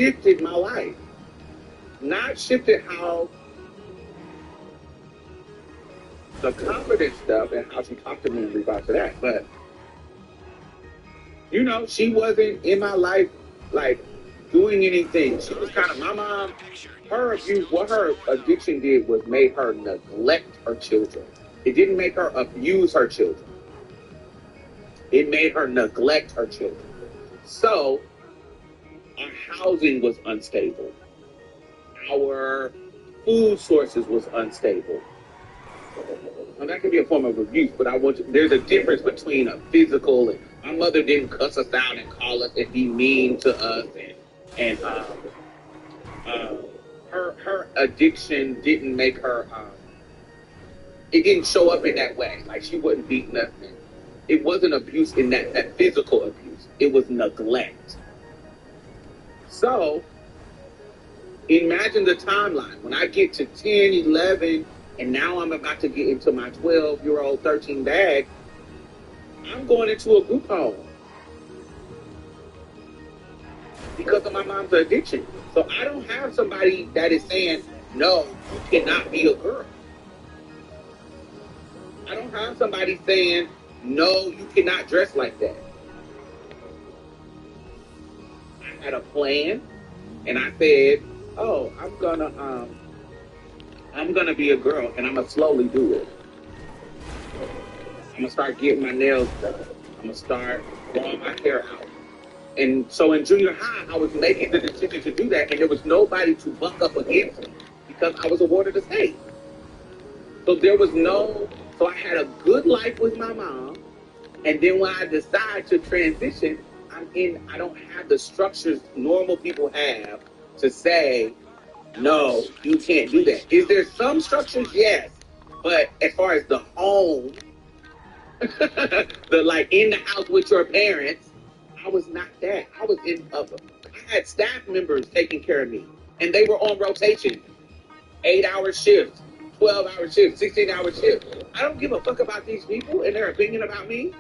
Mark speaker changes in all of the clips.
Speaker 1: shifted my life. Not shifted how the confidence stuff and how she talked to me in regards to that. But, you know, she wasn't in my life, like, doing anything. She was kind of, my mom, her abuse, what her addiction did was made her neglect her children. It didn't make her abuse her children. It made her neglect her children. So, our housing was unstable. Our food sources was unstable. Now, that could be a form of abuse, but there's a difference between a physical, and my mother didn't cuss us out and call us and be mean to us, and her addiction didn't make her, it didn't show up in that way. Like, she wasn't beating us. It wasn't abuse in that physical abuse. It was neglect. So, imagine the timeline. When I get to 10, 11, and now I'm about to get into my 12-year-old 13 bag, I'm going into a group home because of my mom's addiction. So I don't have somebody that is saying, no, you cannot be a girl. I don't have somebody saying, no, you cannot dress like that. I had a plan, and I said, oh, I'm gonna be a girl, and I'm gonna slowly do it. I'm gonna start getting my nails done. I'm gonna start growing my hair out. And so in junior high, I was making the decision to do that, and there was nobody to buck up against me because I was awarded a state. So so I had a good life with my mom, and then when I decide to transition, I don't have the structures normal people have to say, no, you can't do that. Is there some structures? Yes. But as far as the home, the like in the house with your parents, I was not that. I had staff members taking care of me, and they were on rotation, 8-hour shifts, 12-hour shifts, 16-hour shifts. I don't give a fuck about these people and their opinion about me.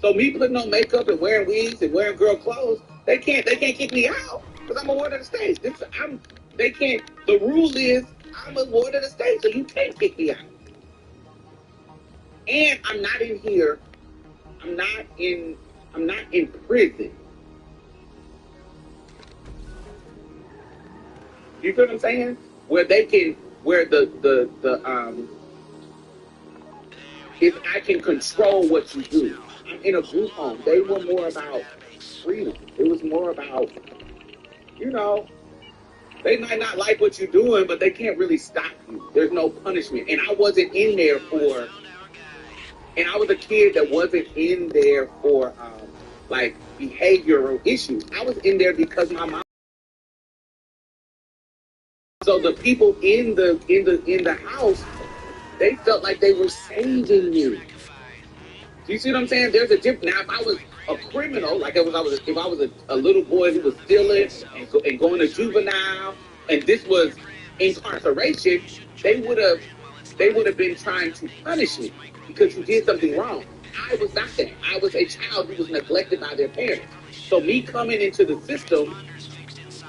Speaker 1: So me putting on makeup and wearing wigs and wearing girl clothes, they can't kick me out because I'm a ward of the state. The rule is I'm a ward of the state, so you can't kick me out. And I'm not in here. I'm not in prison. You feel what I'm saying? If I can control what you do. I'm in a group home. They were more about freedom. It was more about, you know, they might not like what you're doing, but they can't really stop you. There's no punishment. And I wasn't in there and I was a kid that wasn't in there for, like, behavioral issues. I was in there because my mom. So the people in the house, they felt like they were saving me. Do you see what I'm saying? There's a difference. Now, if I was a criminal, like if I was a little boy who was stealing and going to juvenile, and this was incarceration, they would have been trying to punish me because you did something wrong. I was not that. I was a child who was neglected by their parents. So me coming into the system,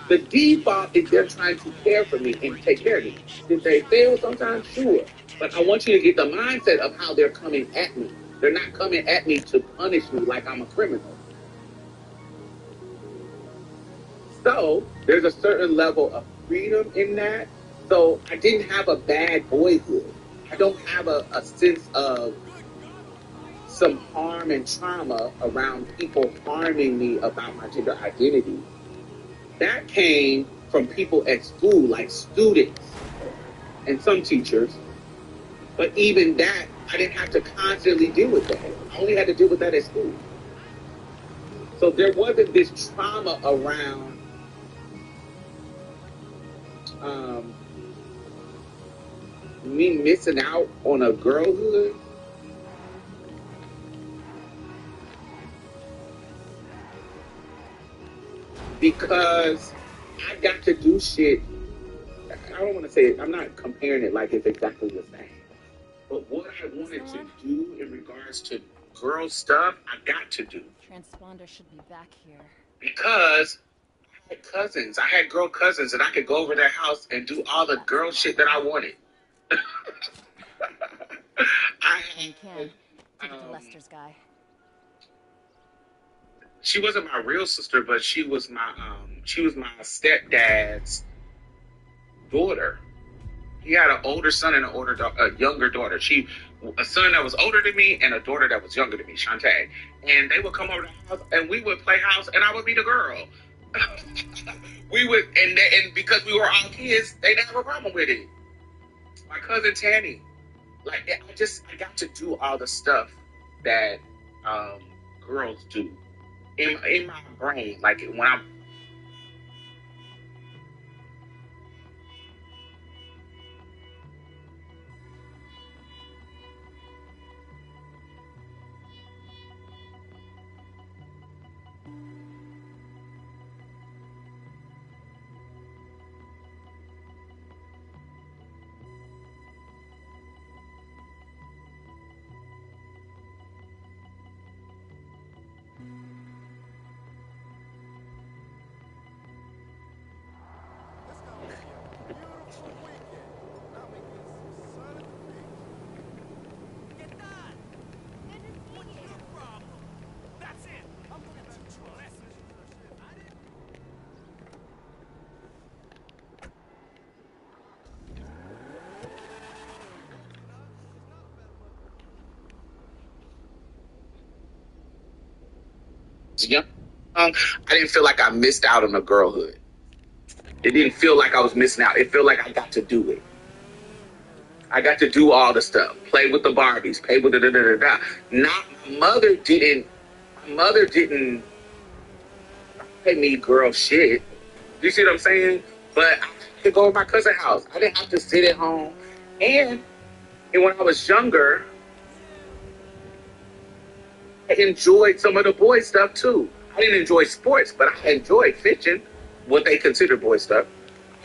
Speaker 1: the default is they're trying to care for me and take care of me. Did they fail sometimes? Sure. But I want you to get the mindset of how they're coming at me. They're not coming at me to punish me like I'm a criminal. So there's a certain level of freedom in that. So I didn't have a bad boyhood. I don't have a sense of some harm and trauma around people harming me about my gender identity. That came from people at school, like students and some teachers. But even that, I didn't have to constantly deal with that. I only had to deal with that at school. So there wasn't this trauma around me missing out on a girlhood. Because I got to do shit. I don't want to say it. I'm not comparing it like it's exactly the same. But what I wanted to do in regards to girl stuff, I got to do.
Speaker 2: Transponder should be back here.
Speaker 1: Because had cousins. I had girl cousins, and I could go over their house and do all the girl shit that I wanted. I
Speaker 2: You can.
Speaker 1: had,
Speaker 2: Give it to Lester's guy.
Speaker 1: she wasn't my real sister, but she was my stepdad's daughter. He had an older son and a younger daughter. A son that was older than me and a daughter that was younger than me, Shantae. And they would come over to the house and we would play house and I would be the girl. We would, and because we were all kids, they didn't have a problem with it. My cousin Tanny, like I got to do all the stuff that girls do in my brain. Like when I'm young, I didn't feel like I missed out on a girlhood. It didn't feel like I was missing out. It felt like I got to do it. I got to do all the stuff. Play with the Barbies. Play with the da-da-da-da. Not my mother didn't pay me girl shit. You see what I'm saying? But I could go to my cousin's house. I didn't have to sit at home. And when I was younger, I enjoyed some of the boy stuff too. I didn't enjoy sports, but I enjoyed fishing, what they consider boy stuff.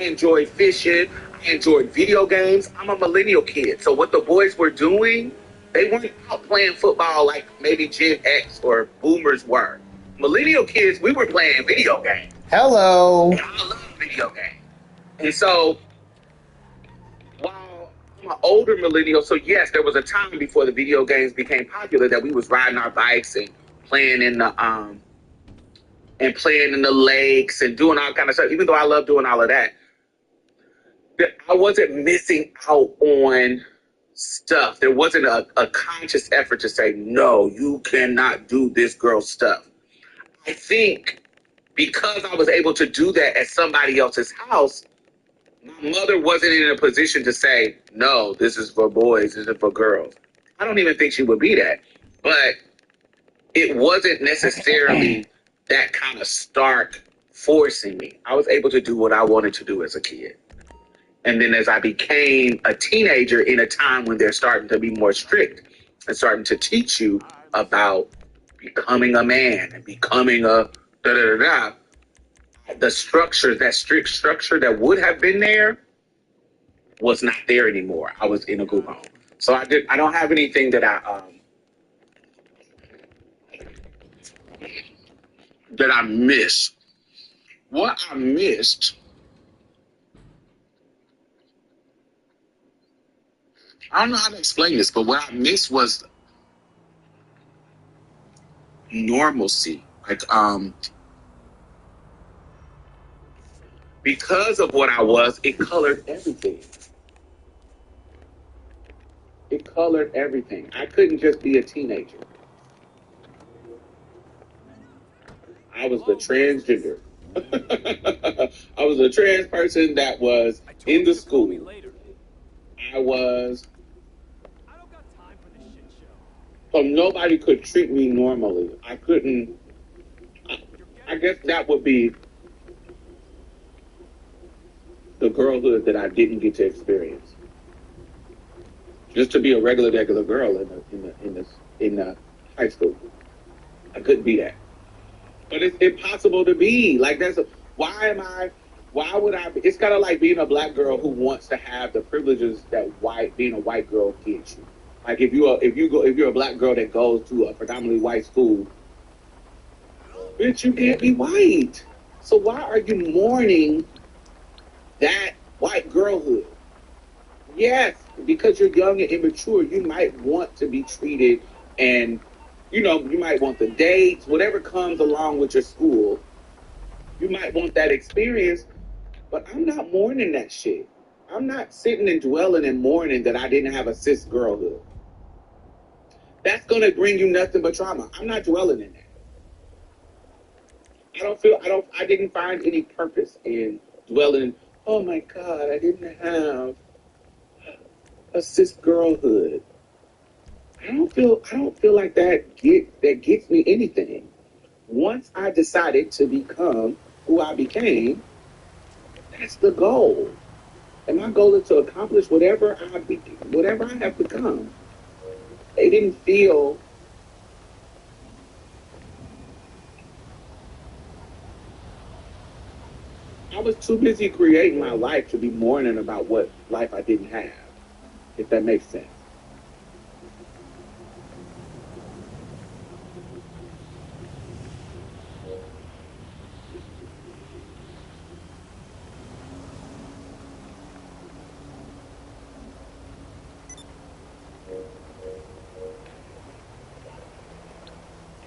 Speaker 1: I enjoyed fishing. I enjoyed video games. I'm a millennial kid. So what the boys were doing, they weren't out playing football like maybe Gen X or boomers were. Millennial kids, we were playing video games.
Speaker 3: Hello.
Speaker 1: And I love video games. And so while I'm an older millennial, so yes, there was a time before the video games became popular that we was riding our bikes and playing in the lakes and doing all kind of stuff. Even though I love doing all of that, I wasn't missing out on stuff. There wasn't a conscious effort to say, no, you cannot do this girl stuff. I think because I was able to do that at somebody else's house, my mother wasn't in a position to say, no, this is for boys, this is for girls. I don't even think she would be that. But it wasn't necessarily that kind of stark forcing me. I was able to do what I wanted to do as a kid. And then as I became a teenager in a time when they're starting to be more strict and starting to teach you about becoming a man and becoming a da-da-da-da, the structure, that strict structure that would have been there was not there anymore. I was in a group home. So I don't have anything that I miss. What I missed, I don't know how to explain this, but what I missed was normalcy. Like, because of what I was, it colored everything. It colored everything. I couldn't just be a teenager. I was the transgender. I was a trans person that was in the school. I was. So nobody could treat me normally. I couldn't. I guess that would be the girlhood that I didn't get to experience. Just to be a regular girl in the high school, I couldn't be that. But it's impossible to be like that's. Why would I? It's kind of like being a black girl who wants to have the privileges that being a white girl gives you. Like if you're a black girl that goes to a predominantly white school, bitch, you can't be white. So why are you mourning that white girlhood? Yes, because you're young and immature, you might want to be treated, and you might want the dates, whatever comes along with your school. You might want that experience, but I'm not mourning that shit. I'm not sitting and dwelling and mourning that I didn't have a cis girlhood. That's gonna bring you nothing but trauma. I'm not dwelling in that. I didn't find any purpose in dwelling. Oh my God, I didn't have a cis girlhood. I don't feel like that gets me anything. Once I decided to become who I became, that's the goal. And my goal is to accomplish whatever I have become. They didn't feel I was too busy creating my life to be mourning about what life I didn't have, if that makes sense.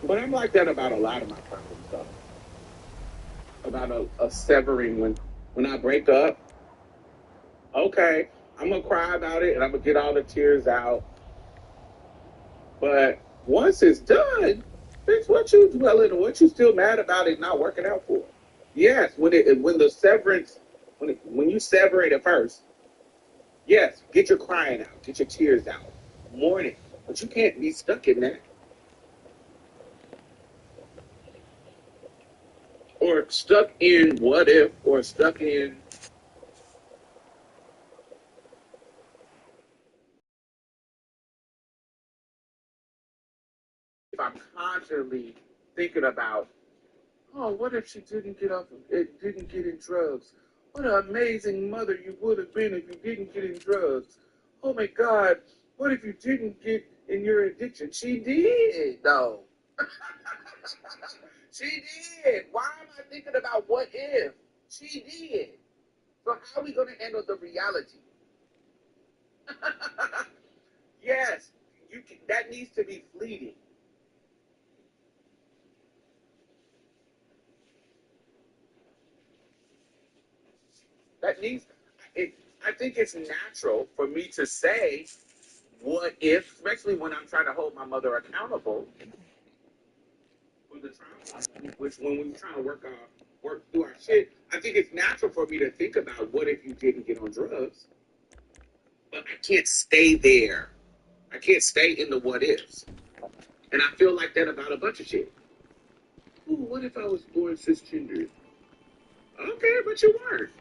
Speaker 1: But I'm like that about a lot of my problem stuff. About a severing when I break up, okay, I'm gonna cry about it and I'm gonna get all the tears out. But once it's done, bitch, what you dwelling on? What you still mad about it not working out for? Yes, when the severance when you sever it at first, yes, get your crying out, get your tears out, mourn it, but you can't be stuck in that or stuck in what if or stuck in if I'm constantly thinking about, oh, what if she didn't get off it didn't get in drugs? What an amazing mother you would have been if you didn't get in drugs. Oh my God, what if you didn't get in your addiction? She did, though. She did. Why am I thinking about what if? She did. So how are we going to handle the reality? Yes, that needs to be fleeting. That needs. It, I think it's natural for me to say, "What if?" Especially when I'm trying to hold my mother accountable for the trauma, which when we're trying to work through our shit. I think it's natural for me to think about what if you didn't get on drugs, but I can't stay there. I can't stay in the what ifs, and I feel like that about a bunch of shit. Ooh, what if I was born cisgender? Okay, but you weren't.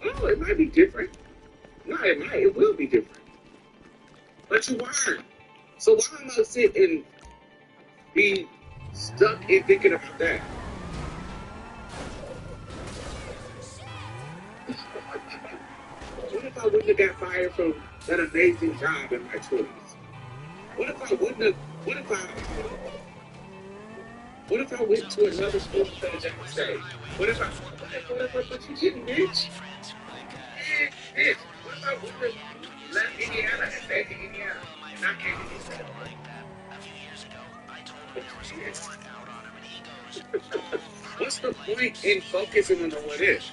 Speaker 1: Oh, it might be different. No, it will be different. But you weren't. So why am I sitting and be stuck in thinking about that? What if I wouldn't have got fired from that amazing job in my 20s? What if I wouldn't have, what if I went to another school instead of Jackson State? But you didn't, bitch. Bitch. What if I wouldn't have left Indiana and stayed in Indiana? Not Indiana. What's the point in focusing on the what if?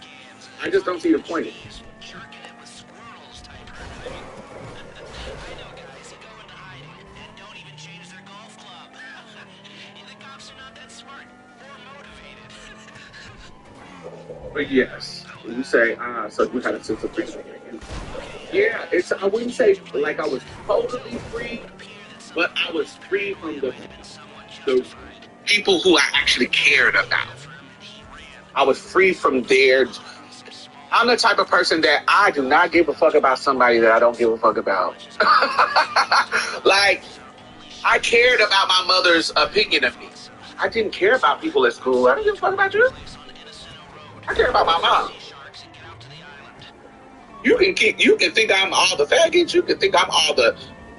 Speaker 1: I just don't see the point in it. But yes, you say, so you had a sense of freedom. Yeah, I wouldn't say like I was totally free, but I was free from the people who I actually cared about. I was free from their. I'm the type of person that I do not give a fuck about somebody that I don't give a fuck about. Like, I cared about my mother's opinion of me. I didn't care about people at school. I don't give a fuck about you. I care about my mom. You can think I'm all the faggots. You can think I'm all the.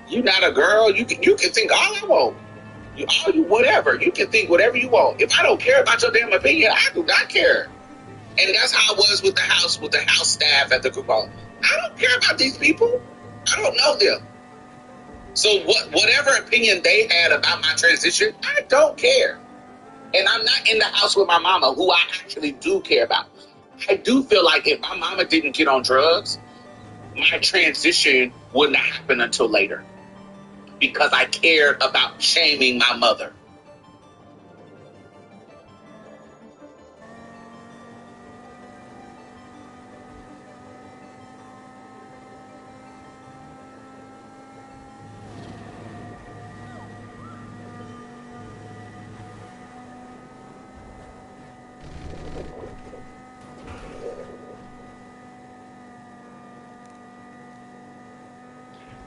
Speaker 1: You not a girl. You can think all I want. Whatever. You can think whatever you want. If I don't care about your damn opinion, I do not care. And that's how I was with the house staff at the group home. I don't care about these people. I don't know them. So whatever opinion they had about my transition, I don't care. And I'm not in the house with my mama, who I actually do care about. I do feel like if my mama didn't get on drugs, my transition wouldn't have happened until later. Because I cared about shaming my mother.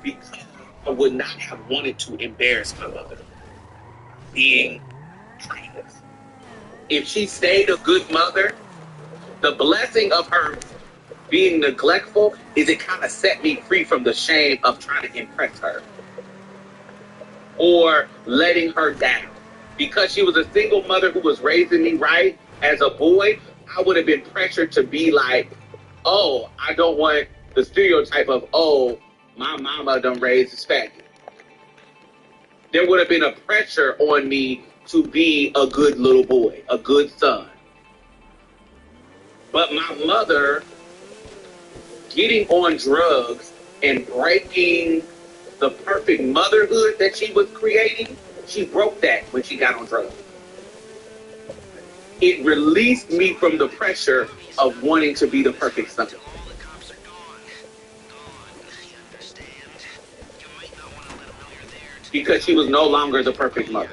Speaker 1: Because I would not have wanted to embarrass my mother being trans. If she stayed a good mother, the blessing of her being neglectful is it kind of set me free from the shame of trying to impress her or letting her down. Because she was a single mother who was raising me right as a boy, I would have been pressured to be like, oh, I don't want the stereotype of, oh, my mama done raised his faggot. There would have been a pressure on me to be a good little boy, a good son. But my mother getting on drugs and breaking the perfect motherhood that she was creating, she broke that when she got on drugs. It released me from the pressure of wanting to be the perfect son. Because she was no longer the perfect mother.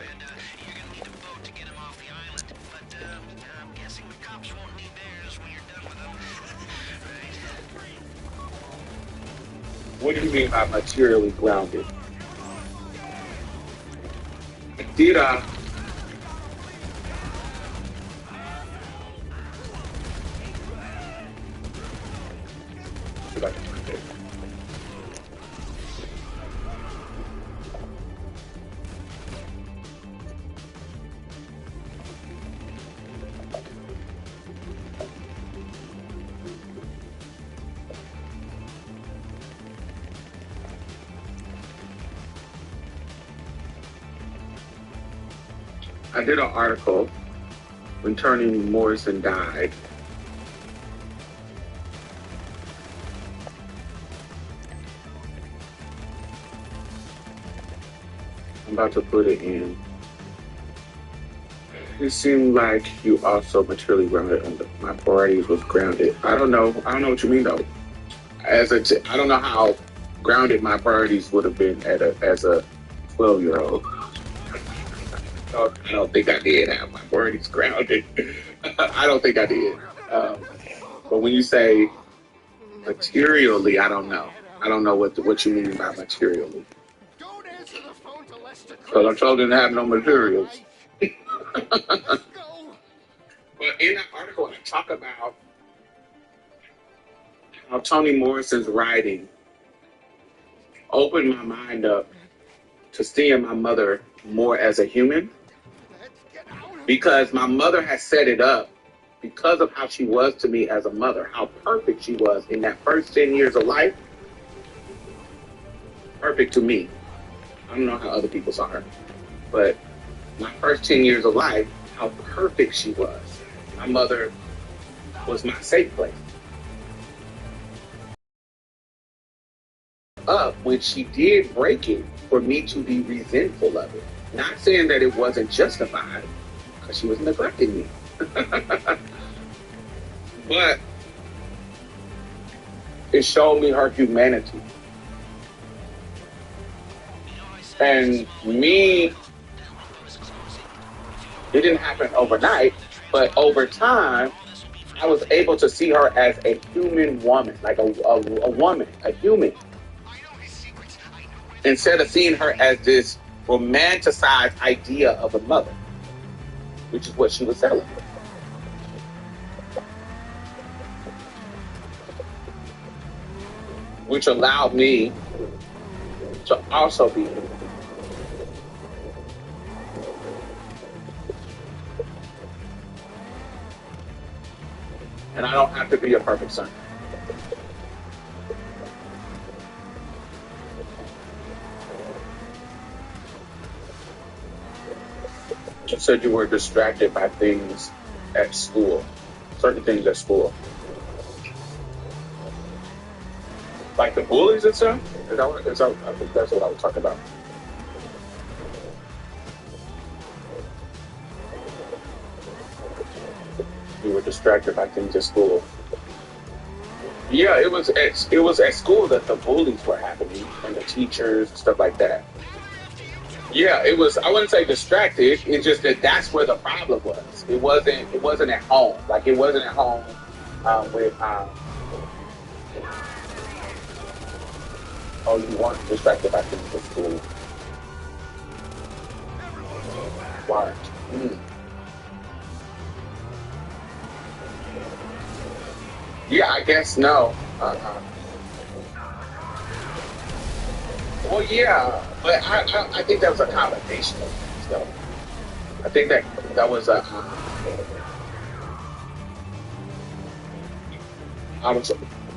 Speaker 1: What do you mean by materially grounded? Did I? I did an article when Toni Morrison died. I'm about to put it in. It seemed like you also materially grounded, and my priorities was grounded. I don't know what you mean though. I don't know how grounded my priorities would have been as a 12-year-old. I don't think I did have my priorities grounded. I don't think I did. But when you say materially, I don't know. I don't know what you mean by materially. Because I'm told didn't have no materials. But in that article, I talk about how Toni Morrison's writing opened my mind up to seeing my mother more as a human. Because my mother has set it up because of how she was to me as a mother, how perfect she was in that first 10 years of life. Perfect to me. I don't know how other people saw her, but my first 10 years of life, how perfect she was. My mother was my safe place. Up when she did break it for me to be resentful of it. Not saying that it wasn't justified, because she was neglecting me. But it showed me her humanity. And me, it didn't happen overnight, but over time, I was able to see her as a human woman, like a woman, a human. Instead of seeing her as this romanticized idea of a mother, which is what she was selling. Which allowed me to also be have to be a perfect son. You said you were distracted by things at school, certain things at school, like the bullies and stuff. I think that's what I was talking about. You were distracted by things at school. Yeah, it was at school that the bullies were happening and the teachers and stuff like that. Yeah, it was. I wouldn't say distracted. It's just that that's where the problem was. It wasn't at home. Like it wasn't at home with. Oh, you weren't distracted by things at school. Weren't. Mm. Yeah, I guess no. Well, yeah, but I think that was a combination of things, though. I think that was a. I was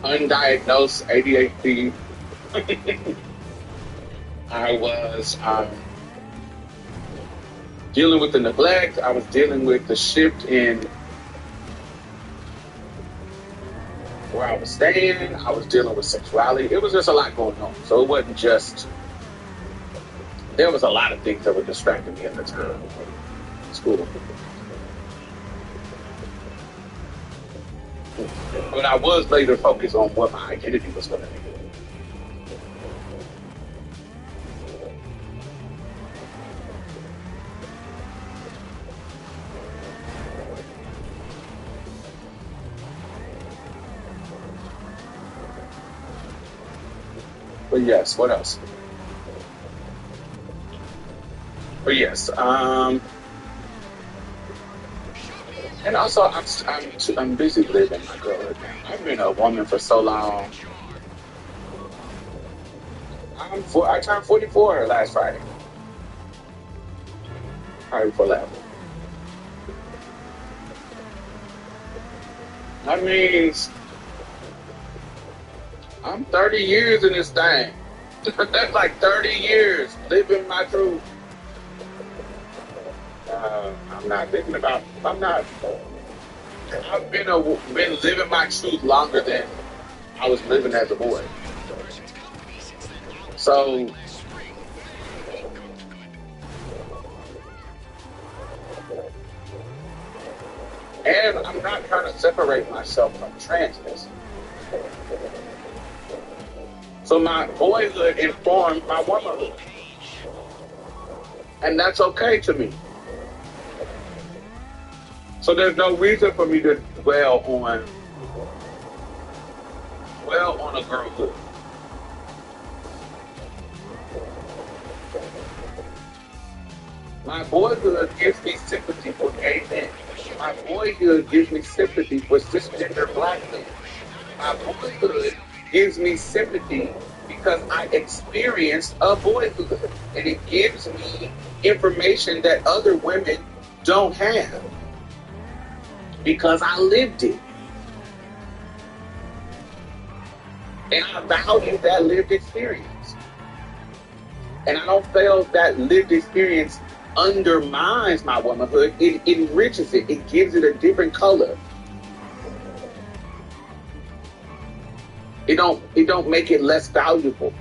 Speaker 1: undiagnosed ADHD. I was dealing with the neglect. I was dealing with the shift in where I was staying. I was dealing with sexuality. It was just a lot going on. So it wasn't just. There was a lot of things that were distracting me at the time. School. But I was later focused on what my identity was going to be. But yes, what else? But yes, and also I'm busy living my girlhood now. I've been a woman for so long. I turned 44 last Friday. Friday before last. That means I'm 30 years in this thing. That's like 30 years living my truth. I'm not thinking about. I'm not. I've been living my truth longer than I was living as a boy. So, and I'm not trying to separate myself from transness. So my boyhood informed my womanhood, and that's okay to me. So there's no reason for me to dwell on a girlhood. My boyhood gives me sympathy for gay men. My boyhood gives me sympathy for cisgender black men. My boyhood gives me sympathy because I experienced a boyhood. And it gives me information that other women don't have because I lived it. And I value that lived experience. And I don't feel that lived experience undermines my womanhood. It enriches it. It gives it a different color. It don't make it less valuable.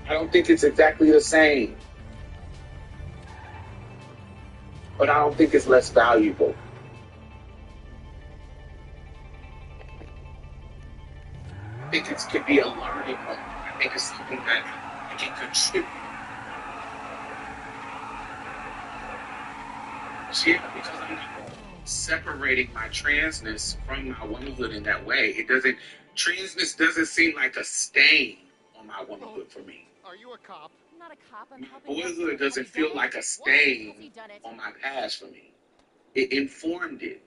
Speaker 1: I don't think it's exactly the same. But I don't think it's less valuable. I think it could be a learning moment. I think it's something that I can contribute. Yeah, because I'm not separating my transness from my womanhood in that way. Transness doesn't seem like a stain on my womanhood for me.
Speaker 2: Are you a cop?
Speaker 3: I'm not a cop. I'm
Speaker 1: My
Speaker 3: helping
Speaker 1: boyhood
Speaker 3: rescue.
Speaker 1: doesn't
Speaker 3: Has he
Speaker 1: feel
Speaker 3: done
Speaker 1: like
Speaker 3: it?
Speaker 1: a
Speaker 3: What? Has he
Speaker 1: stain
Speaker 3: done it?
Speaker 1: on my past for me. It informed it.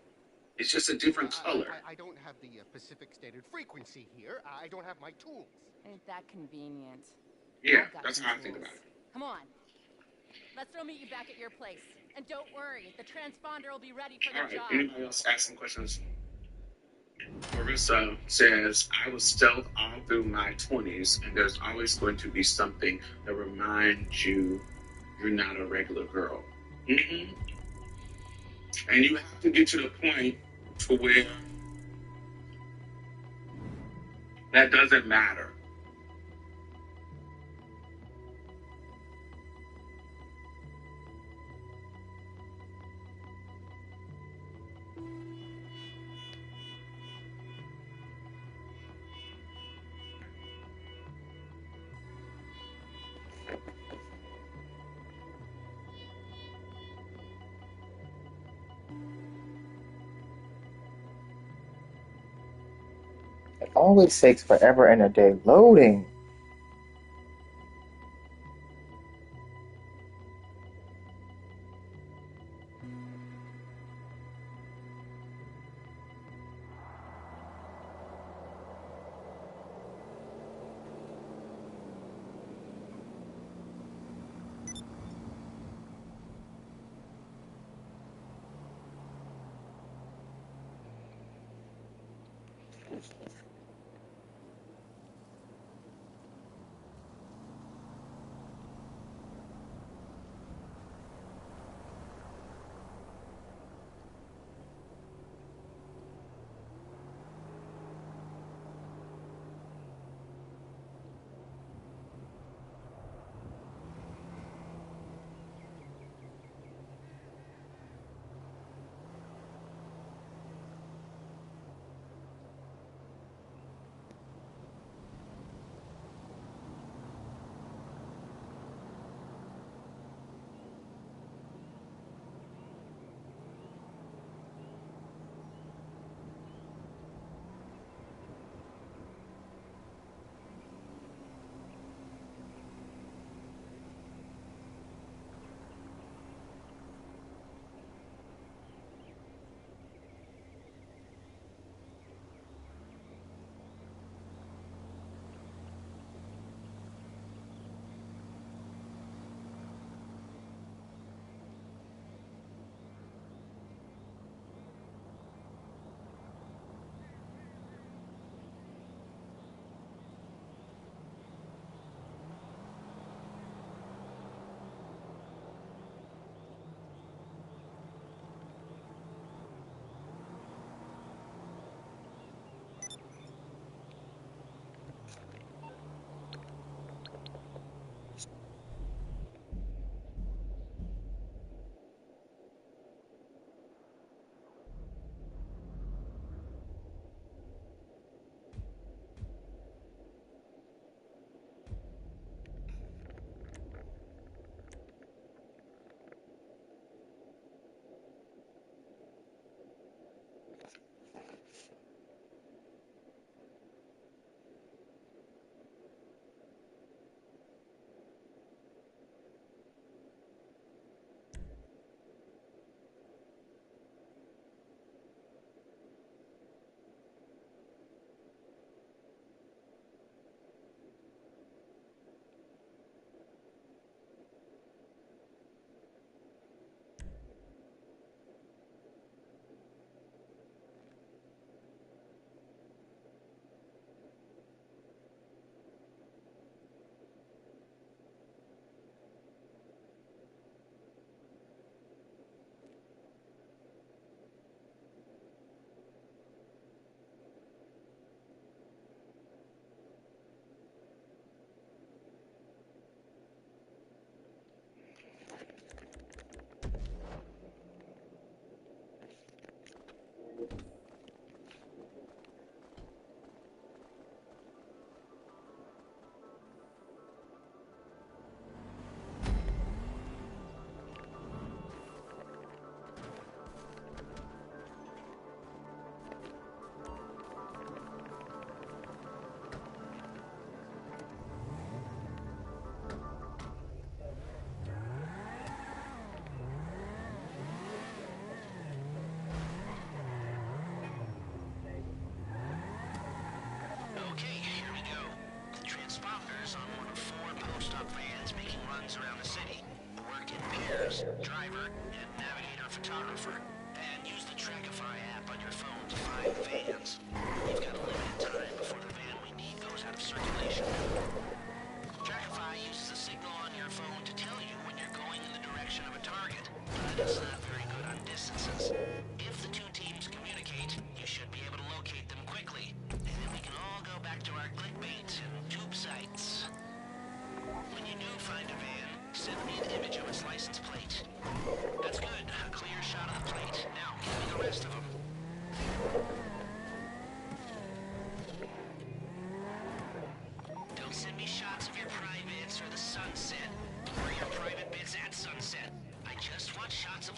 Speaker 1: It's just a different color.
Speaker 2: I don't have the Pacific Standard Frequency here. I don't have my tools.
Speaker 3: Ain't that convenient?
Speaker 1: Yeah,
Speaker 3: I've got
Speaker 1: that's
Speaker 3: some
Speaker 1: how I think
Speaker 3: tools.
Speaker 1: about it.
Speaker 3: Come on. Let's go meet you back at your place. And don't worry, the transponder will be ready for
Speaker 1: All
Speaker 3: the
Speaker 1: right.
Speaker 3: job.
Speaker 1: Anybody else ask some questions? Marissa says, I was stealth all through my 20s, and there's always going to be something that reminds you you're not a regular girl. Mm-hmm. And you have to get to the point to where that doesn't matter.
Speaker 4: It always takes forever and a day loading.
Speaker 5: Okay, here we go. Transponders on one of 4 post-up vans making runs around the city. Work in pairs, driver and navigator photographer. And use the Trackify app on your phone to find the vans.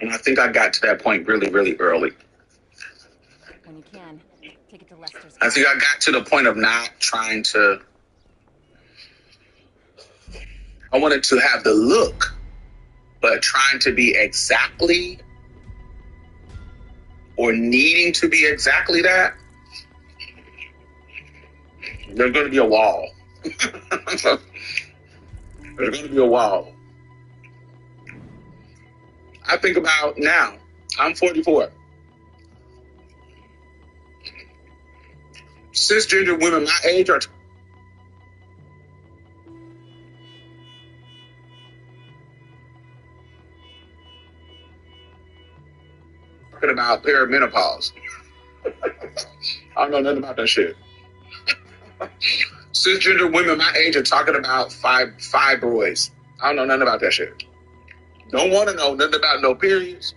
Speaker 1: And I think I got to that point really, really early.
Speaker 3: When you can, take it to Lester's.
Speaker 1: I think I got to the point of not trying to. I wanted to have the look, but trying to be exactly or needing to be exactly that. There's going to be a wall. There's going to be a wall. I think about now, I'm 44. Cisgender women my age are talking about perimenopause. I don't know nothing about that shit. Cisgender women my age are talking about fibroids. I don't know nothing about that shit. Don't want to know nothing about no periods.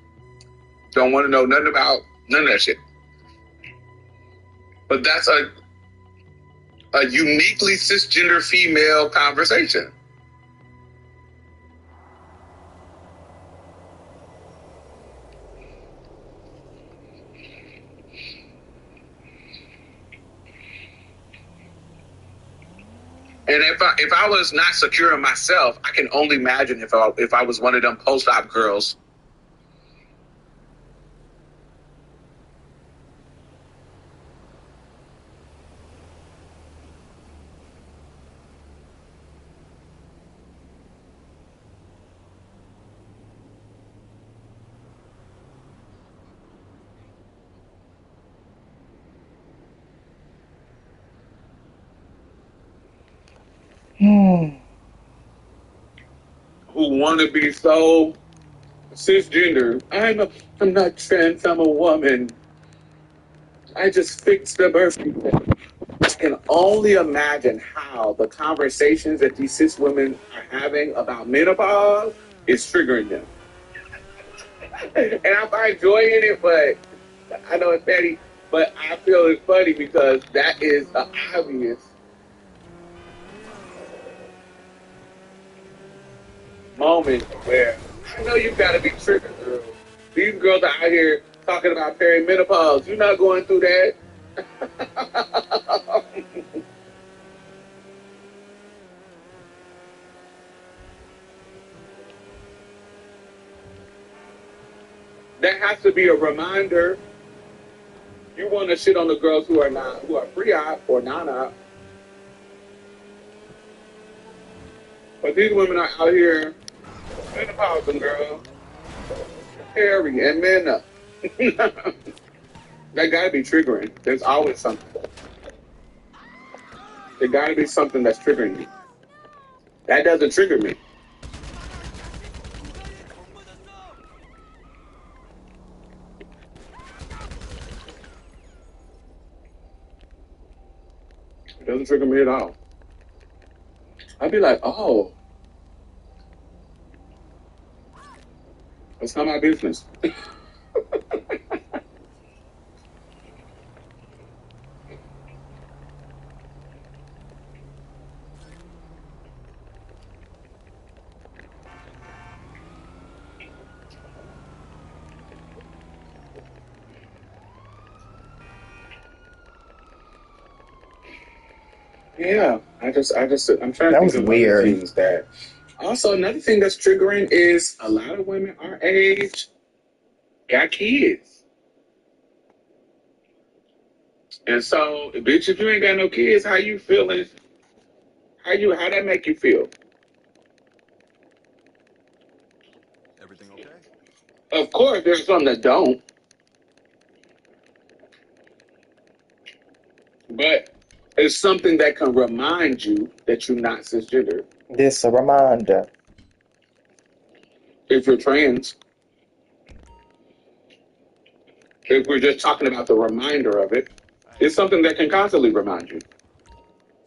Speaker 1: Don't want to know nothing about none of that shit. But that's a uniquely cisgender female conversation. And if I was not secure in myself, I can only imagine if I was one of them post-op girls. Who want to be so cisgender. I'm not trans, I'm a woman. I just fixed the birth defect. I can only imagine how the conversations that these cis women are having about menopause is triggering them. And I find joy in it, but I know it's petty, but I feel it's funny because that is an obvious moment where I know you gotta be triggered, girl. These girls are out here talking about perimenopause. You're not going through that. That has to be a reminder. You want to shit on the girls who are pre-op or non-op. But these women are out here menopausing, girl. Hairy and men up. That gotta be triggering. There's always something. There gotta be something that's triggering me. That doesn't trigger me. It doesn't trigger me at all. I'd be like, oh, it's not my business. Yeah, I'm trying to
Speaker 4: That
Speaker 1: think
Speaker 4: was
Speaker 1: of other
Speaker 4: weird.
Speaker 1: things that. Also, another thing that's triggering is a lot of women our age got kids, and so, bitch, if you ain't got no kids, how you feeling? How that make you feel?
Speaker 6: Everything okay?
Speaker 1: Of course, there's some that don't, but it's something that can remind you that you're not cisgender.
Speaker 4: This a reminder.
Speaker 1: If you're trans, if we're just talking about the reminder of it, it's something that can constantly remind you.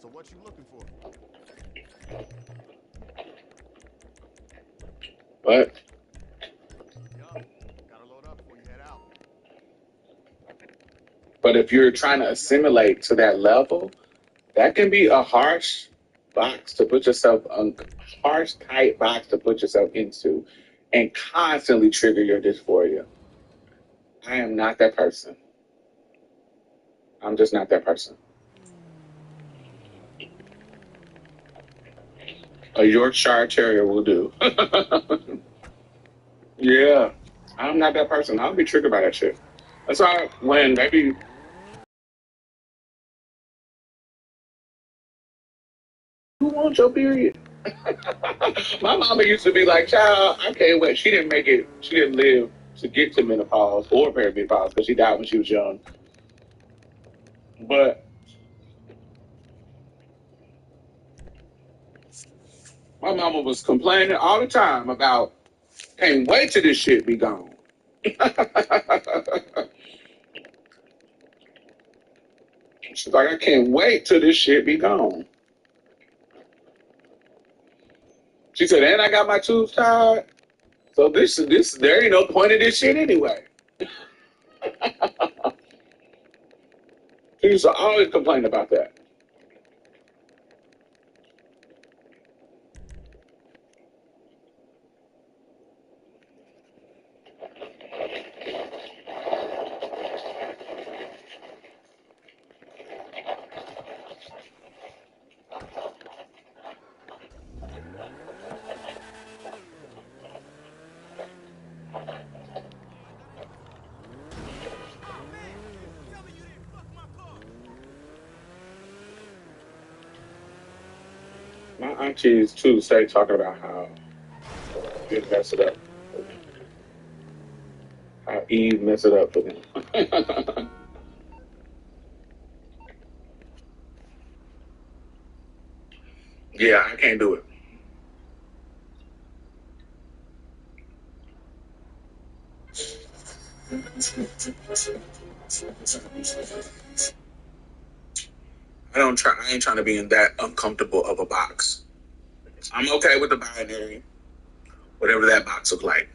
Speaker 6: So what you looking for?
Speaker 1: But
Speaker 6: Yup. Gotta load up before you head out.
Speaker 1: if you're trying to assimilate to that level, that can be a harsh box to put yourself on, harsh, tight box to put yourself into. and constantly trigger your dysphoria. I am not that person. I'm just not that person. A Yorkshire Terrier will do. Yeah, I'm not that person. I'll be triggered by that shit. That's why when maybe who wants your period? My mama used to be like, child, I can't wait. She didn't make it. She didn't live to get to menopause or perimenopause because she died when she was young. But my mama was complaining all the time about, can't wait till this shit be gone. She's like, I can't wait till this shit be gone. She said, and I got my tubes tied. So this there ain't no point of this shit anyway. She used to always complain about that. My aunties too say talking about how you mess it up. How Eve mess it up for them. Yeah, I can't do it. I ain't trying to be in that uncomfortable of a box. I'm okay with the binary, whatever that box look like.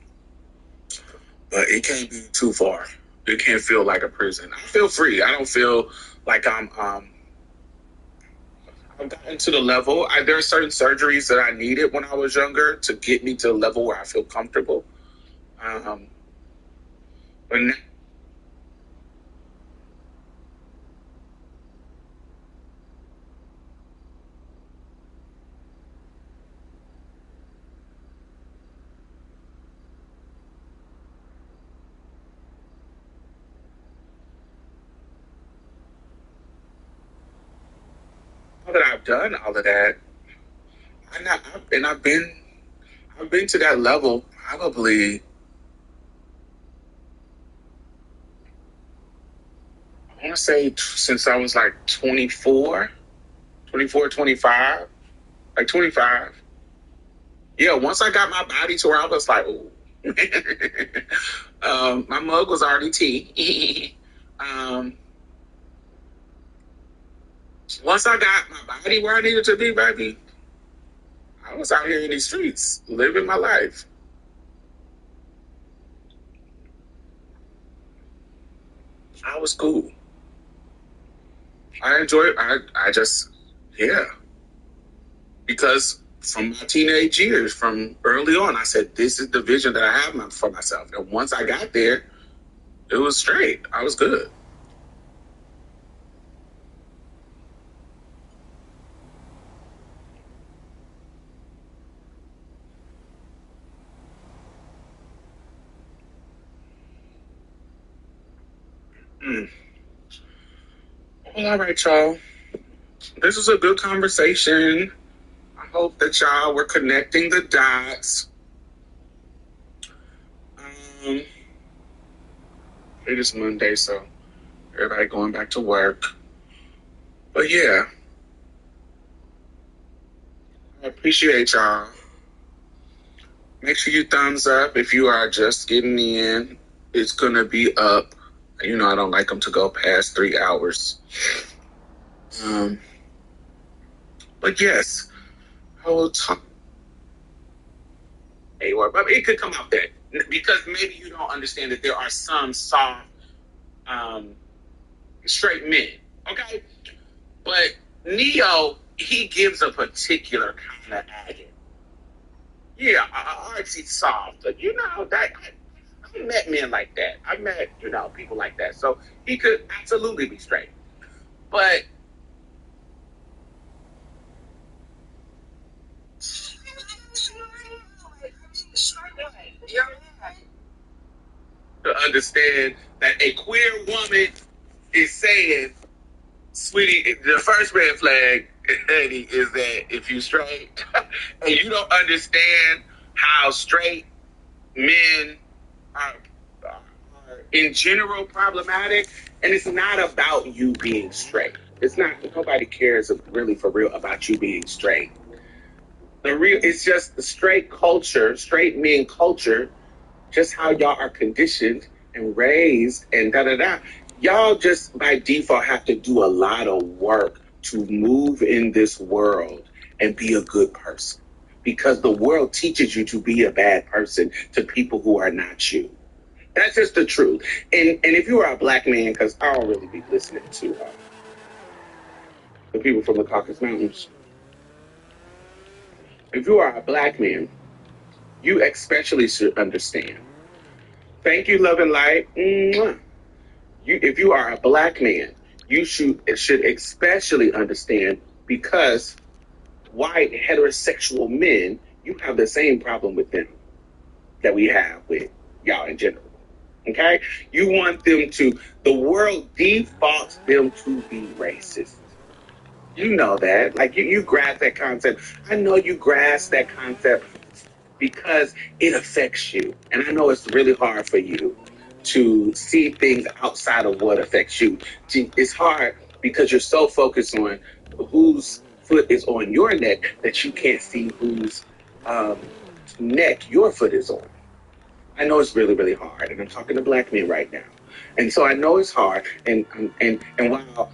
Speaker 1: But it can't be too far. It can't feel like a prison. I feel free. I don't feel like I've gotten to the level. There are certain surgeries that I needed when I was younger to get me to the level where I feel comfortable. Um, but now that I've done all of that, I'm not, and I've been to that level probably. I want to say since I was like 24, 24, 25, like 25. Yeah, once I got my body to where I was like, oh, my mug was already tea. Once I got my body where I needed to be, baby, I was out here in these streets living my life. I was cool. I enjoyed. I just, yeah, because from my teenage years, from early on, I said this is the vision that I have for myself. And once I got there, it was straight. I was good. Mm. Well, all right, y'all. This was a good conversation. I hope that y'all were connecting the dots. Um, it is Monday, so everybody going back to work. But yeah, I appreciate y'all. Make sure you thumbs up if you are just getting in. It's gonna be up. You know I don't like them to go past 3 hours. Um, but yes, I will talk. But it could come out that because maybe you don't understand that there are some soft, um, straight men. Okay, but Neo he gives a particular kind of agate. Yeah, artsy soft. You know that. I met men like that. I met people like that. So he could absolutely be straight, but to understand that a queer woman is saying, "Sweetie, the first red flag, Eddie, is that if you straight and you don't understand how straight men are, are in general problematic, and it's not about you being straight. It's not. Nobody cares really for real about you being straight. It's just the straight culture, straight men culture, just how y'all are conditioned and raised and da da da. Y'all just by default have to do a lot of work to move in this world and be a good person because the world teaches you to be a bad person to people who are not you. That's just the truth. And if you are a black man, because I don't really be listening to the people from the Caucasus Mountains, if you are a black man, you especially should understand. Thank you, love and light. Mwah. If you are a black man, you should especially understand because white heterosexual men, you have the same problem with them that we have with y'all in general. Okay? You want them to, the world defaults them to be racist. You know that. Like you grasp that concept. I know you grasp that concept because it affects you. And I know it's really hard for you to see things outside of what affects you. It's hard because you're so focused on whose foot is on your neck that you can't see whose um, neck your foot is on. I know it's really, really hard, and I'm talking to black men right now, and so I know it's hard. And while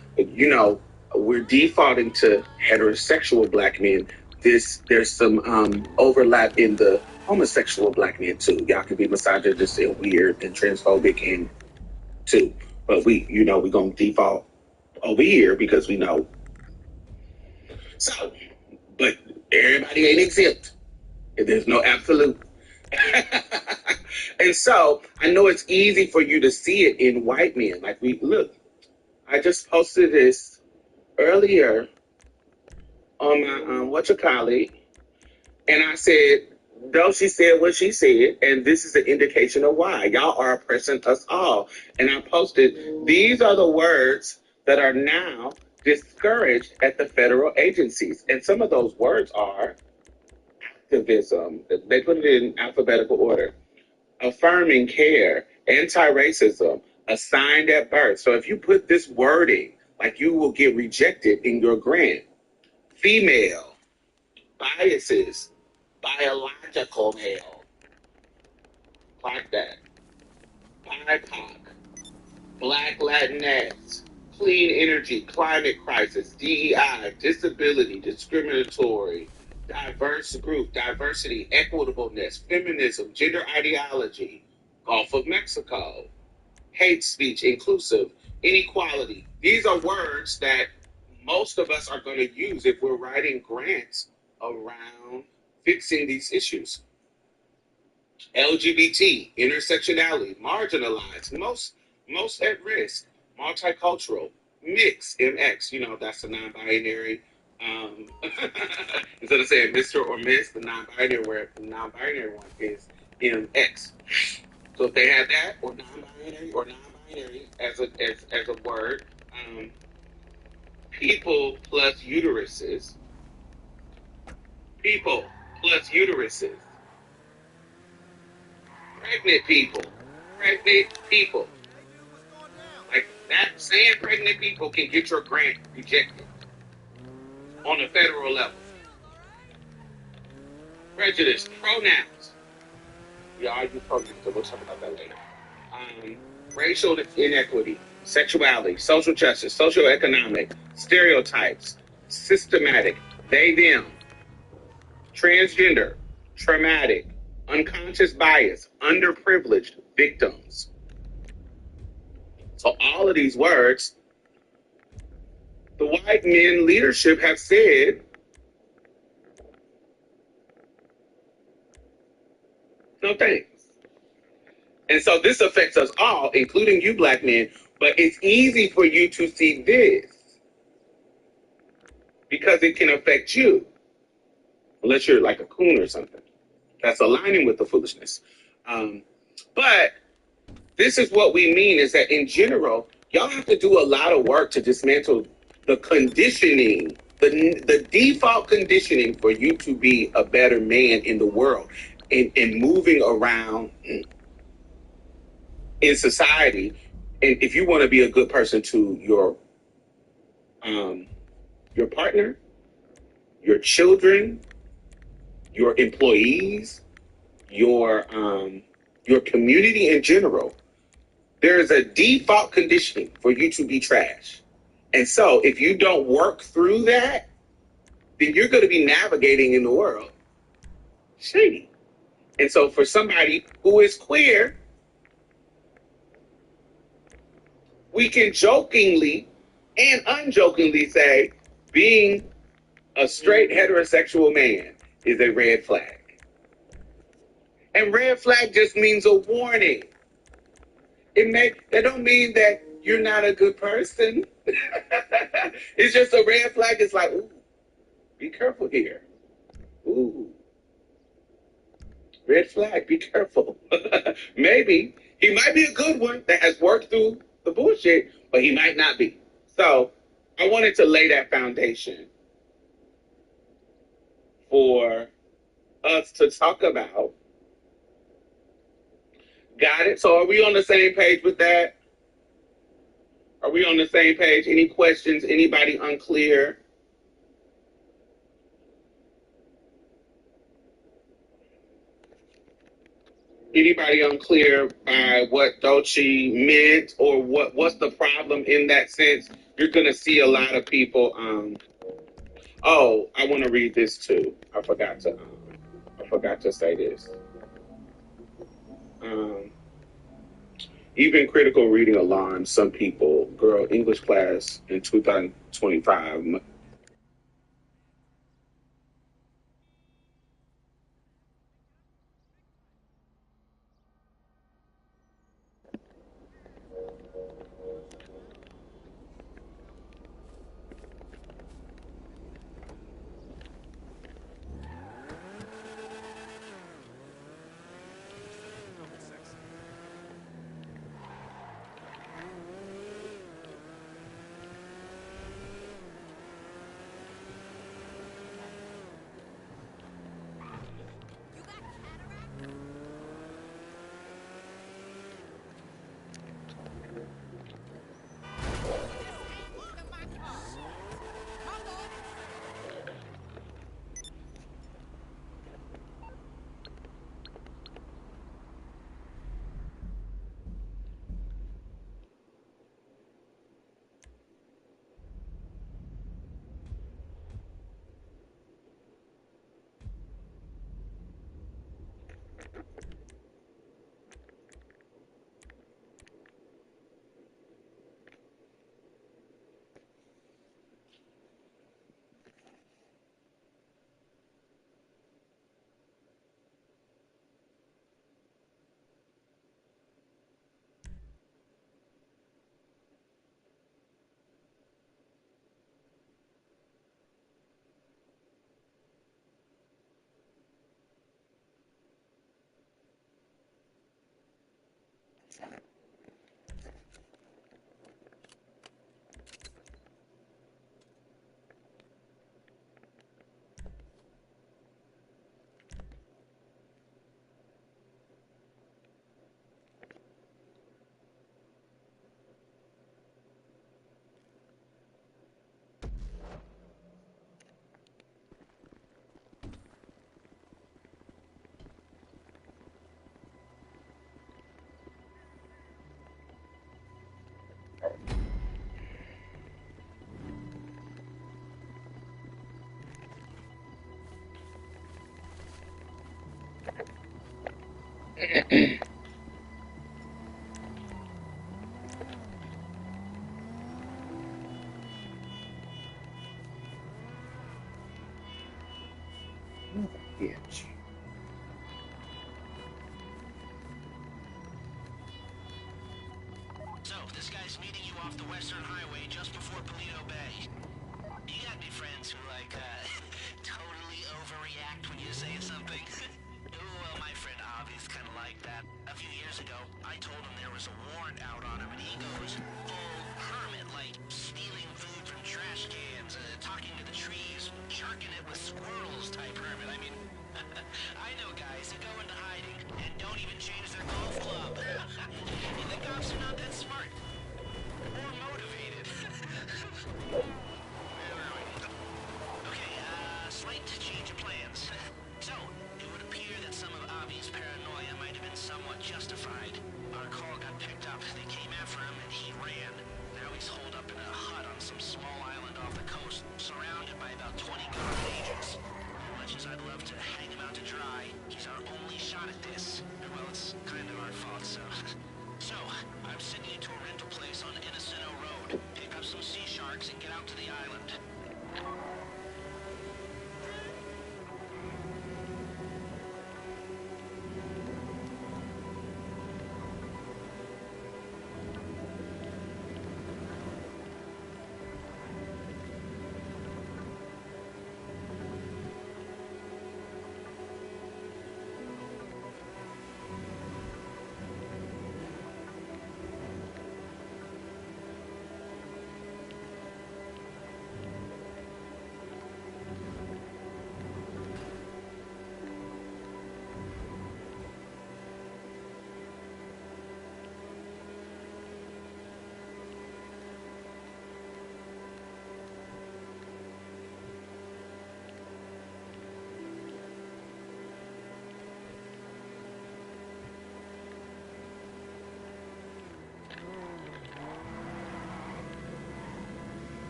Speaker 1: we're defaulting to heterosexual black men, there's some overlap in the homosexual black men too. Y'all can be misogynist and weird and transphobic and too, but we gonna default over here because we know. So, but everybody ain't exempt. There's no absolute. And so I know it's easy for you to see it in white men. Like I just posted this earlier on my what you call it, and I said, though she said what she said, and this is an indication of why y'all are oppressing us all. And I posted these are the words that are now discouraged at the federal agencies, and some of those words are activism. They put it in alphabetical order: affirming care, anti-racism, assigned at birth. So if you put this wording, like you will get rejected in your grant. Female, biases, biological male, like that. BIPOC, Black Latinx, clean energy, climate crisis, DEI, disability, discriminatory, diverse group, diversity, equitableness, feminism, gender ideology, Gulf of Mexico, hate speech, inclusive, inequality. These are words that most of us are going to use if we're writing grants around fixing these issues. LGBT, intersectionality, marginalized, most at risk, multicultural, mix, MX, that's the non-binary. Instead of saying Mr. or Miss, the non-binary, where the non-binary one is MX. So if they have that, or non-binary as a word, people plus uteruses, people plus uteruses, pregnant people, pregnant people. Like that, saying pregnant people can get your grant rejected on a federal level. Prejudice, pronouns. Yeah, I use pronouns, so we'll talk about that later. Um, Racial inequity, sexuality, social justice, socioeconomic, stereotypes, systematic, they, them, transgender, traumatic, unconscious bias, underprivileged, victims. So all of these words, the white men leadership have said No thanks. And so this affects us all, including you black men, but it's easy for you to see this because it can affect you, unless you're like a coon or something. That's aligning with the foolishness. But this is what we mean is that in general, y'all have to do a lot of work to dismantle the conditioning, the default conditioning for you to be a better man in the world and moving around in society. And if you want to be a good person to your partner, your children, your employees, your community in general, there is a default conditioning for you to be trash. And so if you don't work through that, then you're going to be navigating in the world shady. And so for somebody who is queer, we can jokingly and unjokingly say being a straight heterosexual man is a red flag. And red flag just means a warning. That don't mean that you're not a good person. It's just a red flag. It's like, ooh, be careful here. Ooh, red flag, be careful. Maybe he might be a good one that has worked through the bullshit, but he might not be. So I wanted to lay that foundation for us to talk about. Got it? So are we on the same page with that? Are we on the same page? Any questions? Anybody unclear? Anybody unclear by what Dolce meant or what's the problem in that sense? You're gonna see a lot of people. Oh, I want to read this too. I forgot to say this. Um, even critical reading alarms some people. Girl, English class in 2025. Bitch.
Speaker 5: So, this guy's meeting you off the Western Highway just before Polito Bay. You got any friends who, like, totally overreact when you say something? Well, my friend Avi's kind of like that. A few years ago, I told him there was a warrant out on him, and he goes full hermit, like stealing food from trash cans, talking to the trees, sharking it with squirrels type hermit. I mean, I know guys who go into hiding and don't even change their golf club. The cops are not that smart or motivated. Okay, slight change of plans. So, it would appear that some of Avi's paranoia might have been somewhat justified. Our call got picked up. They came after him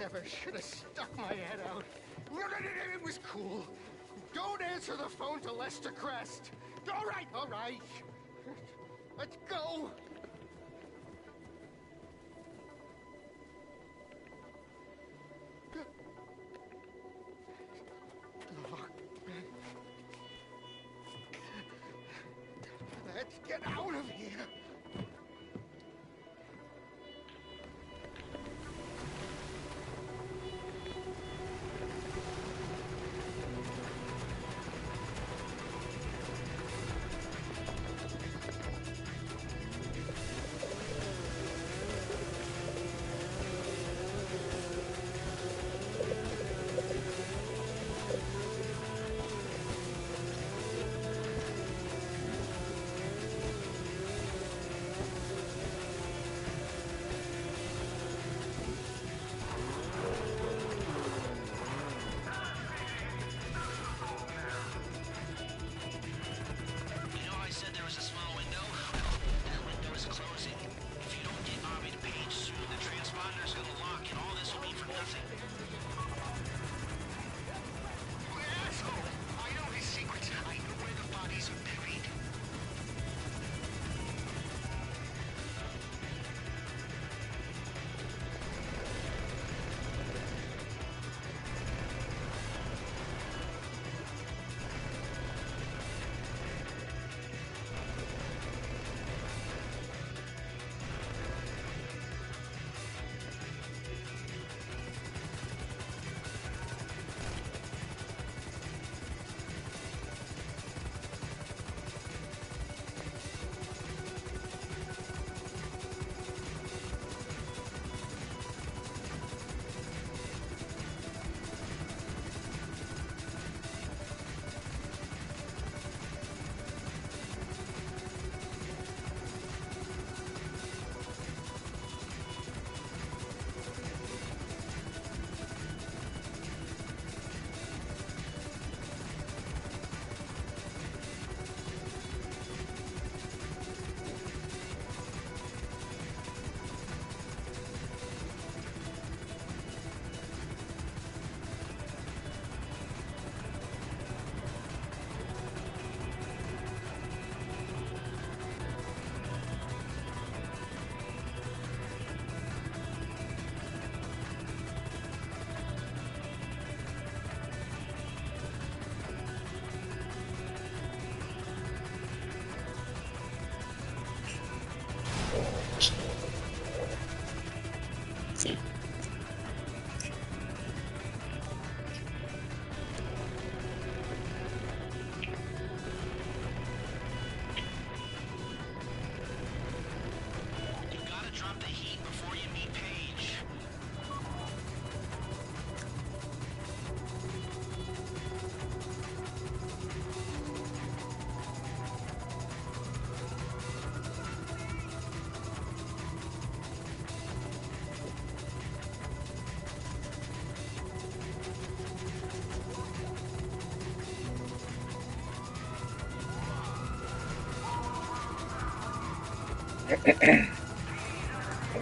Speaker 2: never should have stuck my head out. No, it was cool. Don't answer the phone to Lester Crest. All right. Let's go. Let's get out of here.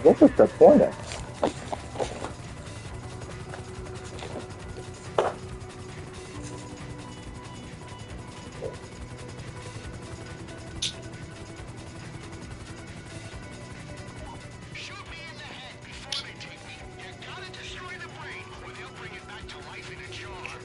Speaker 4: What was the point of
Speaker 5: Shoot me in the head before they take me. You gotta destroy the brain, or they'll bring it back to life in a jar.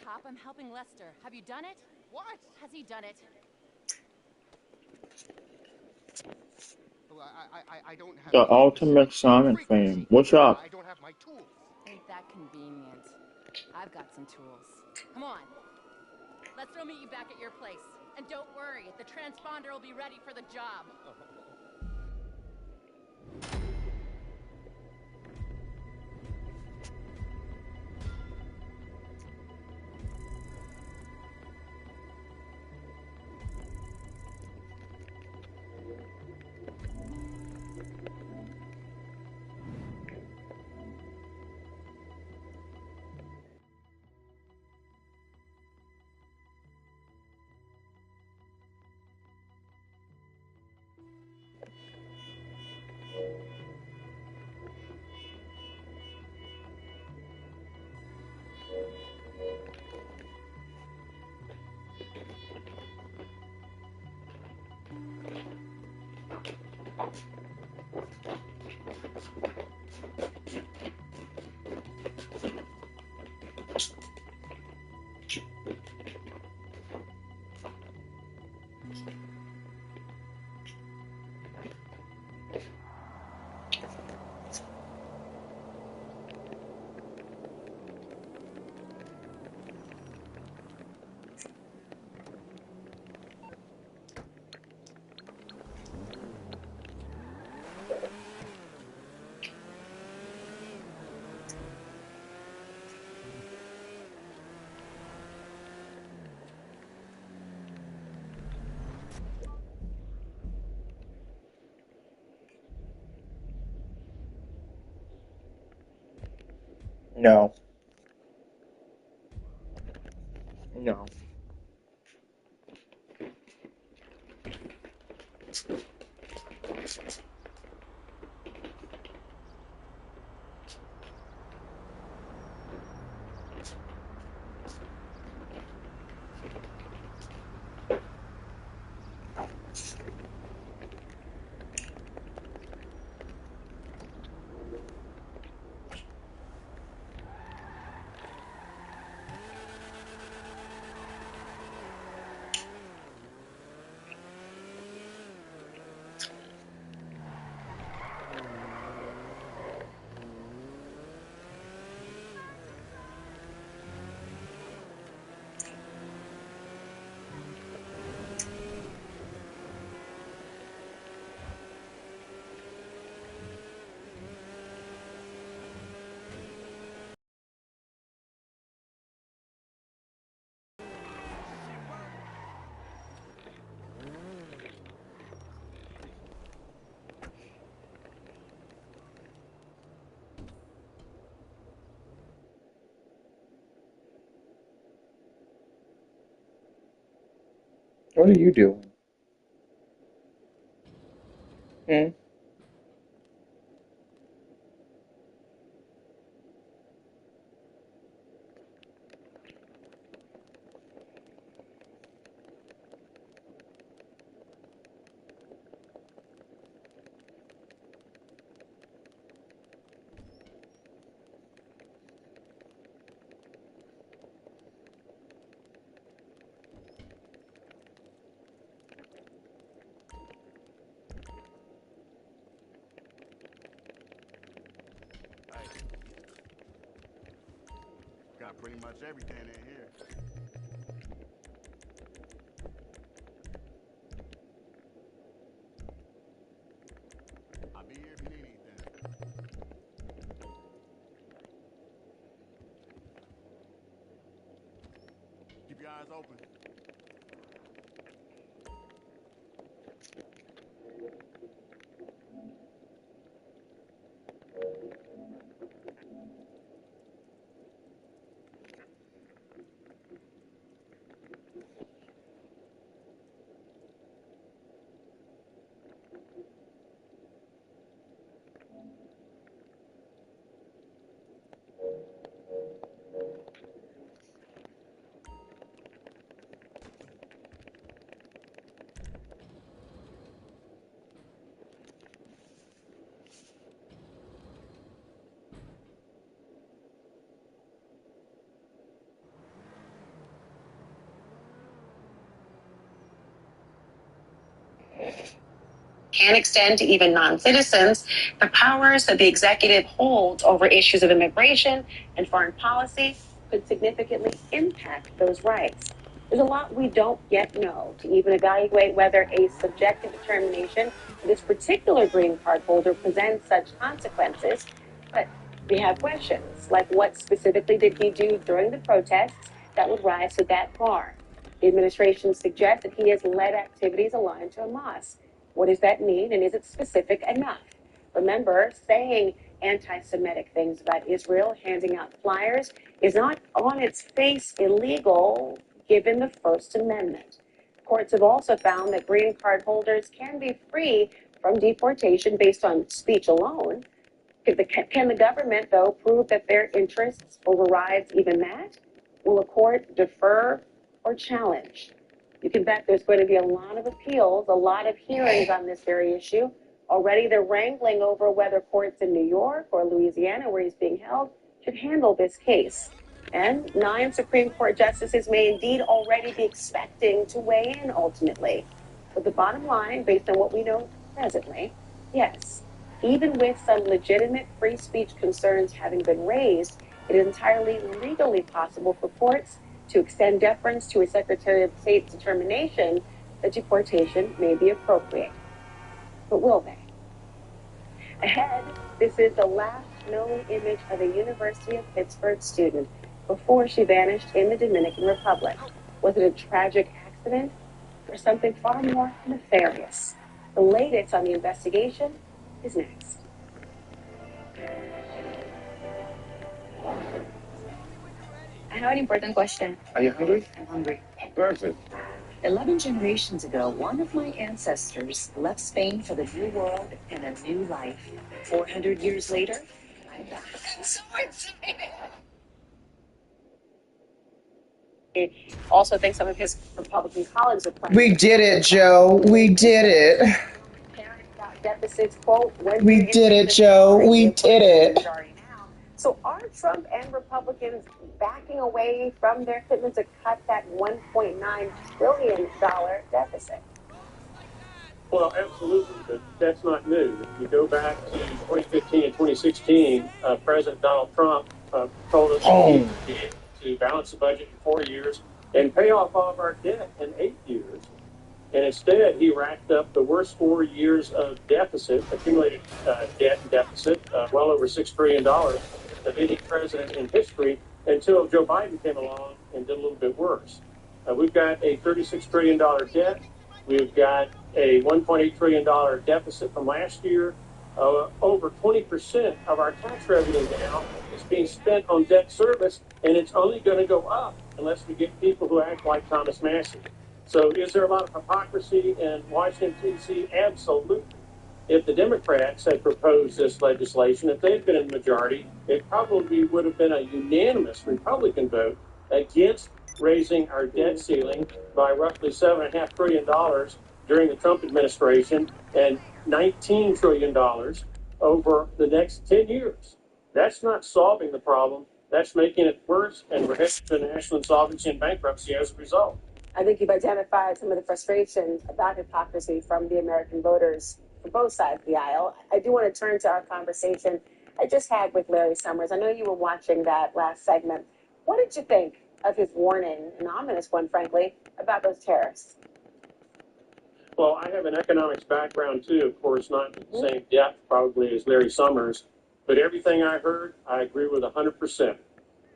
Speaker 3: cop. I'm helping Lester. Have you done it?
Speaker 2: What?
Speaker 3: Has he done it?
Speaker 2: Well, I don't have
Speaker 4: The
Speaker 2: tools.
Speaker 4: ultimate Sonic
Speaker 2: Frequency.
Speaker 4: fan. What's up?
Speaker 2: I don't have my tools.
Speaker 3: Ain't that convenient. I've got some tools. Come on. Lester will meet you back at your place. And don't worry, the transponder will be ready for the job.
Speaker 4: No. No. What are you doing? Hmm?
Speaker 6: Hey, got pretty much everything in here. I'll be here if you need anything. Keep your eyes open.
Speaker 7: can extend to even non-citizens, the powers that the executive holds over issues of immigration and foreign policy could significantly impact those rights. There's a lot we don't yet know to even evaluate whether a subjective determination for this particular green card holder presents such consequences, but we have questions like what specifically did he do during the protests that would rise to that bar? The administration suggests that he has led activities aligned to Hamas. What does that mean, and is it specific enough? Remember, saying anti-Semitic things about Israel, handing out flyers, is not on its face illegal given the First Amendment. Courts have also found that green card holders can be free from deportation based on speech alone. Can the government, though, prove that their interests overrides even that? Will a court defer or challenge? You can bet there's going to be a lot of appeals, a lot of hearings on this very issue. Already they're wrangling over whether courts in New York or Louisiana, where he's being held, should handle this case. And 9 Supreme Court justices may indeed already be expecting to weigh in ultimately. But the bottom line, based on what we know presently, yes, even with some legitimate free speech concerns having been raised, it is entirely legally possible for courts to extend deference to a Secretary of State's determination that deportation may be appropriate. But will they? Ahead, this is the last known image of a University of Pittsburgh student before she vanished in the Dominican Republic. Was it a tragic accident or something far more nefarious? The latest on the investigation is next.
Speaker 8: I have an important question.
Speaker 1: Are you hungry?
Speaker 8: I'm hungry.
Speaker 1: Perfect.
Speaker 8: 11 generations ago, one of my ancestors left Spain for the New World and a new life. 400 years later, I'm back. So excited.
Speaker 7: He also thinks some of his Republican colleagues are planning.
Speaker 9: We did it, Joe. We did it.
Speaker 7: Deficits, quote,
Speaker 9: We did it, Joe. We did it.
Speaker 7: So are Trump and Republicans backing away from their commitment to cut that $1.9 trillion deficit?
Speaker 10: Well, absolutely, but that's not new. If you go back to 2015 and 2016, President Donald Trump told us to balance the budget in 4 years and pay off all of our debt in 8 years. And instead, he racked up the worst 4 years of deficit, accumulated debt and deficit, well over $6 trillion of any president in history, until Joe Biden came along and did a little bit worse. We've got a $36 trillion debt. We've got a $1.8 trillion deficit from last year. Over 20% of our tax revenue now is being spent on debt service, and it's only going to go up unless we get people who act like Thomas Massey. So is there a lot of hypocrisy in Washington, D.C.? Absolutely. If the Democrats had proposed this legislation, if they'd been in the majority, it probably would have been a unanimous Republican vote against raising our debt ceiling by roughly $7.5 trillion during the Trump administration and $19 trillion over the next 10 years. That's not solving the problem. That's making it worse, and we're headed to national insolvency and bankruptcy as a result.
Speaker 7: I think you've identified some of the frustrations about hypocrisy from the American voters for both sides of the aisle. I do want to turn to our conversation I just had with Larry Summers. I know you were watching that last segment. What did you think of his warning, an ominous one, frankly, about those tariffs?
Speaker 10: Well, I have an economics background, too. Of course, not in the same depth, probably, as Larry Summers. But everything I heard, I agree with 100%.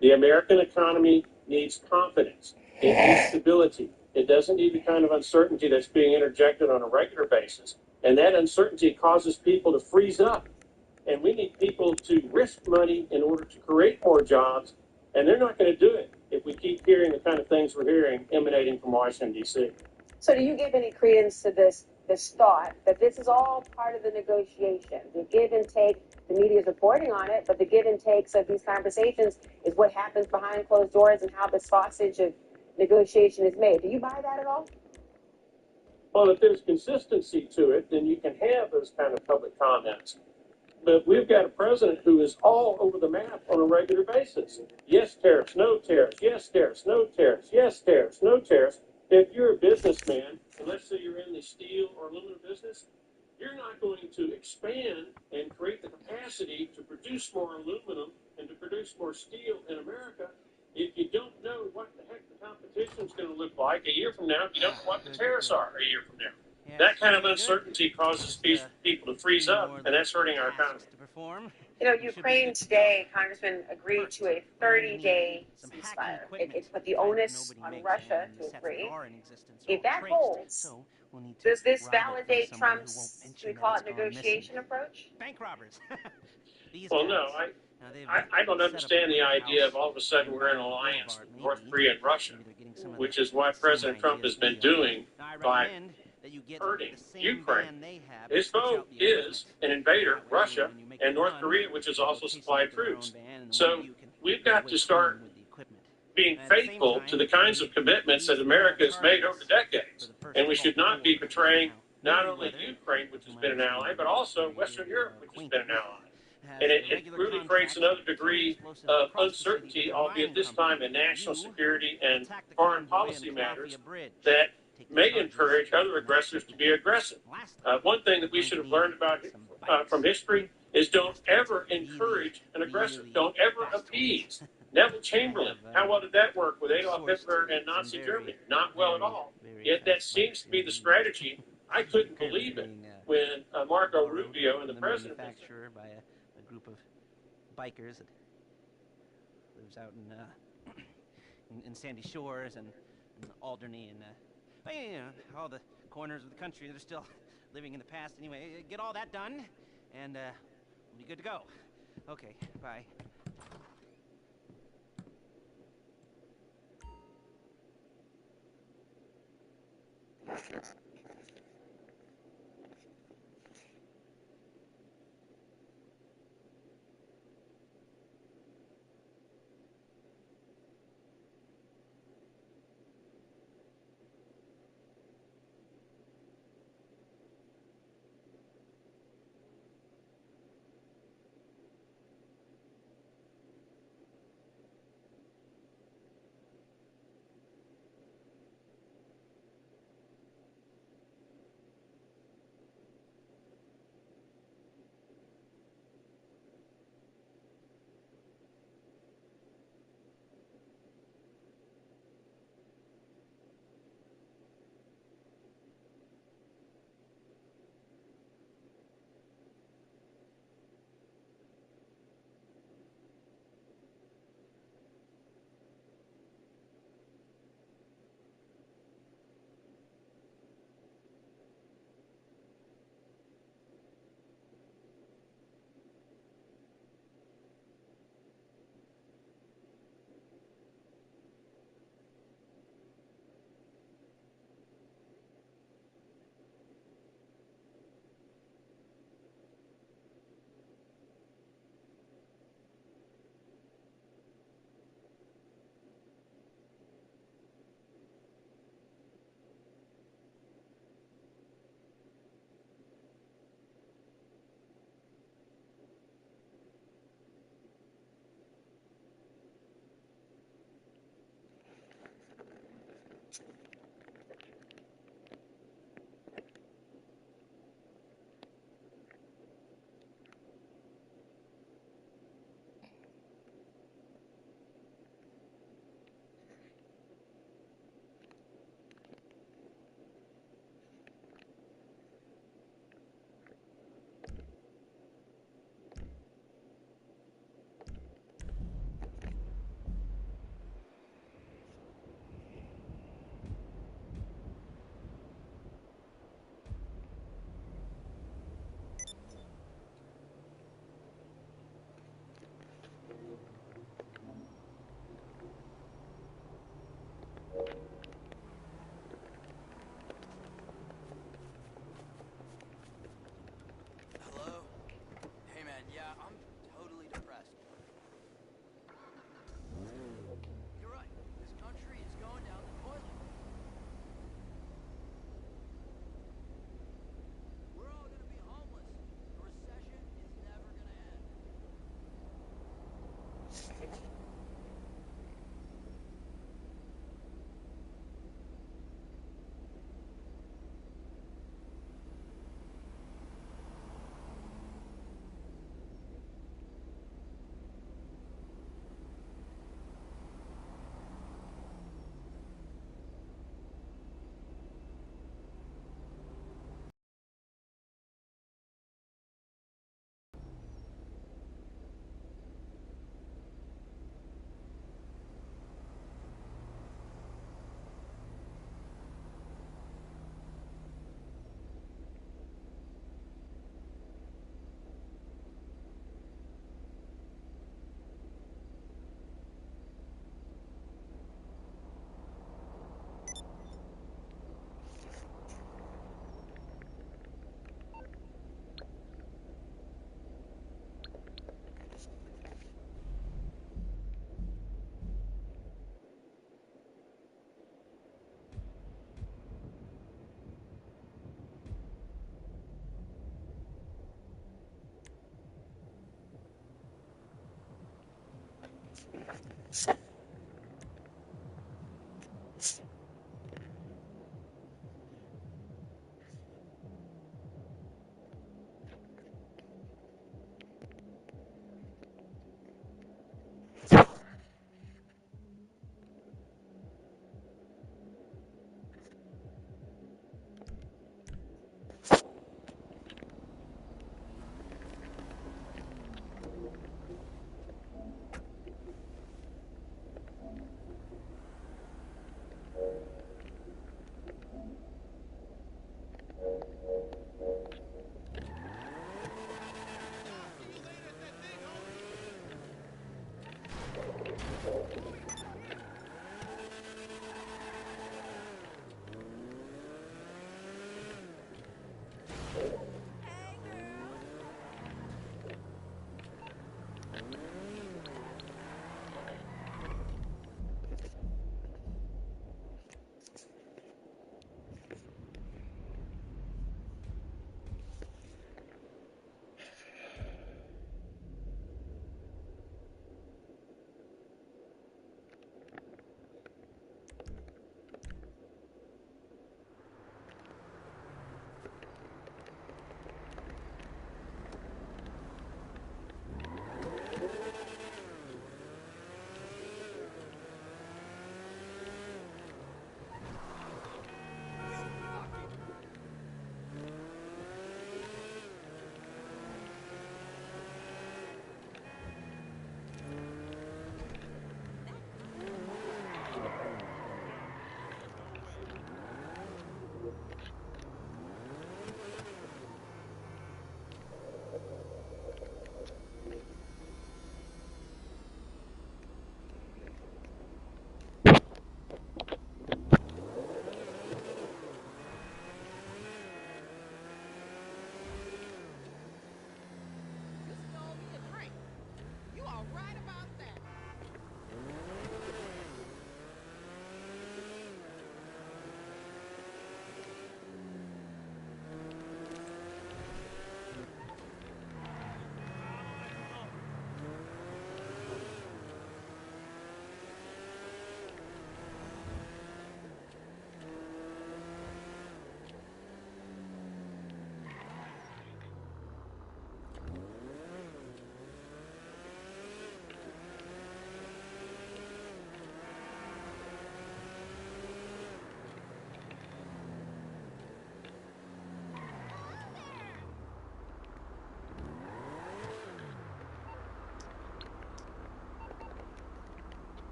Speaker 10: The American economy needs confidence. It needs stability. It doesn't need the kind of uncertainty that's being interjected on a regular basis. And that uncertainty causes people to freeze up. And we need people to risk money in order to create more jobs. And they're not going to do it if we keep hearing the kind of things we're hearing emanating from Washington, D.C.
Speaker 7: So do you give any credence to this thought that this is all part of the negotiation, the give and take? The media is reporting on it, but the give and takes of these conversations is what happens behind closed doors and how the sausage of negotiation is made. Do you buy that at all?
Speaker 10: Well, if there's consistency to it, then you can have those kind of public comments. But we've got a president who is all over the map on a regular basis. Yes, tariffs, no tariffs, yes, tariffs, no tariffs, yes, tariffs, no tariffs. If you're a businessman, and let's say you're in the steel or aluminum business, You're not going to expand and create the capacity to produce more aluminum and to produce more steel in America if you don't know what the heck the competition is going to look like a year from now, if you don't know what the tariffs are a year from now. That kind of uncertainty causes people to freeze up, and that's hurting our economy.
Speaker 7: You know, Ukraine today, Congressman, agreed to a 30-day ceasefire. It put the onus on Russia to agree. If that holds, does this validate Trump's, should we call it, negotiation approach?
Speaker 5: Bank robbers.
Speaker 10: Well, no, I don't understand the idea of all of a sudden we're in alliance with North Korea and Russia, which is what President Trump has been doing by hurting Ukraine. His vote is an invader, Russia, and North Korea, which has also supplied troops. So we've got to start being faithful to the kinds of commitments that America has made over the decades. And we should not be betraying not only Ukraine, which has been an ally, but also Western Europe, which has been an ally. And it really creates another degree of uncertainty, albeit this time in national security and foreign policy matters, that may encourage other aggressors to be aggressive. One thing that we should have learned about from history is don't ever encourage an aggressor. Don't ever appease. Neville Chamberlain, how well did that work with Adolf Hitler and Nazi Germany? Not well at all. Yet that seems to be the strategy. I couldn't believe it when Marco Rubio and the president
Speaker 5: by a group of bikers that lives out in Sandy Shores and Alderney and you know, all the corners of the country that are still living in the past. Anyway, get all that done, and we'll be good to go. Okay, bye.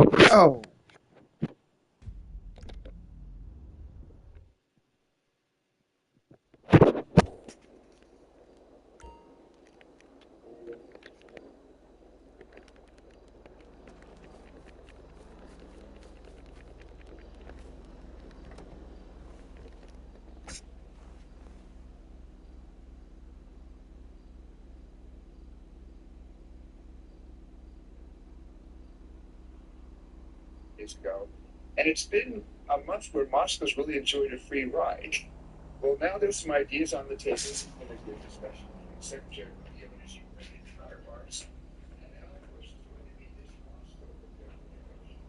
Speaker 9: Oh.
Speaker 11: Years ago. And it's been a month where Moscow's really enjoyed a free ride. Well, now there's some ideas on the table, especially Secretary of Vidya and his Ukrainian counterparts. And now, of course, is going to be this Moscow negotiation.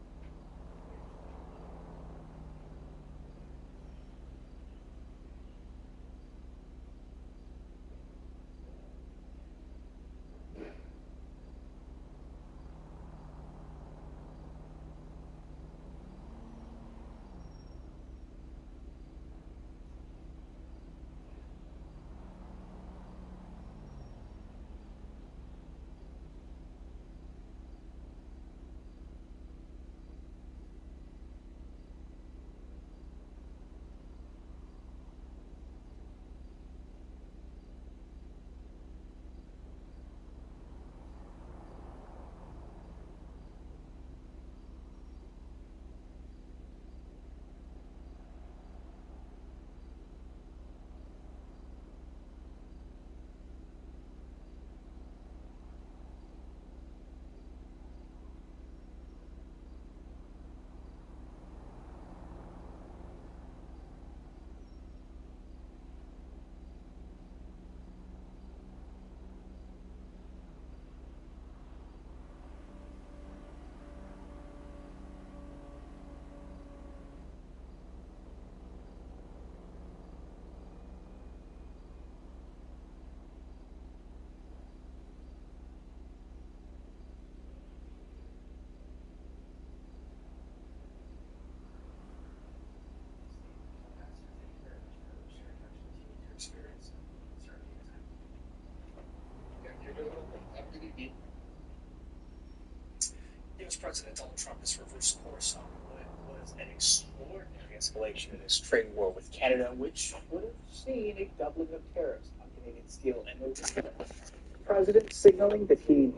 Speaker 12: U.S. President Donald Trump has reversed course on what was an extraordinary escalation in his trade war with Canada, which would have seen a doubling of tariffs on Canadian steel and aluminum. The president signaling that he'd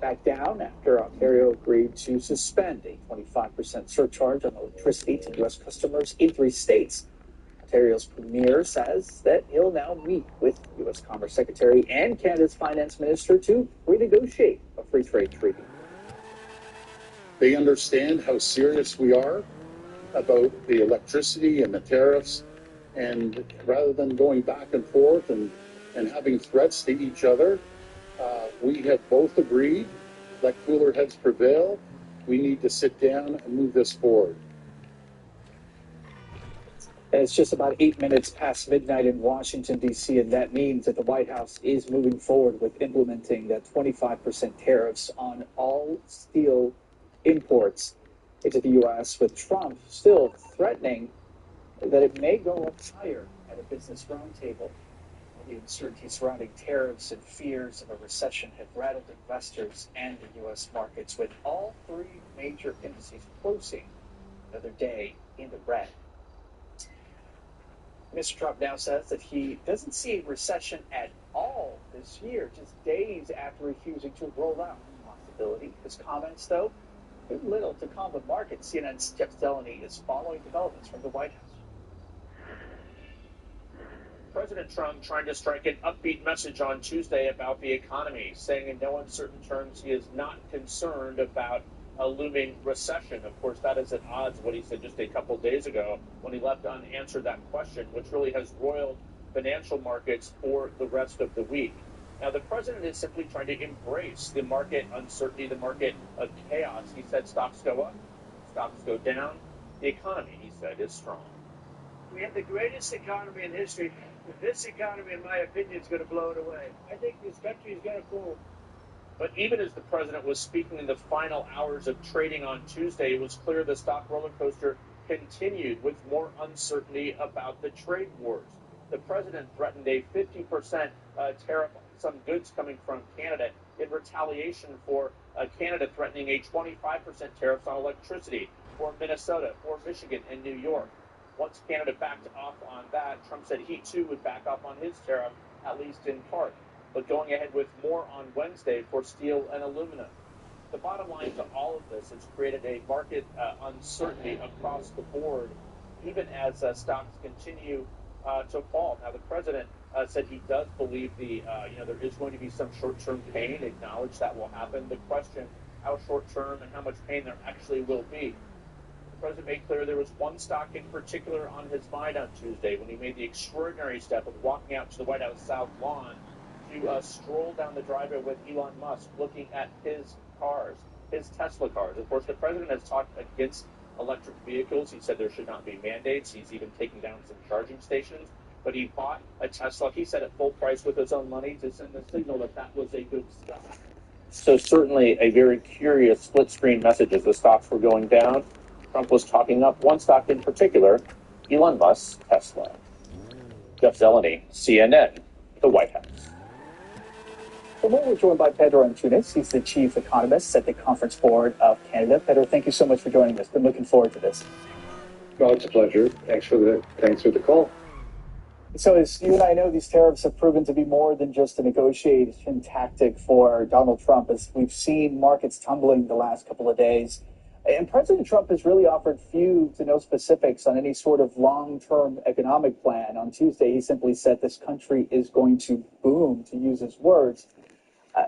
Speaker 12: back down after Ontario agreed to suspend a 25% surcharge on electricity to U.S. customers in 3 states. Ontario's premier says that he'll now meet with U.S. Commerce Secretary and Canada's finance minister to renegotiate a free trade treaty.
Speaker 13: They understand how serious we are about the electricity and the tariffs, and rather than going back and forth and having threats to each other, we have both agreed, let cooler heads prevail. We need to sit down and move this forward.
Speaker 12: It's just about 8 minutes past midnight in Washington, D.C., and that means that the White House is moving forward with implementing that 25% tariffs on all steel imports into the U.S., with Trump still threatening that it may go up higher at a business roundtable. The uncertainty surrounding tariffs and fears of a recession have rattled investors and the U.S. markets, with all 3 major indices closing another day in the red. Mr. Trump now says that he doesn't see a recession at all this year, just days after refusing to roll out the possibility. His comments, though, did little to calm the market. CNN's Jeff Zeleny is following developments from the White House.
Speaker 14: President Trump trying to strike an upbeat message on Tuesday about the economy, saying in no uncertain terms he is not concerned about a looming recession. Of course, that is at odds with what he said just a couple days ago when he left unanswered that question, which really has roiled financial markets for the rest of the week. Now, the president is simply trying to embrace the market uncertainty, the market of chaos. He said stocks go up, stocks go down. The economy, he said, is strong.
Speaker 15: We have the greatest economy in history. This economy, in my opinion, is going to blow it away. I think this country is going to boom.
Speaker 14: But even as the president was speaking in the final hours of trading on Tuesday, it was clear the stock roller coaster continued with more uncertainty about the trade wars. The president threatened a 50% tariff on some goods coming from Canada in retaliation for Canada threatening a 25% tariff on electricity for Minnesota, for Michigan, and New York. Once Canada backed off on that, Trump said he too would back off on his tariff, at least in part, but going ahead with more on Wednesday for steel and aluminum. The bottom line to all of this has created a market uncertainty across the board, even as stocks continue to fall. Now, the president said he does believe there is going to be some short-term pain, acknowledged that will happen. The question, how short-term and how much pain there actually will be. The president made clear there was one stock in particular on his mind on Tuesday when he made the extraordinary step of walking out to the White House South Lawn to stroll down the driveway with Elon Musk, looking at his cars, his Tesla cars. Of course, the president has talked against electric vehicles. He said there should not be mandates. He's even taken down some charging stations. But he bought a Tesla, he said, at full price with his own money to send the signal that that was a good stock. So certainly a very curious split-screen message as the stocks were going down. Trump was talking up one stock in particular, Elon Musk's Tesla. Jeff Zeleny, CNN, the White House.
Speaker 12: For more, we're joined by Pedro Antunes. He's the chief economist at the Conference Board of Canada. Pedro, thank you so much for joining us. Been looking forward to this.
Speaker 10: Well, it's a pleasure. Thanks for the call.
Speaker 12: So as you and I know, these tariffs have proven to be more than just a negotiation tactic for Donald Trump, as we've seen markets tumbling the last couple of days. And President Trump has really offered few to no specifics on any sort of long-term economic plan. On Tuesday, he simply said this country is going to boom, to use his words.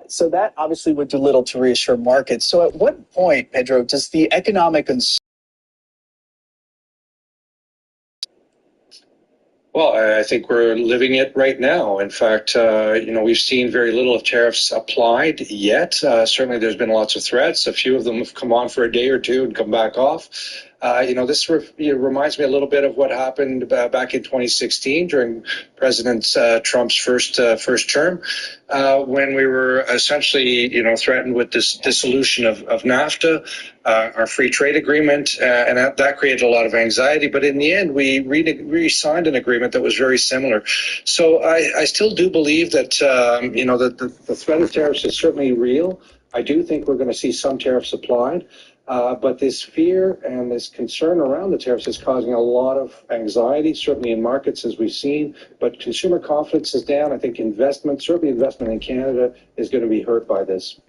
Speaker 12: So that obviously would do little to reassure markets. So at what point, Pedro, does the economic uncertainty?
Speaker 10: Well, I think we're living it right now. In fact, we've seen very little of tariffs applied yet. Certainly there's been lots of threats. A few of them have come on for a day or two and come back off. This reminds me a little bit of what happened back in 2016 during President Trump's first term, when we were essentially, threatened with this dissolution of NAFTA, our free trade agreement, and that created a lot of anxiety. But in the end, we re-signed an agreement that was very similar. So I still do believe that, that the threat of tariffs is certainly real. I do think we're going to see some tariffs applied. But this fear and this concern around the tariffs is causing a lot of anxiety, certainly in markets, as we've seen. But consumer confidence is down. I think certainly investment in Canada, is going to be hurt by this.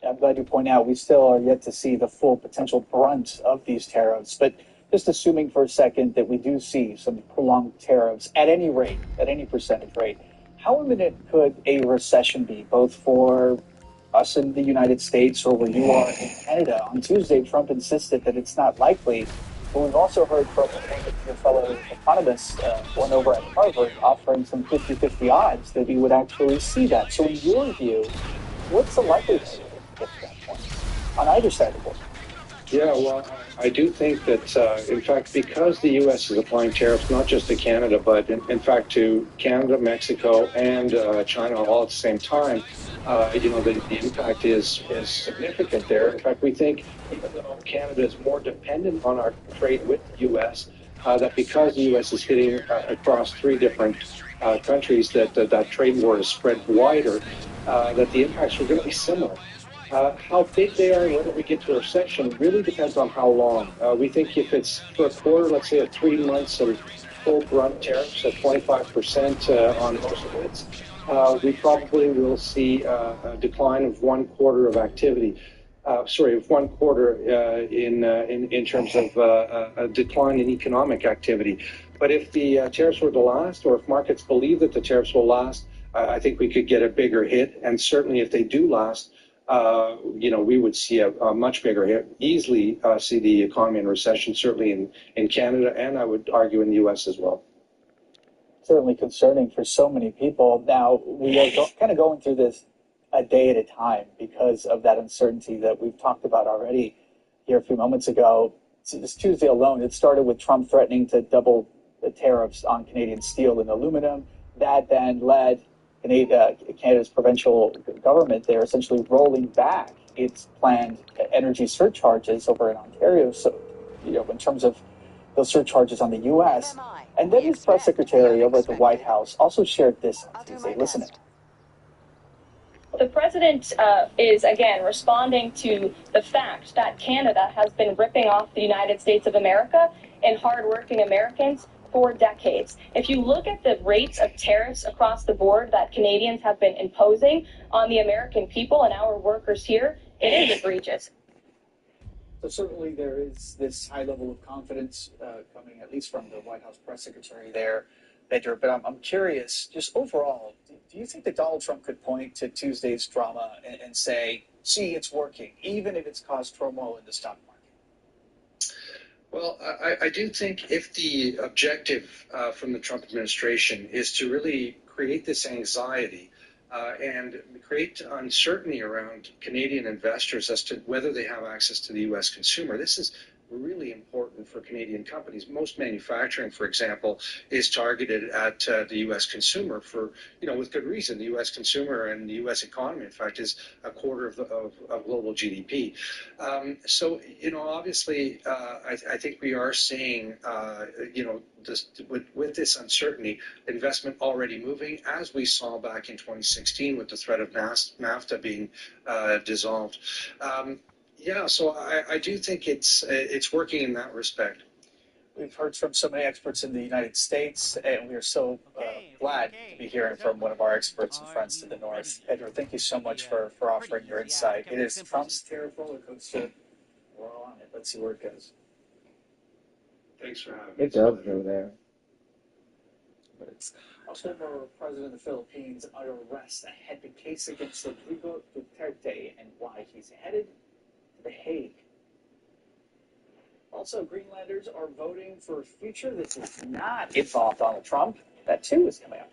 Speaker 12: I'm glad you point out we still are yet to see the full potential brunt of these tariffs. But just assuming for a second that we do see some prolonged tariffs at any rate, at any percentage rate, how imminent could a recession be, both for us in the United States or where you are in Canada? On Tuesday, Trump insisted that it's not likely, but we've also heard from one of your fellow economists, one over at Harvard, offering some 50-50 odds that we would actually see that. So in your view, what's the likelihood to get to that point on either side of the border?
Speaker 10: Yeah, well, I do think that, in fact, because the U.S. is applying tariffs not just to Canada, but in fact to Canada, Mexico, and China all at the same time, the impact is significant there. In fact, we think even though Canada is more dependent on our trade with the U.S., that because the U.S. is hitting across three different countries, that trade war is spread wider, that the impacts are going to be similar. How big they are and whether we get to a recession really depends on how long. We think if it's for a quarter, let's say 3 months of full brunt tariffs at 25% on most goods, we probably will see a decline of 1 quarter of activity. Of 1 quarter in terms of a decline in economic activity. But if the tariffs were to last, or if markets believe that the tariffs will last, I think we could get a bigger hit. And certainly if they do last, we would see a much bigger hit, easily see the economy in recession, certainly in Canada, and I would argue in the U.S. as well.
Speaker 12: Certainly concerning for so many people. Now, we are kind of going through this a day at a time because of that uncertainty that we've talked about already here a few moments ago. This Tuesday alone, it started with Trump threatening to double the tariffs on Canadian steel and aluminum. That then led Canada's provincial government, they're essentially rolling back its planned energy surcharges over in Ontario. So, in terms of those surcharges on the U.S. And then his press secretary over at the White House also shared this on Tuesday. Listen to it.
Speaker 7: The president is, again, responding to the fact that Canada has been ripping off the United States of America and hardworking Americans for decades. If you look at the rates of tariffs across the board that Canadians have been imposing on the American people and our workers here, it is egregious.
Speaker 12: So certainly there is this high level of confidence coming, at least from the White House press secretary there, Vidya. But I'm curious, just overall, do you think that Donald Trump could point to Tuesday's drama and say, see, it's working, even if it's caused turmoil in the stock market?
Speaker 16: Well, I do think if the objective from the Trump administration is to really create this anxiety and create uncertainty around Canadian investors as to whether they have access to the U.S. consumer, this is really important for Canadian companies. Most manufacturing, for example, is targeted at the U.S. consumer for, with good reason. The U.S. consumer and the U.S. economy, in fact, is a quarter of global GDP. So, obviously, I think we are seeing, with this uncertainty, investment already moving, as we saw back in 2016 with the threat of NAFTA being dissolved. Yeah, so I do think it's working in that respect.
Speaker 12: We've heard from so many experts in the United States, and we are so glad to be hearing from one of our experts and friends to the north. Edward, thank you so much for offering your insight. It is Trump's tariff roller coaster. We're all on it. Let's see where it goes.
Speaker 16: Thanks for having me.
Speaker 4: It does go there.
Speaker 12: But it's former president of the Philippines under arrest ahead the case against Rodrigo Duterte and why he's headed to The Hague. Also, Greenlanders are voting for a future that does not involve Donald Trump. That too is coming up.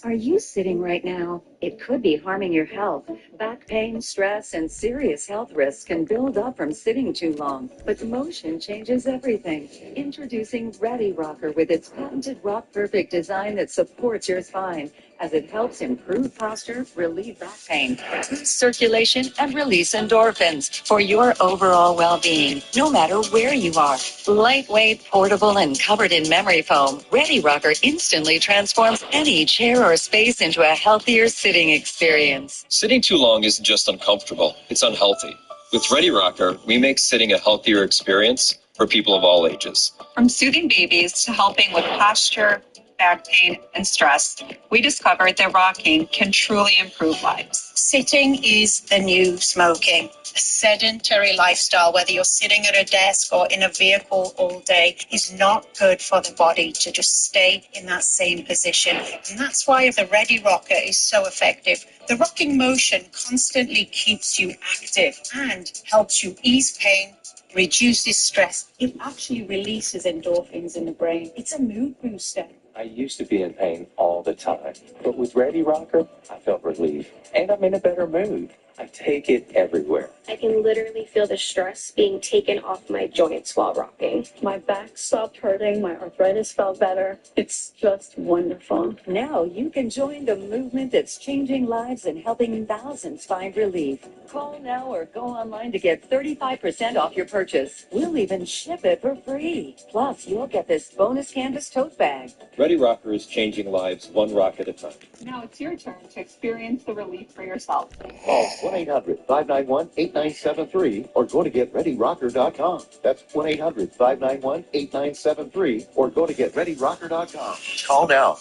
Speaker 8: Are you sitting right now? It could be harming your health. Back pain, stress, and serious health risks can build up from sitting too long. But motion changes everything. Introducing Ready Rocker with its patented Rock Perfect design that supports your spine as it helps improve posture, relieve back pain, boost circulation, and release endorphins for your overall well-being, no matter where you are. Lightweight, portable, and covered in memory foam, Ready Rocker instantly transforms any chair or space into a healthier sitting experience.
Speaker 17: Sitting too long isn't just uncomfortable, it's unhealthy. With Ready Rocker, we make sitting a healthier experience for people of all ages.
Speaker 7: From soothing babies to helping with posture, back pain, and stress, we discovered that rocking can truly improve lives.
Speaker 18: Sitting is the new smoking. A sedentary lifestyle, whether you're sitting at a desk or in a vehicle all day, is not good for the body to just stay in that same position. And that's why the Ready Rocker is so effective. The rocking motion constantly keeps you active and helps you ease pain, reduces stress. It actually releases endorphins in the brain. It's a mood booster.
Speaker 19: I used to be in pain all the time, but with Ready Rocker, I felt relief, and I'm in a better mood. I take it everywhere.
Speaker 7: I can literally feel the stress being taken off my joints while rocking. My back stopped hurting, my arthritis felt better. It's just wonderful.
Speaker 8: Now you can join the movement that's changing lives and helping thousands find relief. Call now or go online to get 35% off your purchase. We'll even ship it for free. Plus, you'll get this bonus canvas tote bag.
Speaker 19: Ready Rocker is changing lives one rock at a time.
Speaker 7: Now it's your turn to experience the relief for yourself.
Speaker 19: Call 1-800-591-8973 or go to GetReadyRocker.com. That's 1-800-591-8973 or go to GetReadyRocker.com. Call now.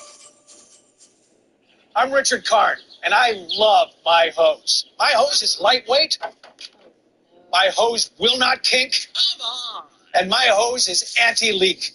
Speaker 20: I'm Richard Karn, and I love my hose. My hose is lightweight. My hose will not kink. Come on. And my hose is anti-leak.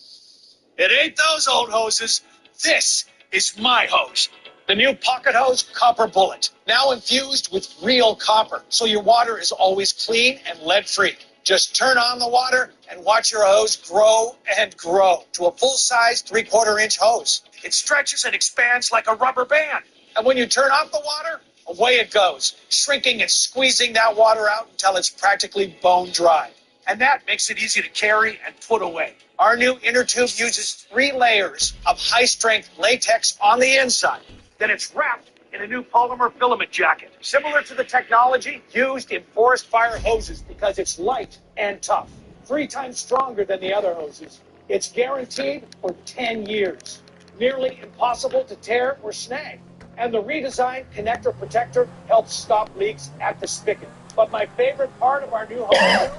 Speaker 20: It ain't those old hoses. This is my hose. The new pocket hose, Copper Bullet, now infused with real copper, so your water is always clean and lead-free. Just turn on the water and watch your hose grow and grow to a full-size 3/4-inch hose. It stretches and expands like a rubber band. And when you turn off the water, away it goes, shrinking and squeezing that water out until it's practically bone dry. And that makes it easy to carry and put away. Our new inner tube uses 3 layers of high-strength latex on the inside. Then it's wrapped in a new polymer filament jacket, similar to the technology used in forest fire hoses because it's light and tough, 3 times stronger than the other hoses. It's guaranteed for 10 years. nearly impossible to tear or snag. And the redesigned connector protector helps stop leaks at the spigot. But my favorite part of our new hose,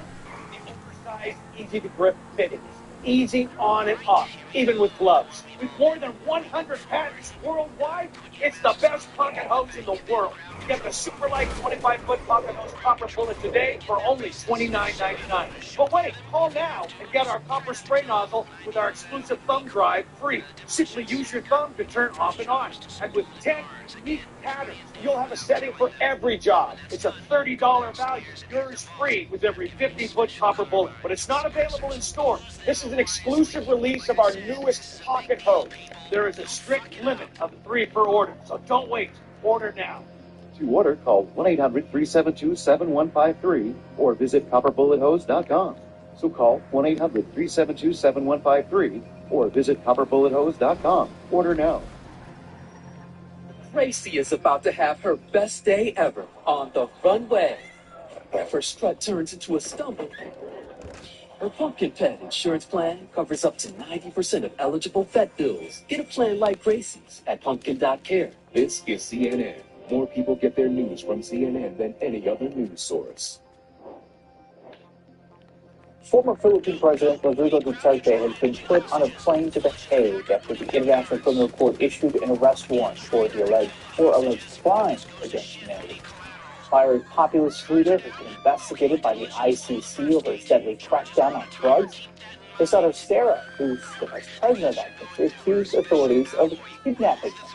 Speaker 20: the oversized, easy-to-grip fittings. Easy on and off, even with gloves. With more than 100 patents worldwide, it's the best pocket hose in the world. Get the super light 25-foot pocket hose copper bullet today for only $29.99. But wait, call now and get our copper spray nozzle with our exclusive thumb drive free. Simply use your thumb to turn off and on. And with 10 unique patterns, you'll have a setting for every job. It's a $30 value. Yours free with every 50-foot copper bullet. But it's not available in stores. This is an exclusive release of our newest pocket hose. There is a strict limit of 3 per order, so don't wait. Order now.
Speaker 21: To order, call 1-800-372-7153 or visit copperbullethose.com. So call 1-800-372-7153 or visit copperbullethose.com. Order now.
Speaker 19: Gracie is about to have her best day ever on the runway. If her strut turns into a stumble, her Pumpkin Pet insurance plan covers up to 90% of eligible vet bills. Get a plan like Gracie's at pumpkin.care.
Speaker 22: This is CNN. More people get their news from CNN than any other news source.
Speaker 23: Former Philippine President Rodrigo Duterte has been put on a plane to The Hague after the International Criminal Court issued an arrest warrant for alleged crimes against humanity. Fiery populist leader has been investigated by the ICC over his deadly crackdown on drugs. His daughter Sarah, who's the vice president of that country, accused authorities of kidnapping him.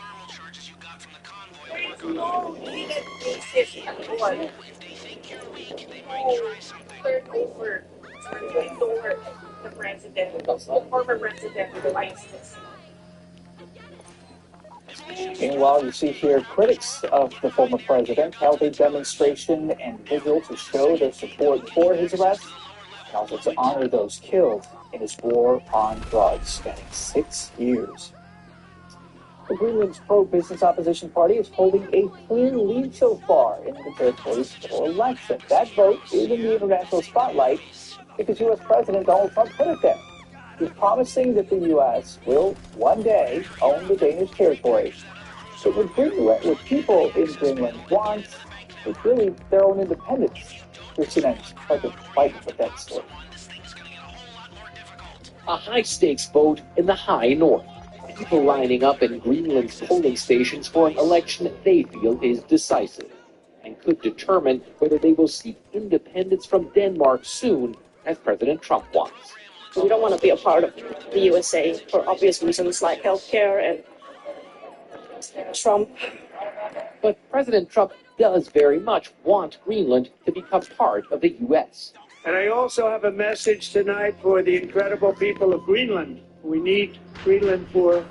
Speaker 23: Meanwhile, you see here critics of the former president held a demonstration and vigil to show their support for his arrest and also to honor those killed in his war on drugs spanning 6 years. The Greenland's pro-business opposition party is holding a clear lead so far in the territory's federal election. That vote is in the international spotlight because U.S. President Donald Trump put it there. He's promising that the U.S. will one day own the Danish territory. But what people in Greenland want is really their own independence. Here's CNN's Frederick fighting for that story.
Speaker 22: A high-stakes vote in the high north. People lining up in Greenland's polling stations for an election they feel is decisive and could determine whether they will seek independence from Denmark soon, as President Trump wants.
Speaker 24: We don't want to be a part of the USA for obvious reasons like healthcare and Trump.
Speaker 22: But President Trump does very much want Greenland to become part of the U.S.
Speaker 15: And I also have a message tonight for the incredible people of Greenland. We need Greenland for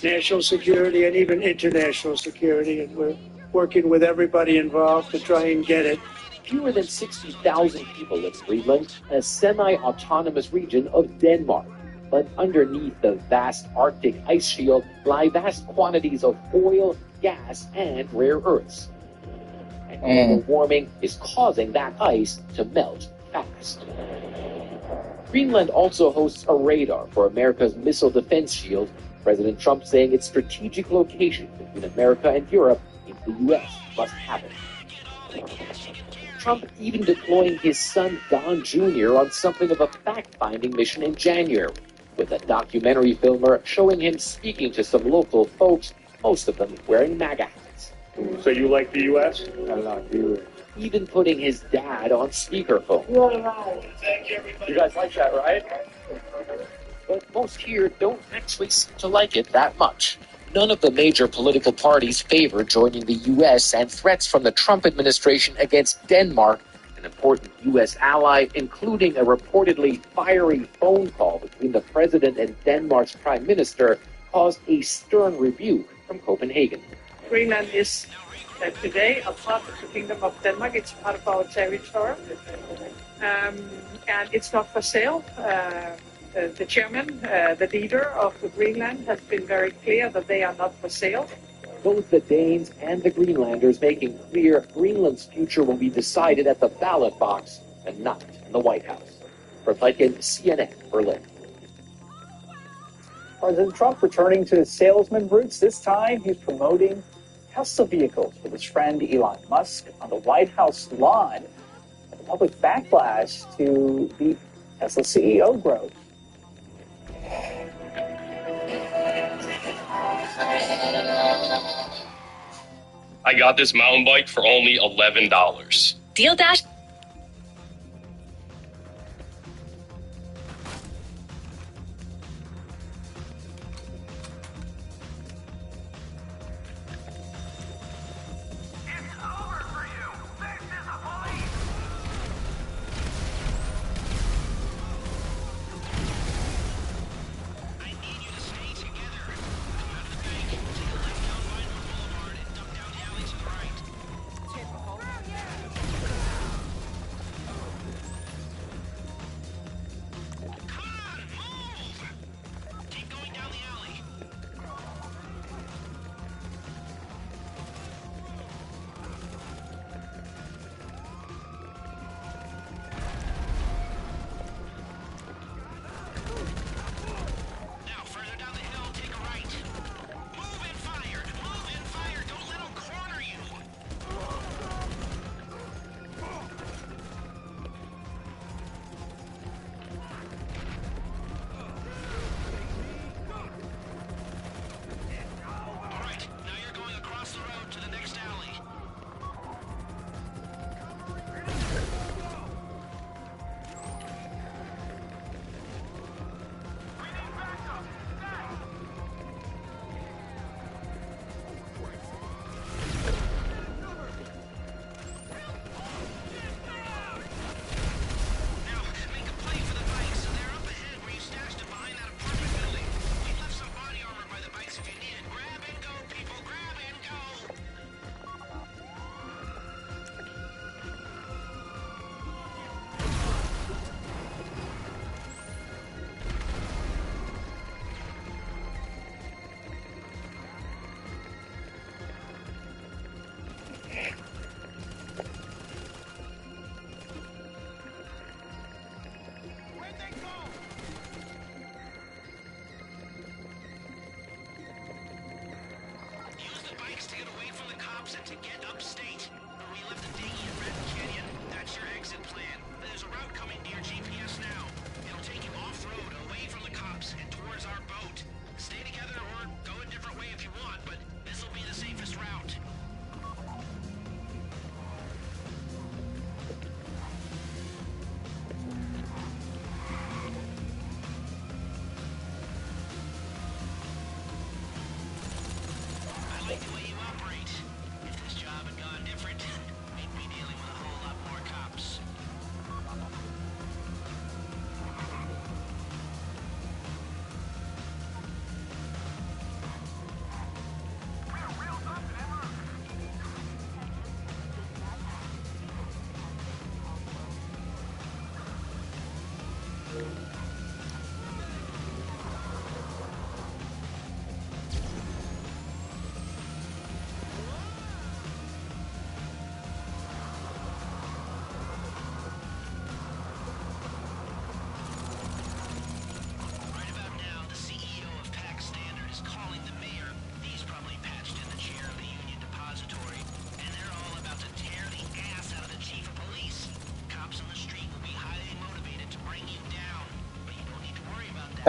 Speaker 15: national security and even international security, and we're working with everybody involved to try and get it.
Speaker 22: Fewer than 60,000 people live in Greenland, a semi-autonomous region of Denmark. But underneath the vast Arctic ice shield lie vast quantities of oil, gas, and rare earths. And global warming is causing that ice to melt fast. Greenland also hosts a radar for America's missile defense shield. President Trump saying its strategic location between America and Europe means the U.S. must have it. Trump even deploying his son Don Jr. on something of a fact-finding mission in January, with a documentary filmer showing him speaking to some local folks, most of them wearing MAGA hats.
Speaker 15: So you like the U.S.?
Speaker 21: I like you.
Speaker 22: Even putting his dad on speakerphone.
Speaker 15: You guys like that, right?
Speaker 22: But most here don't actually seem to like it that much. None of the major political parties favor joining the U.S., and threats from the Trump administration against Denmark, an important U.S. ally, including a reportedly fiery phone call between the president and Denmark's prime minister, caused a stern rebuke from Copenhagen.
Speaker 24: Greenland is today a part of the Kingdom of Denmark. It's part of our territory, and it's not for sale. The chairman, the leader of the Greenland, has been very clear that they are not for sale.
Speaker 22: Both the Danes and the Greenlanders making clear Greenland's future will be decided at the ballot box and not in the White House. For Letkin, CNN, Berlin.
Speaker 23: President Trump returning to his salesman roots. This time, he's promoting Tesla vehicles with his friend Elon Musk on the White House lawn. The public backlash to the Tesla CEO growth.
Speaker 1: I got this mountain bike for only $11.
Speaker 2: Deal Dash.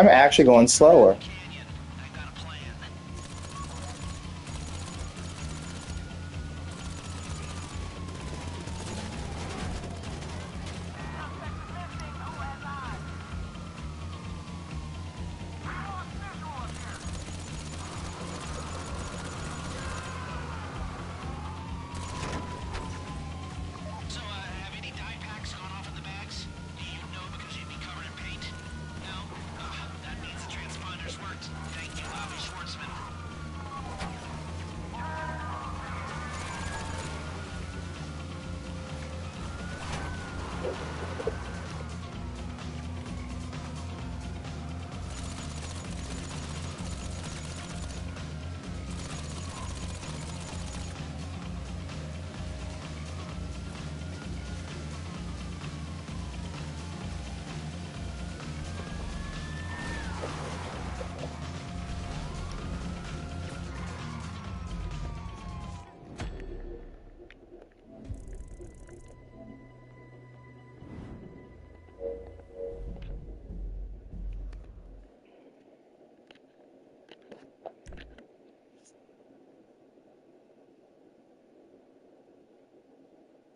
Speaker 9: I'm actually going slower.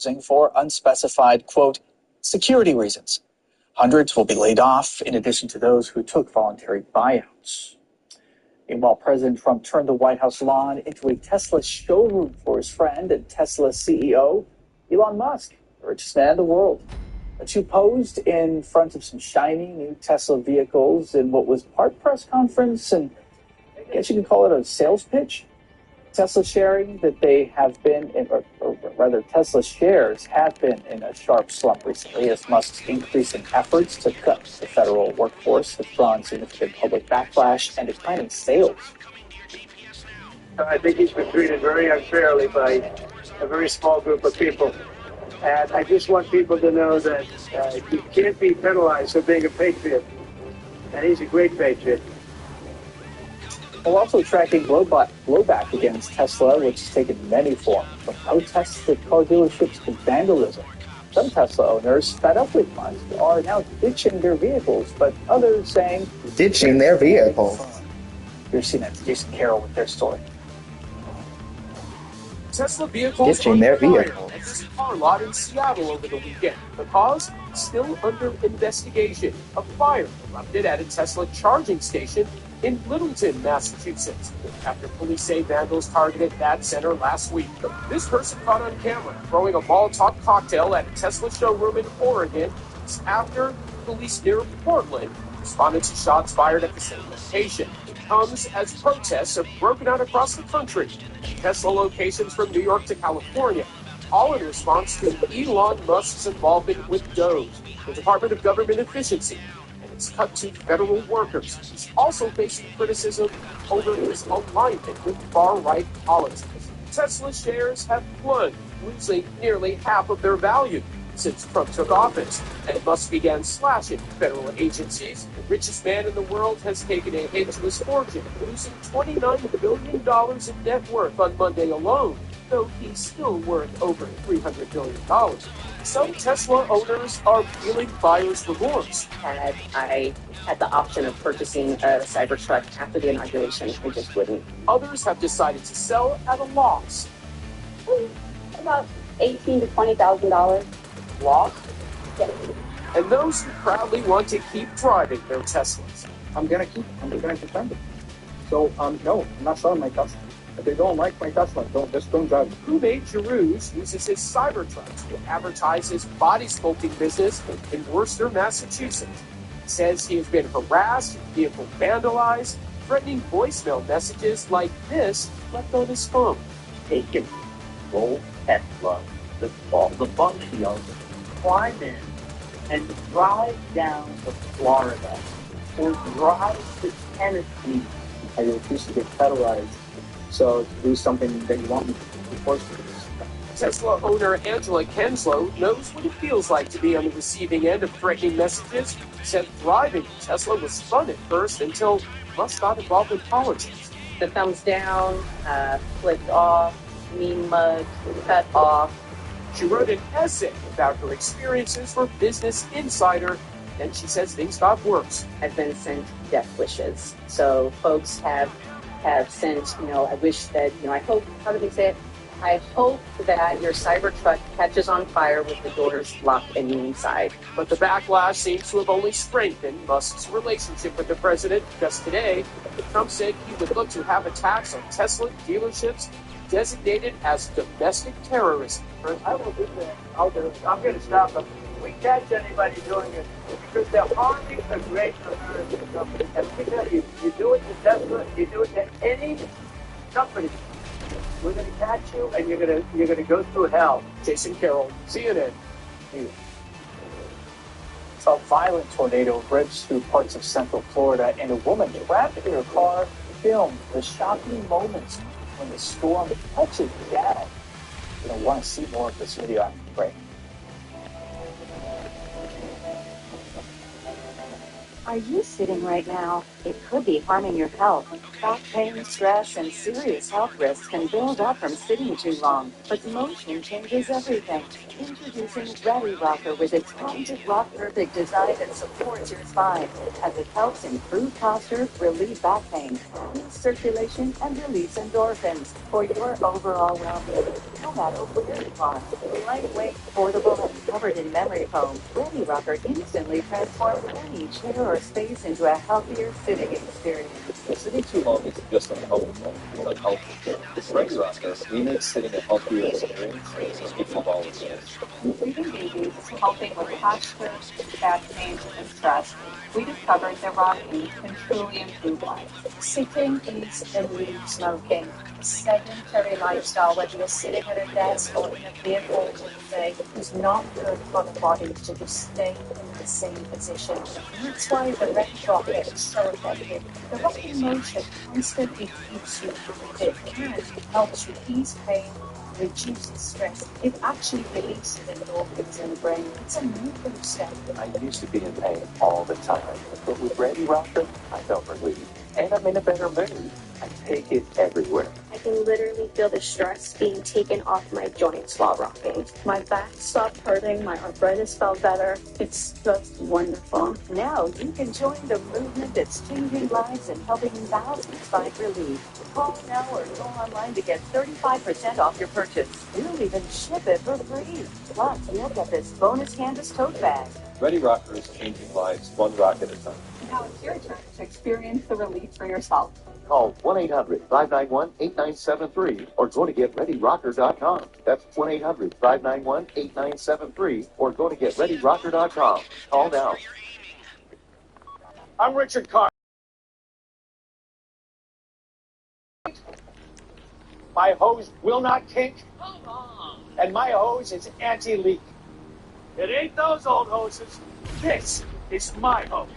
Speaker 23: closing for unspecified, quote, security reasons. Hundreds will be laid off, in addition to those who took voluntary buyouts. Meanwhile, President Trump turned the White House lawn into a Tesla showroom for his friend and Tesla CEO, Elon Musk, the richest man in the world. The two posed in front of some shiny new Tesla vehicles in what was part press conference and I guess you could call it a sales pitch. Tesla sharing that they have been, or rather Tesla shares have been in a sharp slump recently as Musk's increasing efforts to cut the federal workforce have drawn significant public backlash and declining sales.
Speaker 15: I think he's been treated very unfairly by a very small group of people. And I just want people to know that you can't be penalized for being a patriot. And he's a great patriot.
Speaker 23: While also tracking blowback against Tesla, which has taken many forms, from protests at car dealerships to vandalism. Some Tesla owners, fed up with Musk, are now ditching their vehicles, but others saying...
Speaker 9: Ditching their vehicles.
Speaker 23: Here's CNN's Jason Carroll with their story.
Speaker 2: Tesla vehicles
Speaker 9: Ditching their vehicles.
Speaker 2: at this car lot in Seattle over the weekend. The cause still under investigation. A fire erupted at a Tesla charging station in Littleton, Massachusetts, after police say vandals targeted that center last week. This person caught on camera throwing a Molotov cocktail at a Tesla showroom in Oregon after police near Portland responded to shots fired at the same location. It comes as protests have broken out across the country. Tesla locations from New York to California, all in response to Elon Musk's involvement with Doge, the Department of Government Efficiency, and its cut to federal workers. He's also facing criticism over his alignment with far-right politics. Tesla shares have plunged, losing nearly half of their value since Trump took office, and Musk began slashing federal agencies. The richest man in the world has taken a hit to his fortune, losing $29 billion in net worth on Monday alone, though he's still worth over $300 billion. Some Tesla owners are feeling buyer's remorse.
Speaker 7: Had I had the option of purchasing a Cybertruck after the inauguration, I just wouldn't.
Speaker 2: Others have decided to sell at a loss.
Speaker 7: About $18,000 to $20,000.
Speaker 2: Loss? Yeah. And those who proudly want to keep driving their Teslas.
Speaker 3: I'm gonna defend it. So, no, I'm not selling my Tesla. If they don't like my Tesla, don't drive it.
Speaker 2: Roommate Giroux uses his Cybertruck to advertise his body sculpting business in Worcester, Massachusetts. He says he has been harassed, vehicle vandalized, threatening voicemail messages like this left on his phone.
Speaker 5: Take it, roll Tesla, the bunkie of it, climb in, and drive down to Florida, or drive to Tennessee.
Speaker 23: I refuse to get federalized, so to do something that you want me to be forced to do.
Speaker 2: Tesla owner Angela Kenslow knows what it feels like to be on the receiving end of threatening messages. Said driving Tesla was fun at first until Musk got involved in politics.
Speaker 7: The thumbs down, flipped off, mean mugs, cut off.
Speaker 2: She wrote an essay about her experiences for Business Insider, and she says things got worse.
Speaker 7: I've been sent death wishes. So folks have sent, I wish that, I hope, how do they say it? I hope that your Cybertruck catches on fire with the doors locked and you inside.
Speaker 2: But the backlash seems to have only strengthened Musk's relationship with the president. Just today, Trump said he would look to have attacks on Tesla dealerships designated as domestic terrorism.
Speaker 15: I will do that. I'm going to stop them. If we catch anybody doing it, because they're harming a great American company. And we tell you, you do it to Tesla, you do it to any company. We're going to catch you, and you're going to go through hell.
Speaker 2: Jason Carroll, CNN.
Speaker 23: A violent tornado rips through parts of central Florida, and a woman trapped in her car filmed the shocking moments when the storm touches down. You're going to want to see more of this video after the break.
Speaker 8: are you sitting right now? It could be harming your health. Back pain, stress, and serious health risks can build up from sitting too long, but motion changes everything. Introducing Ready Rocker with its patented Rock Perfect design that supports your spine as it helps improve posture, relieve back pain, boost circulation, and release endorphins for your overall well-being. No matter where you are, lightweight, portable, and covered in memory foam, Ready Rocker instantly transforms any chair or space into a healthier sitting experience.
Speaker 17: Sitting too long isn't just uncomfortable, it's unhealthy. With Ready Rocker, we make sitting a healthier experience for people of all ages.
Speaker 7: Treating babies, helping with posture, back pain, and stress, we discovered that rocking can truly improve lives. Sitting is the new smoking. A sedentary lifestyle, whether you're sitting at a desk or in a vehicle all day, is not good for the body to just stay in the same position. And that's why the Red Rocket is so effective. The rocking motion constantly keeps you active and helps you ease pain, reduces stress. It actually releases endorphins in the brain. It's a new step.
Speaker 22: I used to be in pain all the time, but with Ready Rocker, I felt relief. And I'm in a better mood. I take it everywhere.
Speaker 6: I can literally feel the stress being taken off my joints while rocking. My back stopped hurting, my arthritis felt better. It's just wonderful.
Speaker 8: Now you can join the movement that's changing lives and helping thousands find relief. Call now or go online to get 35% off your purchase. We'll even ship it for free. Plus, you'll get this bonus canvas tote bag.
Speaker 17: Ready Rocker is changing lives one rock at a time.
Speaker 7: Now it's your turn to experience the relief for yourself.
Speaker 22: Call 1-800-591-8973 or go to GetReadyRocker.com. That's 1-800-591-8973 or go to GetReadyRocker.com. Call now.
Speaker 20: I'm Richard Carr. My hose will not kink, and my hose is anti-leak. It ain't those old hoses. This is my hose.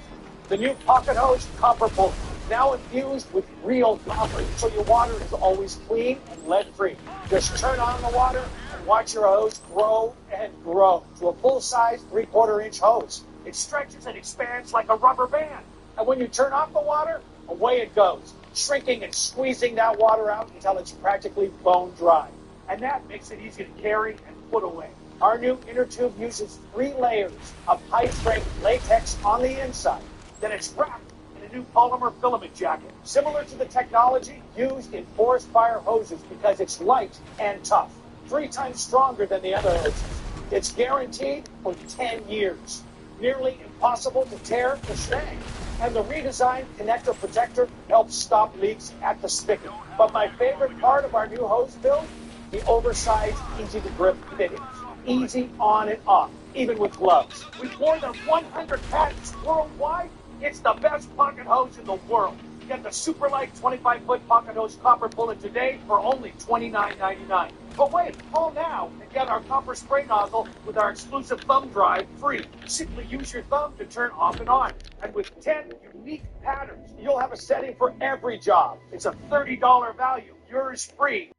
Speaker 20: The new pocket hose Copper Bullet, now infused with real copper, so your water is always clean and lead-free. Just turn on the water and watch your hose grow and grow to a full-size 3/4-inch hose. It stretches and expands like a rubber band. And when you turn off the water, away it goes, shrinking and squeezing that water out until it's practically bone dry. And that makes it easy to carry and put away. Our new inner tube uses 3 layers of high-strength latex on the inside. Then it's wrapped in a new polymer filament jacket, similar to the technology used in forest fire hoses because it's light and tough, 3 times stronger than the other hoses. It's guaranteed for 10 years. Nearly impossible to tear or stain. And the redesigned connector protector helps stop leaks at the spigot. But my favorite part of our new hose build, the oversized, easy-to-grip fittings. Easy on and off, even with gloves. With more than 100 patents worldwide, it's the best pocket hose in the world. Get the super light 25-foot pocket hose Copper Bullet today for only $29.99. But wait, call now and get our copper spray nozzle with our exclusive thumb drive free. Simply use your thumb to turn off and on. And with 10 unique patterns, you'll have a setting for every job. It's a $30 value. Yours free.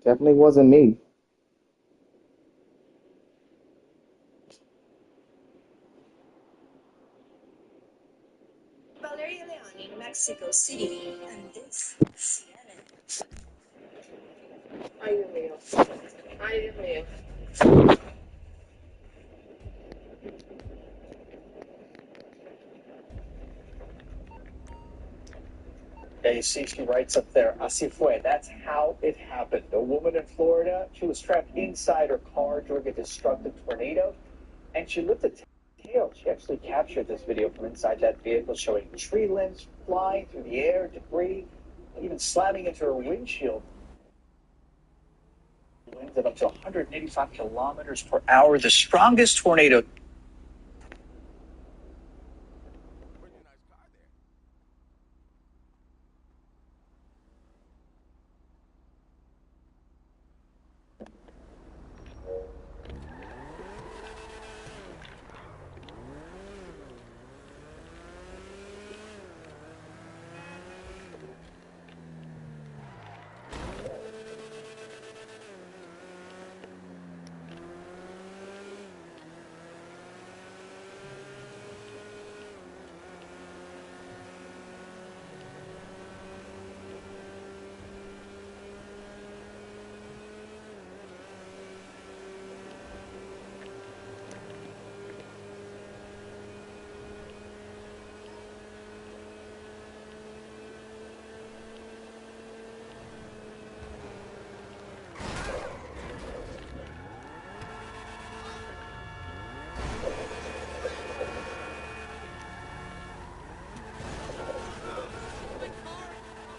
Speaker 4: Definitely wasn't me.
Speaker 8: Valeria Leon in Mexico City, and this is CNN.
Speaker 24: Ay, Dios mío. Ay, Dios mío.
Speaker 23: Yeah, you see, she writes up there, así fue. That's how it happened. A woman in Florida, she was trapped inside her car during a destructive tornado, and she lived a deal. She actually captured this video from inside that vehicle, showing tree limbs flying through the air, debris, even slamming into her windshield. Winds of up to 185 kilometers per hour, the strongest tornado.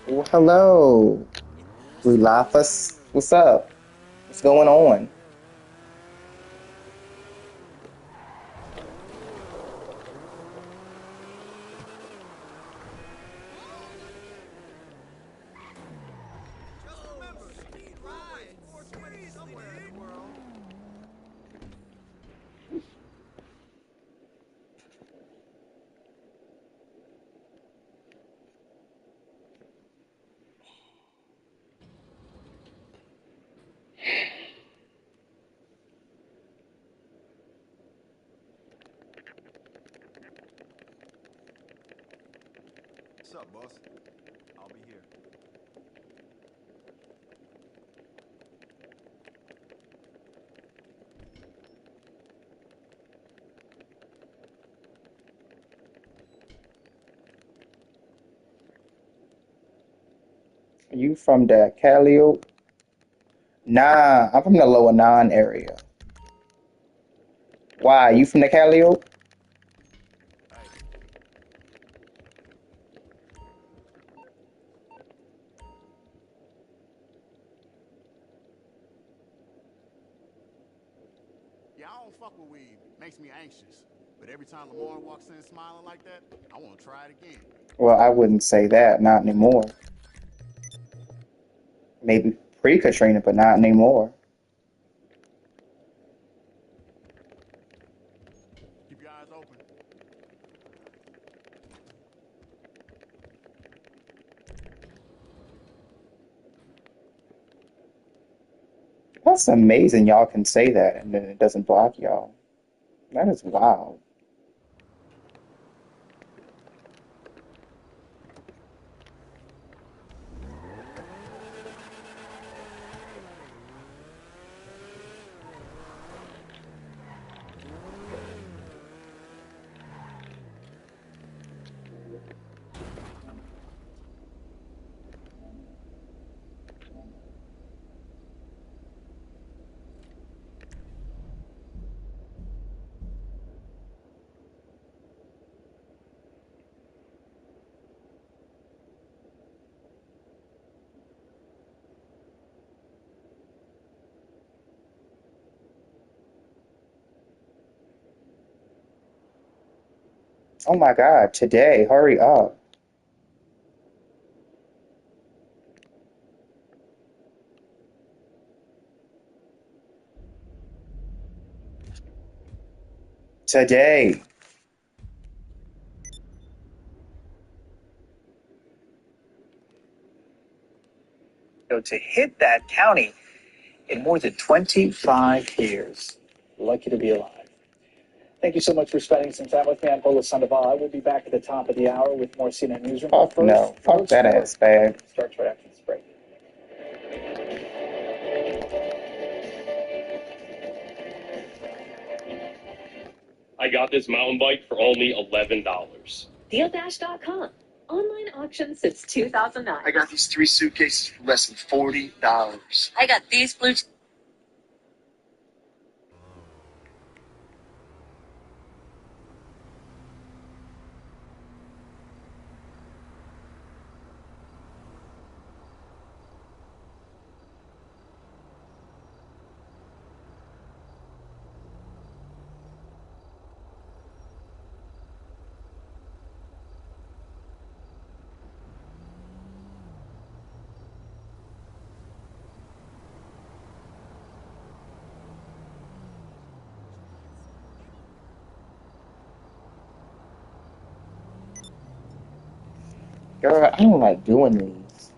Speaker 9: Well, hello, Relafus. What's up? What's going on?
Speaker 10: What's up, boss? I'll be here.
Speaker 9: You from the Calio? Nah, I'm from the Lower Nine area. Why? You from the Calio?
Speaker 10: Yeah, I don't fuck with weed. Makes me anxious. But every time Lamar walks in smiling like that, I want to try it again.
Speaker 9: Well, I wouldn't say that. Not anymore. Maybe pre-Katrina, but not anymore.
Speaker 10: Keep your eyes open.
Speaker 9: That's amazing y'all can say that and then it doesn't block y'all. That is wild. Oh my God, today, hurry up. Today.
Speaker 23: To hit that county in more than 25 years. Lucky to be alive. Thank you so much for spending some time with me. I'm Bola Sandoval. I will be back at the top of the hour with more CNN Newsroom.
Speaker 9: Fuck no. Fuck that ass bag.
Speaker 23: Starts right after this break.
Speaker 1: I got this mountain bike for only $11.
Speaker 6: DealDash.com. Online auction since 2009.
Speaker 11: I got these 3 suitcases for less than $40.
Speaker 6: I got these blue.
Speaker 9: Girl, I don't like doing these.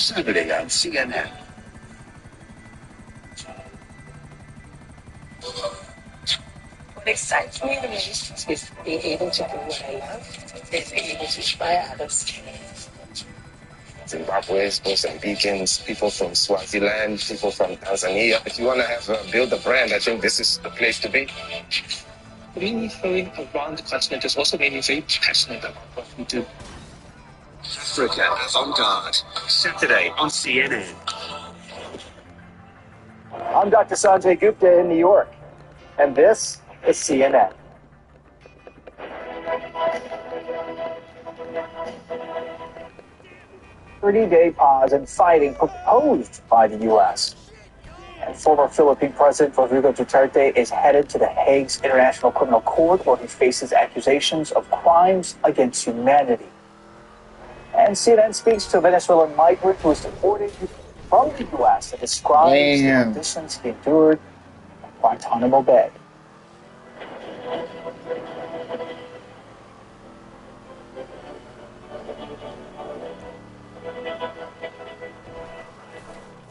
Speaker 11: Saturday on CNN.
Speaker 12: What excites me the most is being able to do what I love, is being able to inspire others.
Speaker 13: Zimbabweans, Mozambicans, people from Swaziland, people from Tanzania. If you want to build a brand, I think this is the place to be.
Speaker 2: Really going around the continent has also made me very passionate about what we do.
Speaker 11: Africa Avant-Garde. Saturday on CNN.
Speaker 23: I'm Dr. Sanjay Gupta in New York, and this is CNN. A 30-day pause in fighting proposed by the U.S. And former Philippine President Rodrigo Duterte is headed to the Hague's International Criminal Court, where he faces accusations of crimes against humanity. And CNN speaks to a Venezuelan migrant who is deported from the U.S. and describes the conditions he endured at Guantanamo Bay.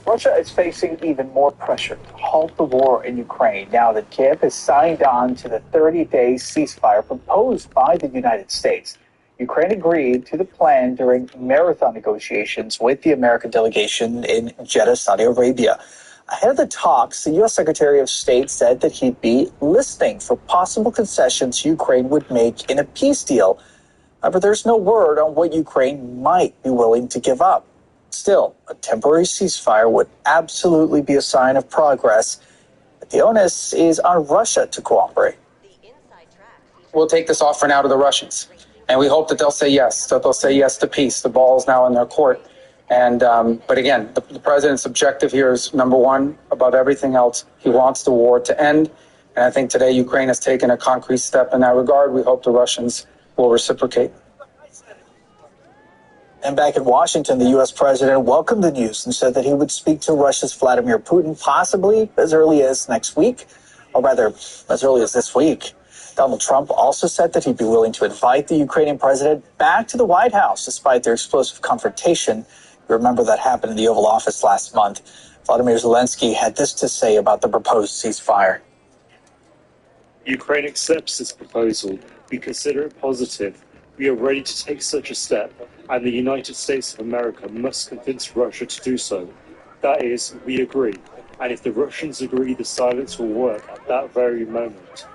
Speaker 23: Russia is facing even more pressure to halt the war in Ukraine now that Kiev has signed on to the 30-day ceasefire proposed by the United States. Ukraine agreed to the plan during marathon negotiations with the American delegation in Jeddah, Saudi Arabia. Ahead of the talks, the U.S. Secretary of State said that he'd be listening for possible concessions Ukraine would make in a peace deal. However, there's no word on what Ukraine might be willing to give up. Still, a temporary ceasefire would absolutely be a sign of progress. But the onus is on Russia to cooperate.
Speaker 14: We'll take this offer now to the Russians, and we hope that they'll say yes, that they'll say yes to peace. The ball is now in their court. And but again, the president's objective here is, number one, above everything else, he wants the war to end. And I think today Ukraine has taken a concrete step in that regard. We hope the Russians will reciprocate.
Speaker 23: And back in Washington, the U.S. president welcomed the news and said that he would speak to Russia's Vladimir Putin possibly as early as next week, or rather, as early as this week. Donald Trump also said that he'd be willing to invite the Ukrainian president back to the White House despite their explosive confrontation. You remember that happened in the Oval Office last month. Vladimir Zelensky had this to say about the proposed ceasefire.
Speaker 16: Ukraine accepts this proposal. We consider it positive. We are ready to take such a step, and the United States of America must convince Russia to do so. That is, we agree. And if the Russians agree, the silence will work at that very moment.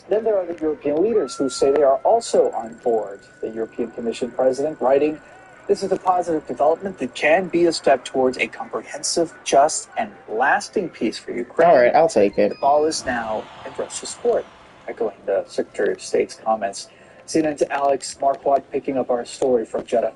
Speaker 23: Then there are the European leaders who say they are also on board. The European Commission president writing, "This is a positive development that can be a step towards a comprehensive, just, and lasting peace for Ukraine."
Speaker 9: All right, I'll take it.
Speaker 23: The ball is now in Russia's court, echoing the Secretary of State's comments. CNN's Alex Marquardt picking up our story from Jeddah.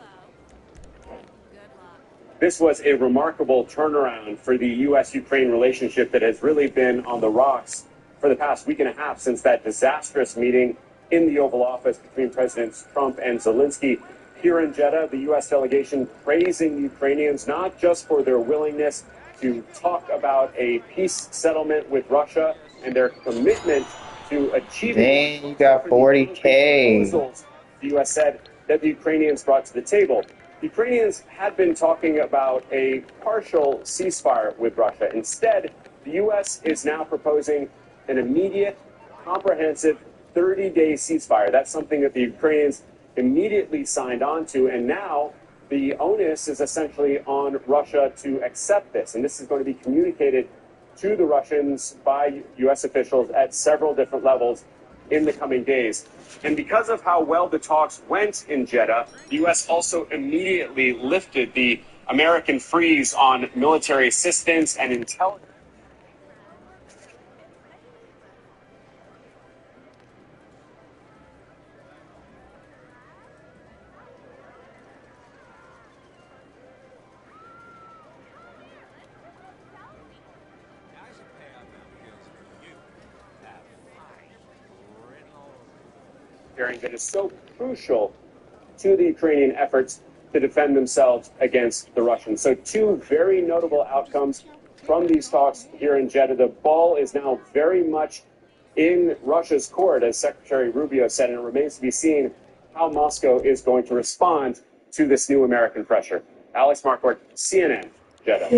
Speaker 18: This was a remarkable turnaround for the U.S.-Ukraine relationship that has really been on the rocks for the past week and a half since that disastrous meeting in the Oval Office between Presidents Trump and Zelensky. Here in Jeddah, the U.S. delegation praising Ukrainians not just for their willingness to talk about a peace settlement with Russia and their commitment to achieving.
Speaker 9: Dang, you got 40K.
Speaker 18: Proposals, the U.S. said that the Ukrainians brought to the table. The Ukrainians had been talking about a partial ceasefire with Russia. Instead, the U.S. is now proposing an immediate, comprehensive 30-day ceasefire. That's something that the Ukrainians immediately signed on to, and now the onus is essentially on Russia to accept this. And this is going to be communicated to the Russians by U.S. officials at several different levels in the coming days. And because of how well the talks went in Jeddah, the U.S. also immediately lifted the American freeze on military assistance and intelligence. That is so crucial to the Ukrainian efforts to defend themselves against the Russians. So two very notable outcomes from these talks here in Jeddah. The ball is now very much in Russia's court, as Secretary Rubio said, and it remains to be seen how Moscow is going to respond to this new American pressure. Alex Marquardt, CNN, Jeddah.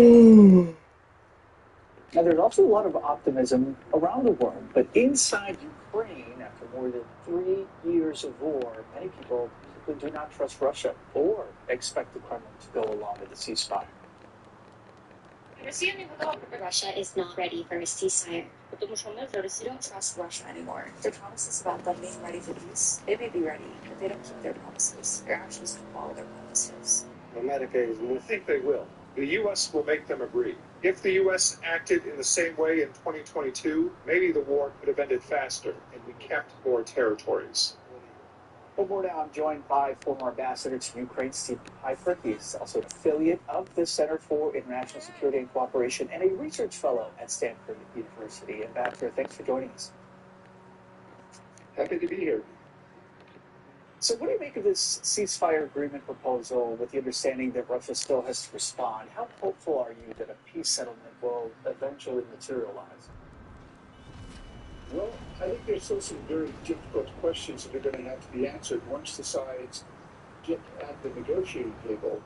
Speaker 23: Now, there's also a lot of optimism around the world, but inside Ukraine, after more than 3 years of war, many people simply do not trust Russia or expect the Kremlin to go along with the ceasefire.
Speaker 19: Russia is not ready for a ceasefire. They don't trust Russia anymore. Their promises about them being ready for peace, they may be ready, but they don't keep their promises. Their actions don't follow their promises.
Speaker 25: I think they will. The U.S. will make them agree. If the U.S. acted in the same way in 2022, maybe the war could have ended faster and we kept more territories.
Speaker 23: Well, more now, I'm joined by former ambassador to Ukraine, Steve Piper. He's also an affiliate of the Center for International Security and Cooperation and a research fellow at Stanford University. Ambassador, thanks for joining us.
Speaker 25: Happy to be here.
Speaker 23: So what do you make of this ceasefire agreement proposal with the understanding that Russia still has to respond? How hopeful are you that a peace settlement will eventually materialize?
Speaker 3: Well, I think there's still some very difficult questions that are going to have to be answered once the sides get at the negotiating table.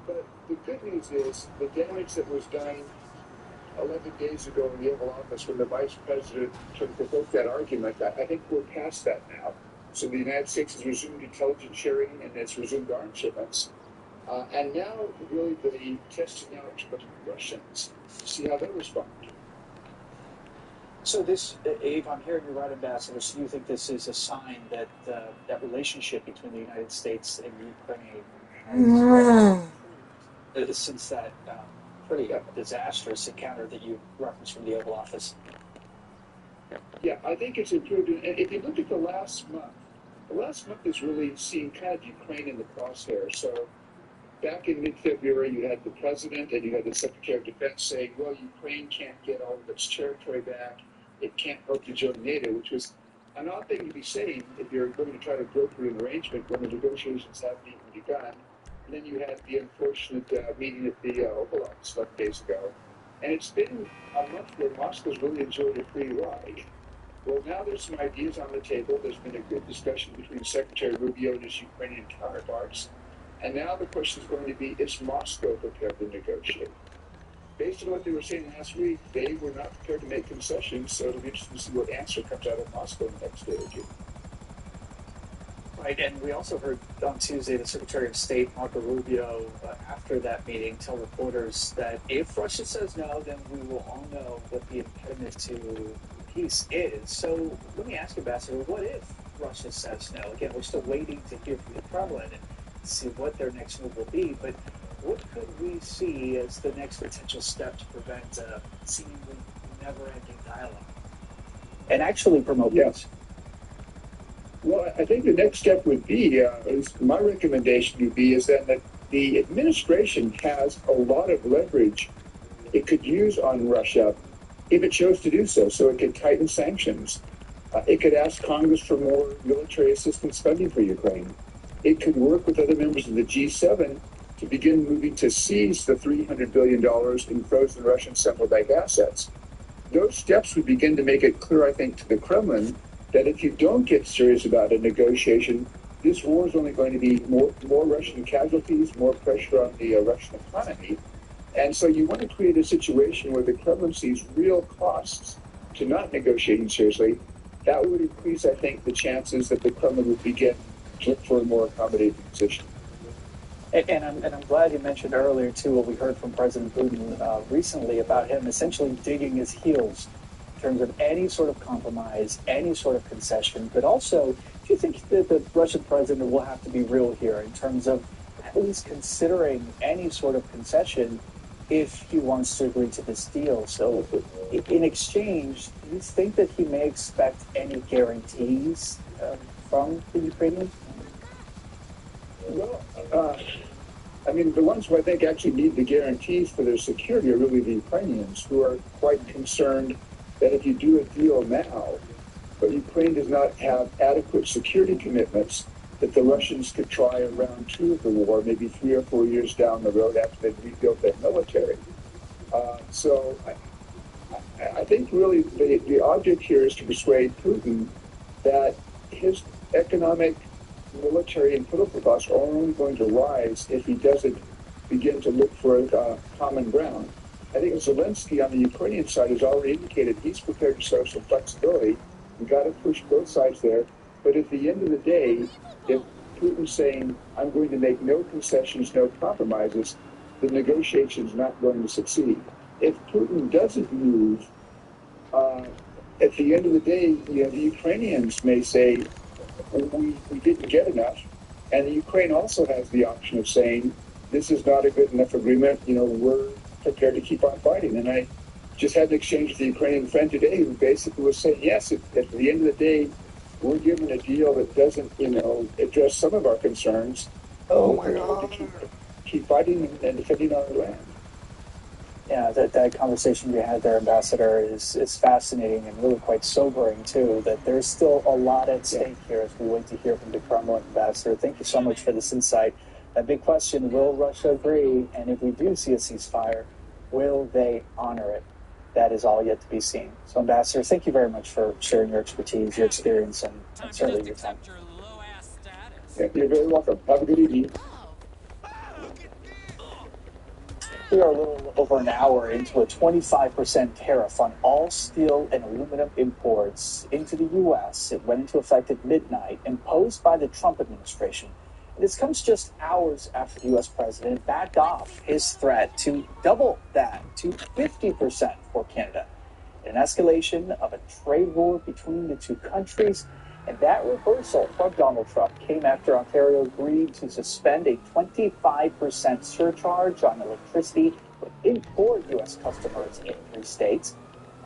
Speaker 3: But the good news is the damage that was done 11 days ago in the Oval Office when the vice president sort of provoked that argument, I think we're past that now. So the United States has resumed intelligence sharing and it's resumed arms shipments. And now, really, the test is now to the Russians. See how they respond.
Speaker 23: So this, if I'm hearing you right, Ambassador, so you think this is a sign that that relationship between the United States and Ukraine has since that pretty disastrous encounter that you referenced from the Oval Office?
Speaker 3: Yeah, I think it's improved. And if you look at the last month has really seen kind of Ukraine in the crosshair. So back in mid-February, you had the president and you had the Secretary of Defense saying, well, Ukraine can't get all of its territory back. It can't hope to join NATO, which was an odd thing to be saying if you're going to try to broker an arrangement when the negotiations haven't even begun. And then you had the unfortunate meeting at the Oval Office a couple days ago. And it's been a month where Moscow's really enjoyed a free ride. Well, now there's some ideas on the table. There's been a good discussion between Secretary Rubio and his Ukrainian counterparts. And now the question is going to be, is Moscow prepared to negotiate? Based on what they were saying last week, they were not prepared to make concessions, so it'll be interesting to see what answer comes out of Moscow in the next day or two.
Speaker 23: Right, and we also heard on Tuesday the Secretary of State, Marco Rubio, after that meeting, tell reporters that if Russia says no, then we will all know what the impediment to peace is. So let me ask you, Ambassador, what if Russia says no? Again, we're still waiting to hear from the Kremlin and see what their next move will be, but what could we see as the next potential step to prevent a seemingly never-ending dialogue and actually promote peace?
Speaker 3: Well, I think the next step would be, my recommendation would be, is that the administration has a lot of leverage it could use on Russia if it chose to do so. So it could tighten sanctions. It could ask Congress for more military assistance funding for Ukraine. It could work with other members of the G7 to begin moving to seize the $300 billion in frozen Russian central bank assets. Those steps would begin to make it clear, I think, to the Kremlin that if you don't get serious about a negotiation, this war is only going to be more Russian casualties, more pressure on the Russian economy. And so you want to create a situation where the Kremlin sees real costs to not negotiating seriously. That would increase, I think, the chances that the Kremlin would begin to look for a more accommodating position.
Speaker 23: And I'm glad you mentioned earlier, too, what we heard from President Putin recently about him essentially digging his heels in terms of any sort of compromise, any sort of concession. But also, do you think that the Russian president will have to be real here in terms of at least considering any sort of concession if he wants to agree to this deal? So in exchange, do you think that he may expect any guarantees from the Ukrainians?
Speaker 3: Well, I mean, the ones who I think actually need the guarantees for their security are really the Ukrainians, who are quite concerned that if you do a deal now, but Ukraine does not have adequate security commitments, that the Russians could try a round two of the war, maybe 3 or 4 years down the road after they've rebuilt their military. So I think really the object here is to persuade Putin that his economic, military, and political costs are only going to rise if he doesn't begin to look for common ground. I think Zelensky on the Ukrainian side has already indicated he's prepared to show some flexibility. We've got to push both sides there. But at the end of the day, if Putin's saying, I'm going to make no concessions, no compromises, the negotiation's not going to succeed. If Putin doesn't move, at the end of the day, the Ukrainians may say, we didn't get enough. And the Ukraine also has the option of saying, this is not a good enough agreement, we're prepared to keep on fighting. And I just had an exchange with the Ukrainian friend today who basically was saying, yes, at the end of the day, we're given a deal that doesn't, address some of our concerns. Oh my God! To keep fighting and defending our land.
Speaker 23: Yeah, that conversation we had there, Ambassador, is fascinating and really quite sobering too. That there's still a lot at stake here as we wait to hear from the Kremlin, Ambassador. Thank you so much for this insight. That big question: will Russia agree? And if we do see a ceasefire, will they honor it? That is all yet to be seen. So, Ambassador, thank you very much for sharing your expertise, your experience, and certainly your time.
Speaker 3: Yeah, you're very welcome. Have a good evening.
Speaker 23: We are a little over an hour into a 25% tariff on all steel and aluminum imports into the U.S. It went into effect at midnight, imposed by the Trump administration. This comes just hours after the U.S. president backed off his threat to double that to 50% for Canada. An escalation of a trade war between the two countries. And that reversal from Donald Trump came after Ontario agreed to suspend a 25% surcharge on electricity for import U.S. customers in 3 states.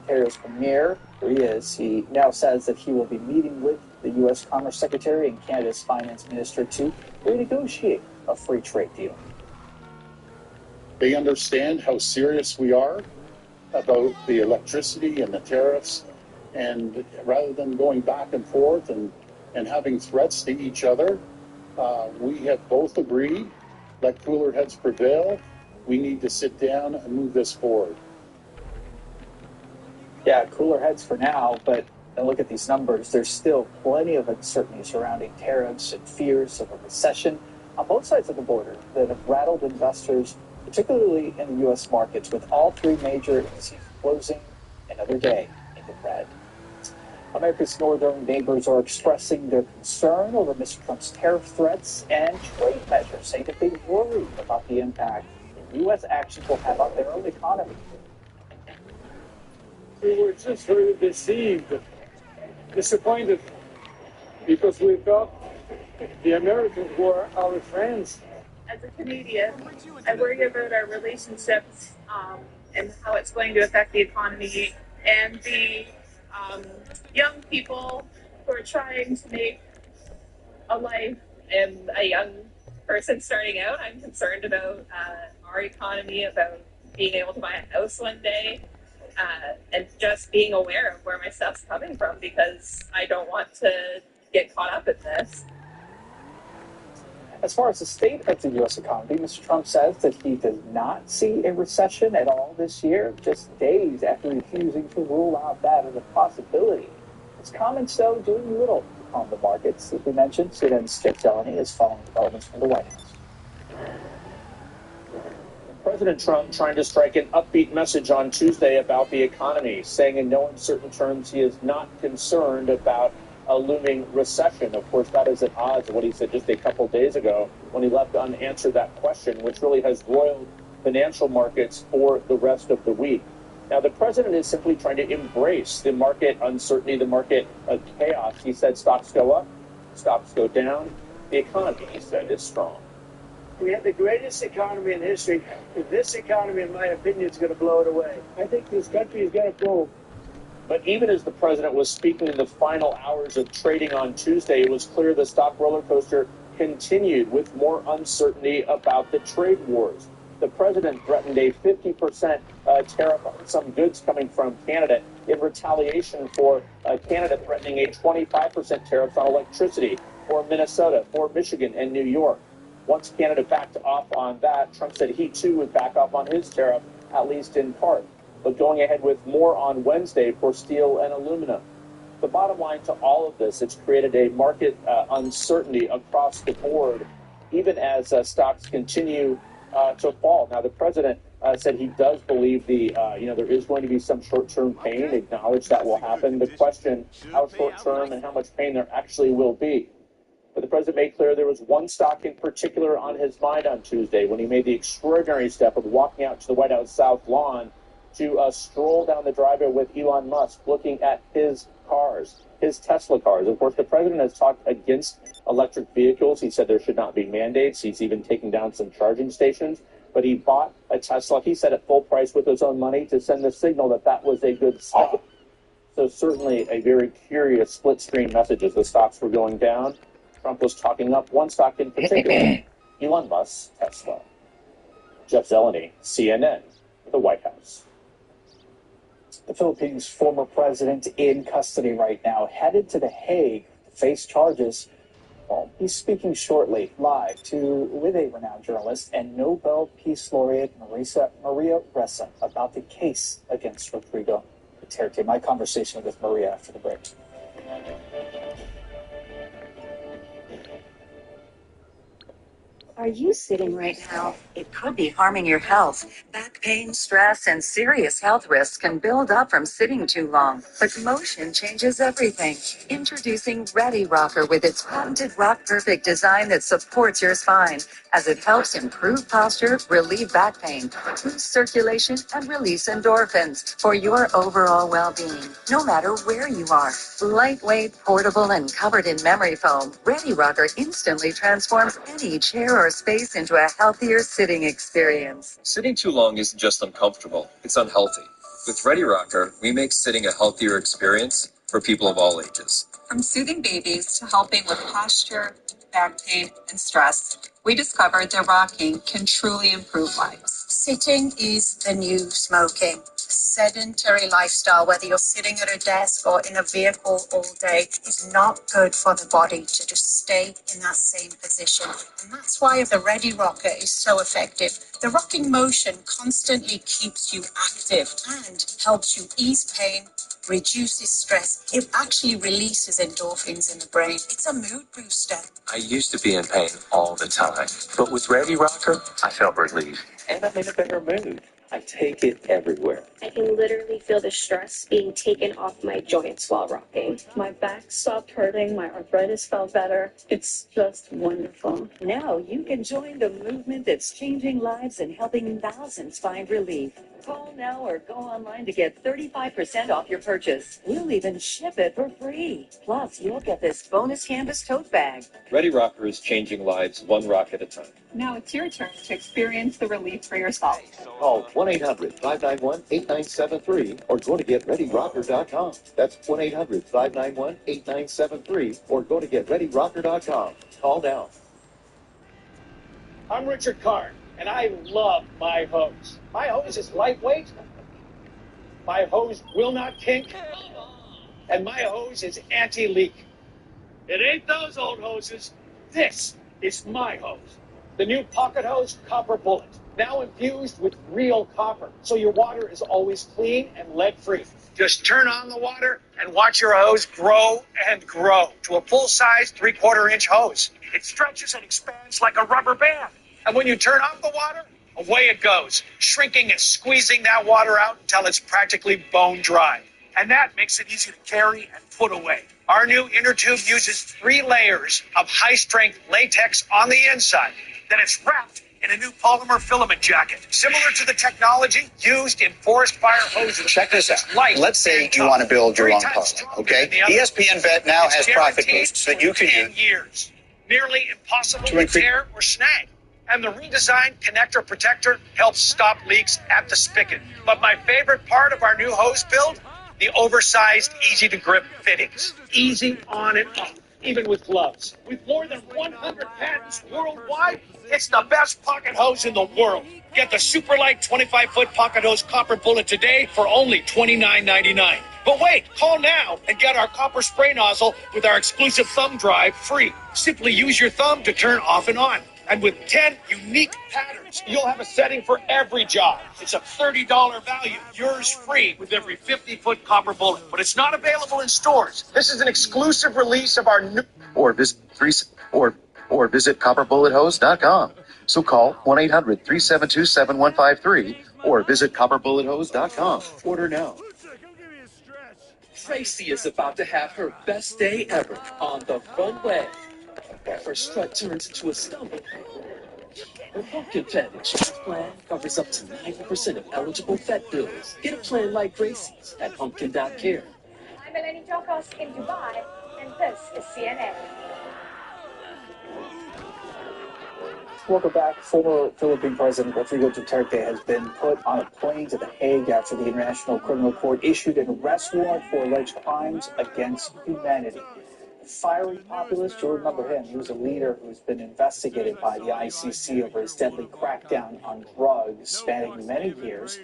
Speaker 23: Ontario's Premier, here he is, he now says that he will be meeting with the U.S. Commerce Secretary and Canada's Finance Minister to renegotiate a free trade deal.
Speaker 5: They understand how serious we are about the electricity and the tariffs, and rather than going back and forth and having threats to each other, we have both agreed, let cooler heads prevail. We need to sit down and move this forward.
Speaker 23: Yeah, cooler heads for now, but look at these numbers. There's still plenty of uncertainty surrounding tariffs and fears of a recession on both sides of the border that have rattled investors, particularly in the U.S. markets, with all 3 major indices closing another day in the red. America's northern neighbors are expressing their concern over Mr. Trump's tariff threats and trade measures, saying that they worry about the impact that U.S. actions will have on their own economy.
Speaker 7: We were just very deceived, disappointed, because we thought the Americans were our friends.
Speaker 24: As a Canadian, I worry about our relationships and how it's going to affect the economy and the young people who are trying to make a life. And a young person starting out, I'm concerned about our economy, about being able to buy a house one day, and just being aware of where my stuff's coming from, because I don't want to get caught up in this.
Speaker 23: As far as the state of the U.S. economy, Mr. Trump says that he does not see a recession at all this year, just days after refusing to rule out that as a possibility. His comments, though, doing little to calm the markets. As we mentioned, CNN's Jeff Delaney is following developments from the White House.
Speaker 2: President Trump trying to strike an upbeat message on Tuesday about the economy, saying in no uncertain terms he is not concerned about a looming recession. Of course, that is at odds with what he said just a couple days ago when he left unanswered that question, which really has roiled financial markets for the rest of the week. Now, the president is simply trying to embrace the market uncertainty, the market chaos. He said stocks go up, stocks go down. The economy, he said, is strong.
Speaker 7: We have the greatest economy in history. This economy, in my opinion, is going to blow it away. I think this country is going to blow.
Speaker 2: But even as the president was speaking in the final hours of trading on Tuesday, it was clear the stock roller coaster continued with more uncertainty about the trade wars. The president threatened a 50% tariff on some goods coming from Canada in retaliation for Canada threatening a 25% tariff on electricity for Minnesota, for Michigan, and New York. Once Canada backed off on that, Trump said he too would back off on his tariff, at least in part. But going ahead with more on Wednesday for steel and aluminum. The bottom line to all of this, it's created a market uncertainty across the board, even as stocks continue to fall. Now, the president said he does believe there is going to be some short-term pain, acknowledge that will happen. The question, how short-term and how much pain there actually will be. But the president made clear there was one stock in particular on his mind on Tuesday when he made the extraordinary step of walking out to the White House South Lawn to stroll down the driveway with Elon Musk, looking at his cars, his Tesla cars. Of course, the president has talked against electric vehicles. He said there should not be mandates. He's even taken down some charging stations. But he bought a Tesla, he said, at full price with his own money to send the signal that that was a good step. So certainly a very curious split-screen message as the stocks were going down. Trump was talking up one stock in particular, Elon Musk's Tesla. Jeff Zeleny, CNN, the White House.
Speaker 23: The Philippines' former president in custody right now, headed to The Hague to face charges. Well, he's speaking shortly, live, with a renowned journalist and Nobel Peace Laureate Maria Ressa about the case against Rodrigo Duterte. My conversation with Maria after the break.
Speaker 8: are you sitting right now? It could be harming your health. Back pain, stress, and serious health risks can build up from sitting too long. But motion changes everything. Introducing Ready Rocker with its patented Rock Perfect design that supports your spine as it helps improve posture, relieve back pain, boost circulation, and release endorphins for your overall well-being, no matter where you are. Lightweight, portable, and covered in memory foam, Ready Rocker instantly transforms any chair or space into a healthier sitting experience.
Speaker 15: Sitting too long isn't just uncomfortable, it's unhealthy. With Ready Rocker, we make sitting a healthier experience for people of all ages.
Speaker 17: From soothing babies to helping with posture, back pain, and stress, we discovered that rocking can truly improve lives.
Speaker 20: Sitting is the new smoking. Sedentary lifestyle, whether you're sitting at a desk or in a vehicle all day, is not good for the body to just stay in that same position. And that's why the Ready Rocker is so effective. The rocking motion constantly keeps you active and helps you ease pain, reduces stress. It actually releases endorphins in the brain. It's a mood booster.
Speaker 11: I used to be in pain all the time, but with Ready Rocker, I felt relief.
Speaker 21: And I'm in a better mood. I take it everywhere.
Speaker 6: I can literally feel the stress being taken off my joints while rocking. My back stopped hurting, my arthritis felt better. It's just wonderful.
Speaker 8: Now you can join the movement that's changing lives and helping thousands find relief. Call now or go online to get 35% off your purchase. We'll even ship it for free. Plus, you'll get this bonus canvas tote bag.
Speaker 15: Ready Rocker is changing lives one rock at a time.
Speaker 17: Now it's your turn to experience the relief for yourself.
Speaker 22: Call 1-800-591-8973 or go to GetReadyRocker.com. That's 1-800-591-8973 or go to GetReadyRocker.com. Call now.
Speaker 26: I'm Richard Karn, and I love my hose. My hose is lightweight. My hose will not kink. And my hose is anti-leak. It ain't those old hoses. This is my hose. The new Pocket Hose Copper Bullet. Now infused with real copper, so your water is always clean and lead-free. Just turn on the water and watch your hose grow and grow to a full-size 3/4-inch hose. It stretches and expands like a rubber band. And when you turn off the water, away it goes, shrinking and squeezing that water out until it's practically bone dry. And that makes it easy to carry and put away. Our new inner tube uses 3 layers of high-strength latex on the inside. Then it's wrapped in a new polymer filament jacket, similar to the technology used in forest fire hoses.
Speaker 27: Check this out. Let's say you want to build your own pond, okay? ESPN Bet now has profit boosts that you can use.
Speaker 26: Years. Nearly impossible to tear or snag. And the redesigned connector protector helps stop leaks at the spigot. But my favorite part of our new hose build, the oversized, easy-to-grip fittings. Easy on and off, even with gloves. With more than 100 patents worldwide, it's the best pocket hose in the world. Get the super light 25-foot pocket hose copper bullet today for only $29.99. But wait, call now and get our copper spray nozzle with our exclusive thumb drive free. Simply use your thumb to turn off and on. And with 10 unique patterns, you'll have a setting for every job. It's a $30 value, yours free with every 50-foot copper bullet. But it's not available in stores. This is an exclusive release of our new...
Speaker 22: Or visit copperbullethose.com. So call 1-800-372-7153 or visit copperbullethose.com. Order now.
Speaker 2: Tracy is about to have her best day ever on the runway. Her strut turns into a stumble. Her pumpkin fat insurance plan covers up to 90% of eligible vet bills. Get a plan like Gracie's at pumpkin.care.
Speaker 28: I'm Eleni Jokos in Dubai, and this is CNN.
Speaker 23: Welcome back. Former Philippine President Rodrigo Duterte has been put on a plane to The Hague after the International Criminal Court issued an arrest warrant for alleged crimes against humanity. The fiery populist, you'll remember him. He was a leader who's been investigated by the ICC over his deadly crackdown on drugs spanning many years.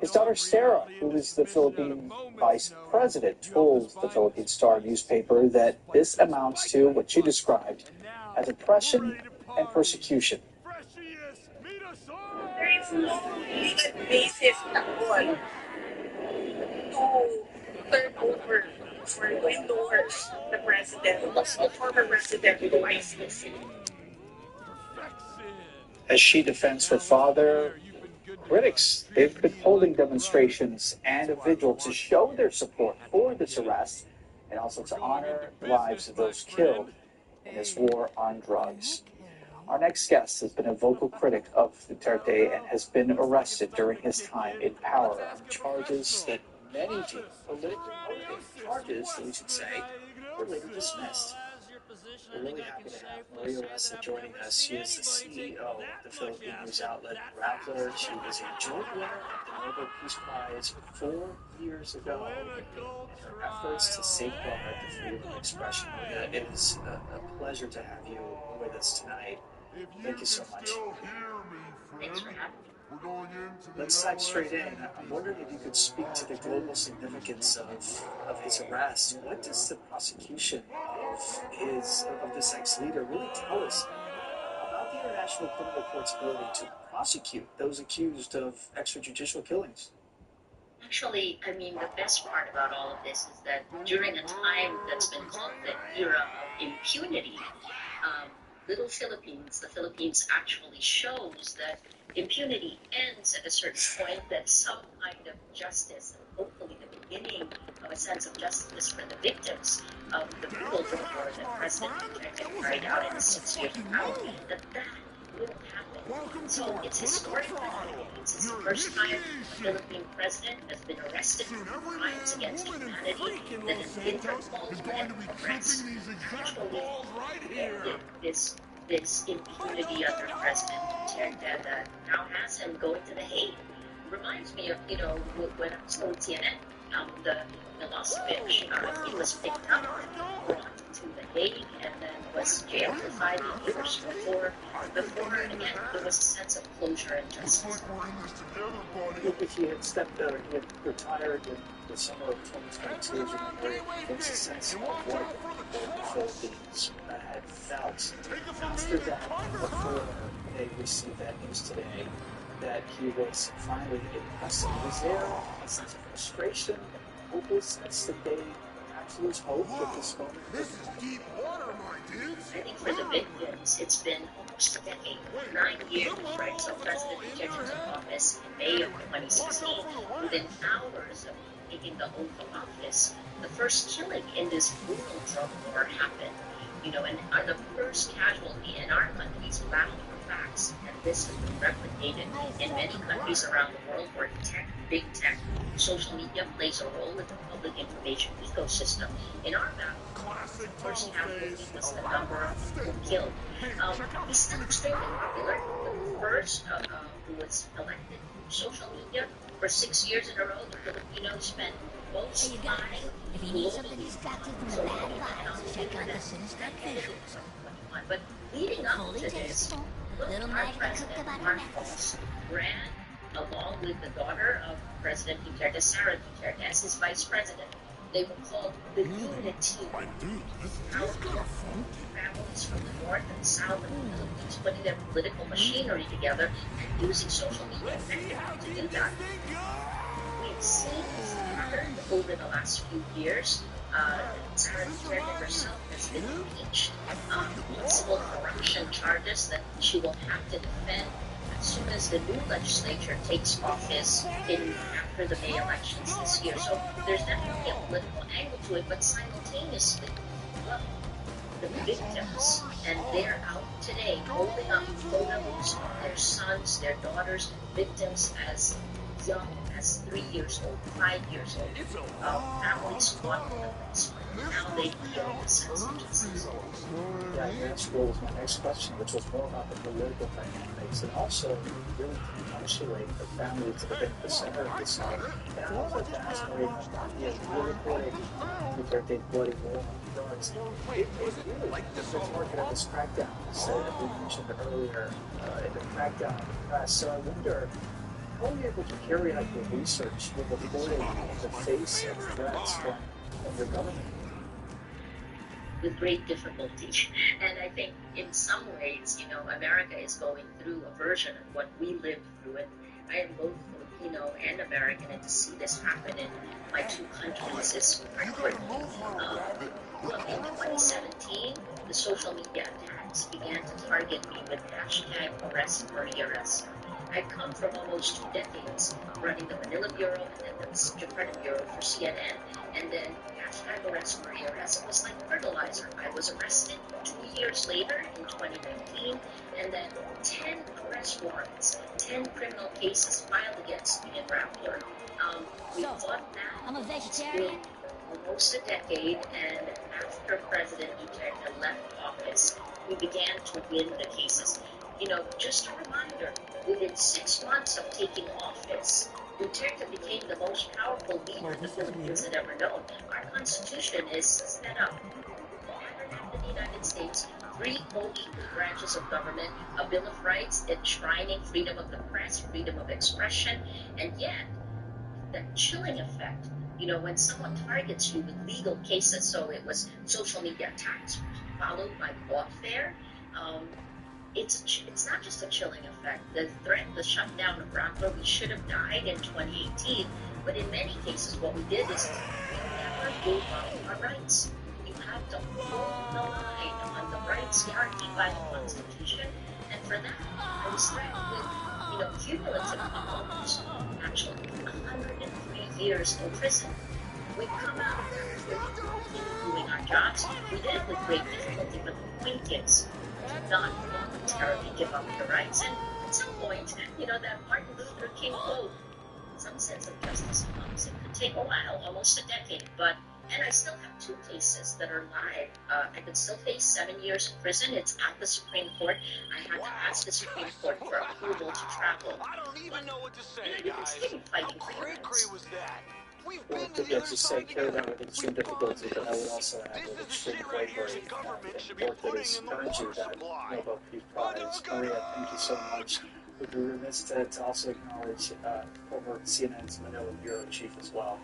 Speaker 23: His daughter Sarah, who is the Philippine vice president, told the Philippine Star newspaper that this amounts to what she described as oppression and persecution.
Speaker 20: There is no legal basis at all to turn over or to endorse the president, the former president of ICC.
Speaker 23: As she defends her father, critics, they've been holding demonstrations and a vigil to show their support for this arrest and also to honor the lives of those killed in this war on drugs. Our next guest has been a vocal critic of Duterte and has been arrested during his time in power on charges that many deem politically motivated, charges that we should say were later dismissed. We're really happy to have Maria Ressa joining us. She is the CEO of the Philippine news outlet Rappler. She was a joint winner of the Nobel Peace Prize 4 years ago in her efforts to safeguard the freedom of expression. Maria, it is a pleasure to have you with us tonight. Thank you so much.
Speaker 1: Thanks for having me.
Speaker 23: Let's dive straight in. I'm wondering if you could speak to the global significance of his arrest. What does the prosecution of this ex-leader really tell us about the International Criminal Court's ability to prosecute those accused of extrajudicial killings?
Speaker 1: Actually, I mean, the best part about all of this is that during a time that's been called the era of impunity, the Philippines actually shows that impunity ends at a certain point, that some kind of justice, and hopefully the beginning of a sense of justice for the victims of the brutal drug war that President Duterte carried out in his 6 years of power, that will happen. So it's historic for the Philippines. It's the first time a Philippine president has been arrested for crimes against humanity that an Interpol led arrest. Actually, this impunity under President Duterte that now has him going to The Hague reminds me of, when I was still at CNN, the Milosevic, he was picked up, brought to The Hague, and then was jailed for 5 years before again, there was a sense of closure and justice.
Speaker 23: If he had stepped out, he had retired in the summer of 2022, as you remember, gives a sense of what the Philippines had felt after that, before they received that news today, that he was finally in custody. Was there a sense of frustration and hopelessness that they perhaps lose hope at this moment?
Speaker 1: I think for the victims, it's been almost a decade, 9 years, right? So President Duterte took office in May of 2016. Within hours of taking the oath of office, the first killing in this brutal drug war happened. And the first casualty in our country's battle for facts, and this has been replicated in many countries around the world where big tech, social media plays a role in the public information ecosystem. In our battle, the first casualty was the number of people killed. He's still extremely popular. The first who was elected through social media for 6 years in a row, the Filipinos spent most time globally. But leading up to this, our president, Marcos, ran along with the daughter of President Duterte, Sara Duterte, as his vice president. They were called the Unity Team. Families from the north and south of the Philippines putting their political machinery together and using social media effectively to do that. We've seen this pattern over the last few years. Sara Duterte herself has been impeached on possible corruption charges that she will have to defend as soon as the new legislature takes office after the May elections this year. So there's definitely a political angle to it, but simultaneously, the victims, and they're out today holding up photos of their sons, their daughters, victims as young as 3 years old, 5 years old. Families want this. Now they feel the sense of justice.
Speaker 23: Yeah, that's what was my next question, which was more about the political dynamics and also really to encapsulate the families that have been at the center of this. And I also have to ask Maria about the reporting Duterte's bloody war on drugs. It really the target of this crackdown, as we mentioned earlier, in the crackdown of the press. So I wonder, how are you able to carry out your research with reporting in the face of threats from your government?
Speaker 1: With great difficulty. And I think in some ways, America is going through a version of what we lived through. And I am both Filipino and American, and to see this happen in my two countries is heartbreaking. Look, in 2017, the social media attack targets began to target me with hashtag arrest Maria arrest. I've come from almost 2 decades running the Manila Bureau and then the Jakarta Bureau for CNN, and then hashtag arrest Maria arrest. It was like fertilizer. I was arrested 2 years later in 2019, and then 10 arrest warrants, 10 criminal cases filed against me in Rappler. We fought that. It's been almost a decade, and after President Duterte left office, we began to win the cases. Just a reminder, within 6 months of taking office, Duterte became the most powerful leader the Philippines had ever known. Our Constitution is set up, Pattern Act of the United States, 3 co-equal branches of government, a Bill of Rights enshrining freedom of the press, freedom of expression, and yet that chilling effect, when someone targets you with legal cases, so it was social media attacks followed by lawfare, it's not just a chilling effect. The threat, the shutdown of Rappler, we should have died in 2018, but in many cases what we did is we never gave up our rights. You have to hold the line on the rights guaranteed by the Constitution, and for that, I was threatened with, cumulative almost, actually, 103 years in prison. We've come out of that. We're continuing doing our jobs. We did it with great difficulty, but the point is, do not voluntarily give up your rights. And at some point, that Martin Luther King quote, some sense of justice comes. It could take a while, almost a decade, and I still have 2 cases that are live. I could still face 7 years in prison. It's at the Supreme Court. I had to ask the Supreme Court for approval to travel.
Speaker 4: I don't even know what to say,
Speaker 1: You can continue fighting for your rights.
Speaker 4: was that?
Speaker 23: Well, Vidya, as you say, carried out with extreme difficulty, but I would also add with extreme bravery and work that has earned you that Nobel Peace Prize. Maria, thank you so much. We'd be remiss to also acknowledge former CNN's Manila Bureau Chief as well.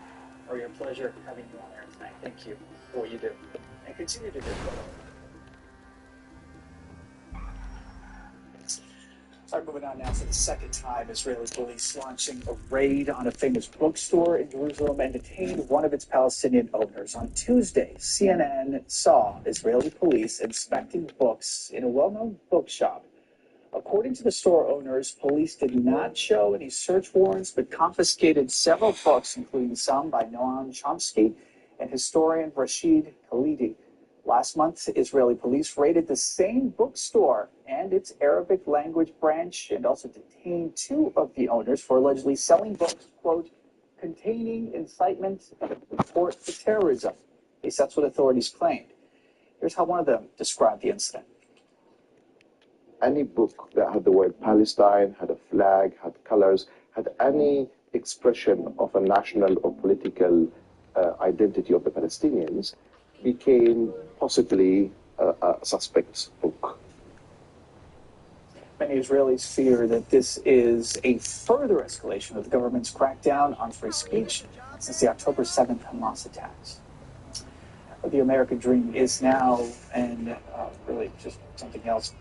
Speaker 23: Maria, a pleasure having you on air tonight. Thank you for what you do, and continue to do. All right, moving on now for the second time, Israeli police launching a raid on a famous bookstore in Jerusalem and detained one of its Palestinian owners. On Tuesday, CNN saw Israeli police inspecting books in a well-known bookshop. According to the store owners, police did not show any search warrants, but confiscated several books, including some by Noam Chomsky and historian Rashid Khalidi. Last month, Israeli police raided the same bookstore and its Arabic language branch and also detained 2 of the owners for allegedly selling books, quote, containing incitement and support for terrorism. At least that's what authorities claimed. Here's how one of them described the incident.
Speaker 9: Any book that had the word Palestine, had a flag, had colors, had any expression of a national or political identity of the Palestinians became possibly a suspect's book.
Speaker 23: Many Israelis fear that this is a further escalation of the government's crackdown on free speech since the October 7th Hamas attacks. The American dream is now, and really just something else.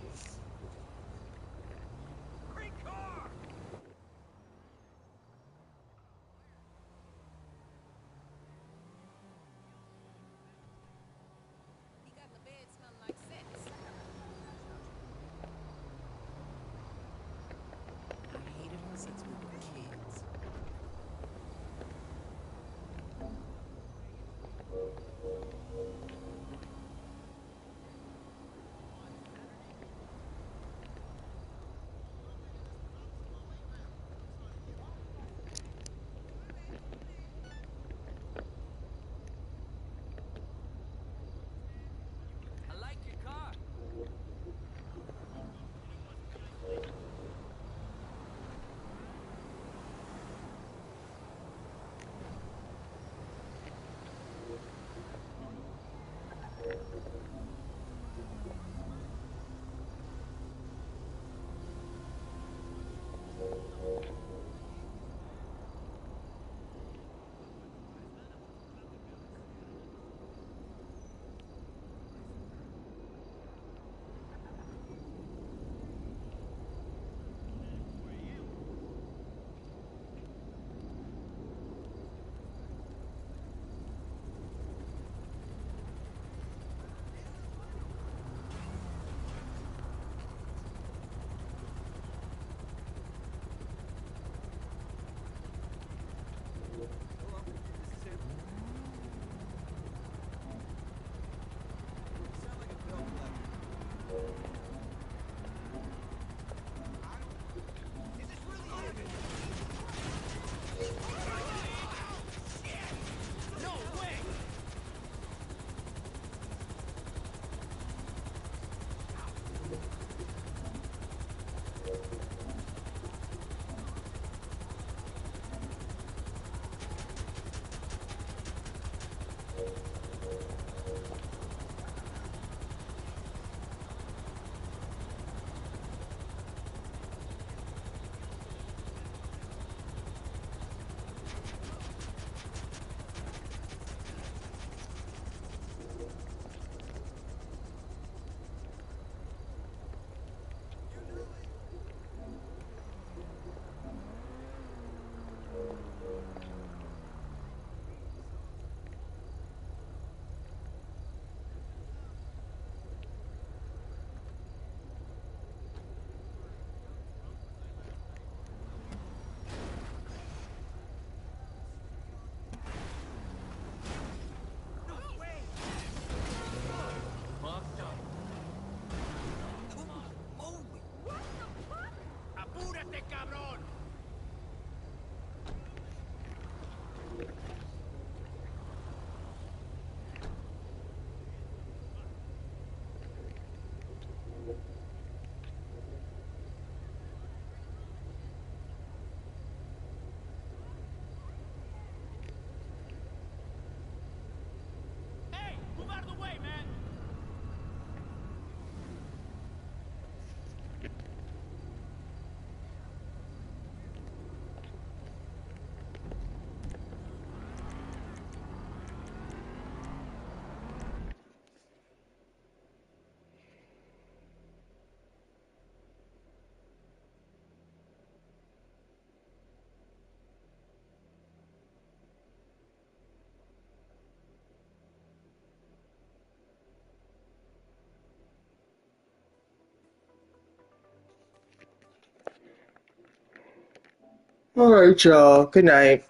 Speaker 10: All right, y'all. Good night.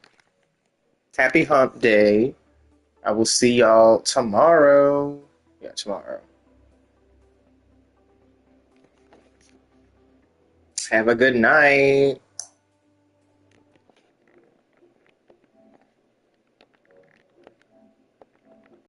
Speaker 10: Happy hump day. I will see y'all tomorrow. Yeah, tomorrow. Have a good night.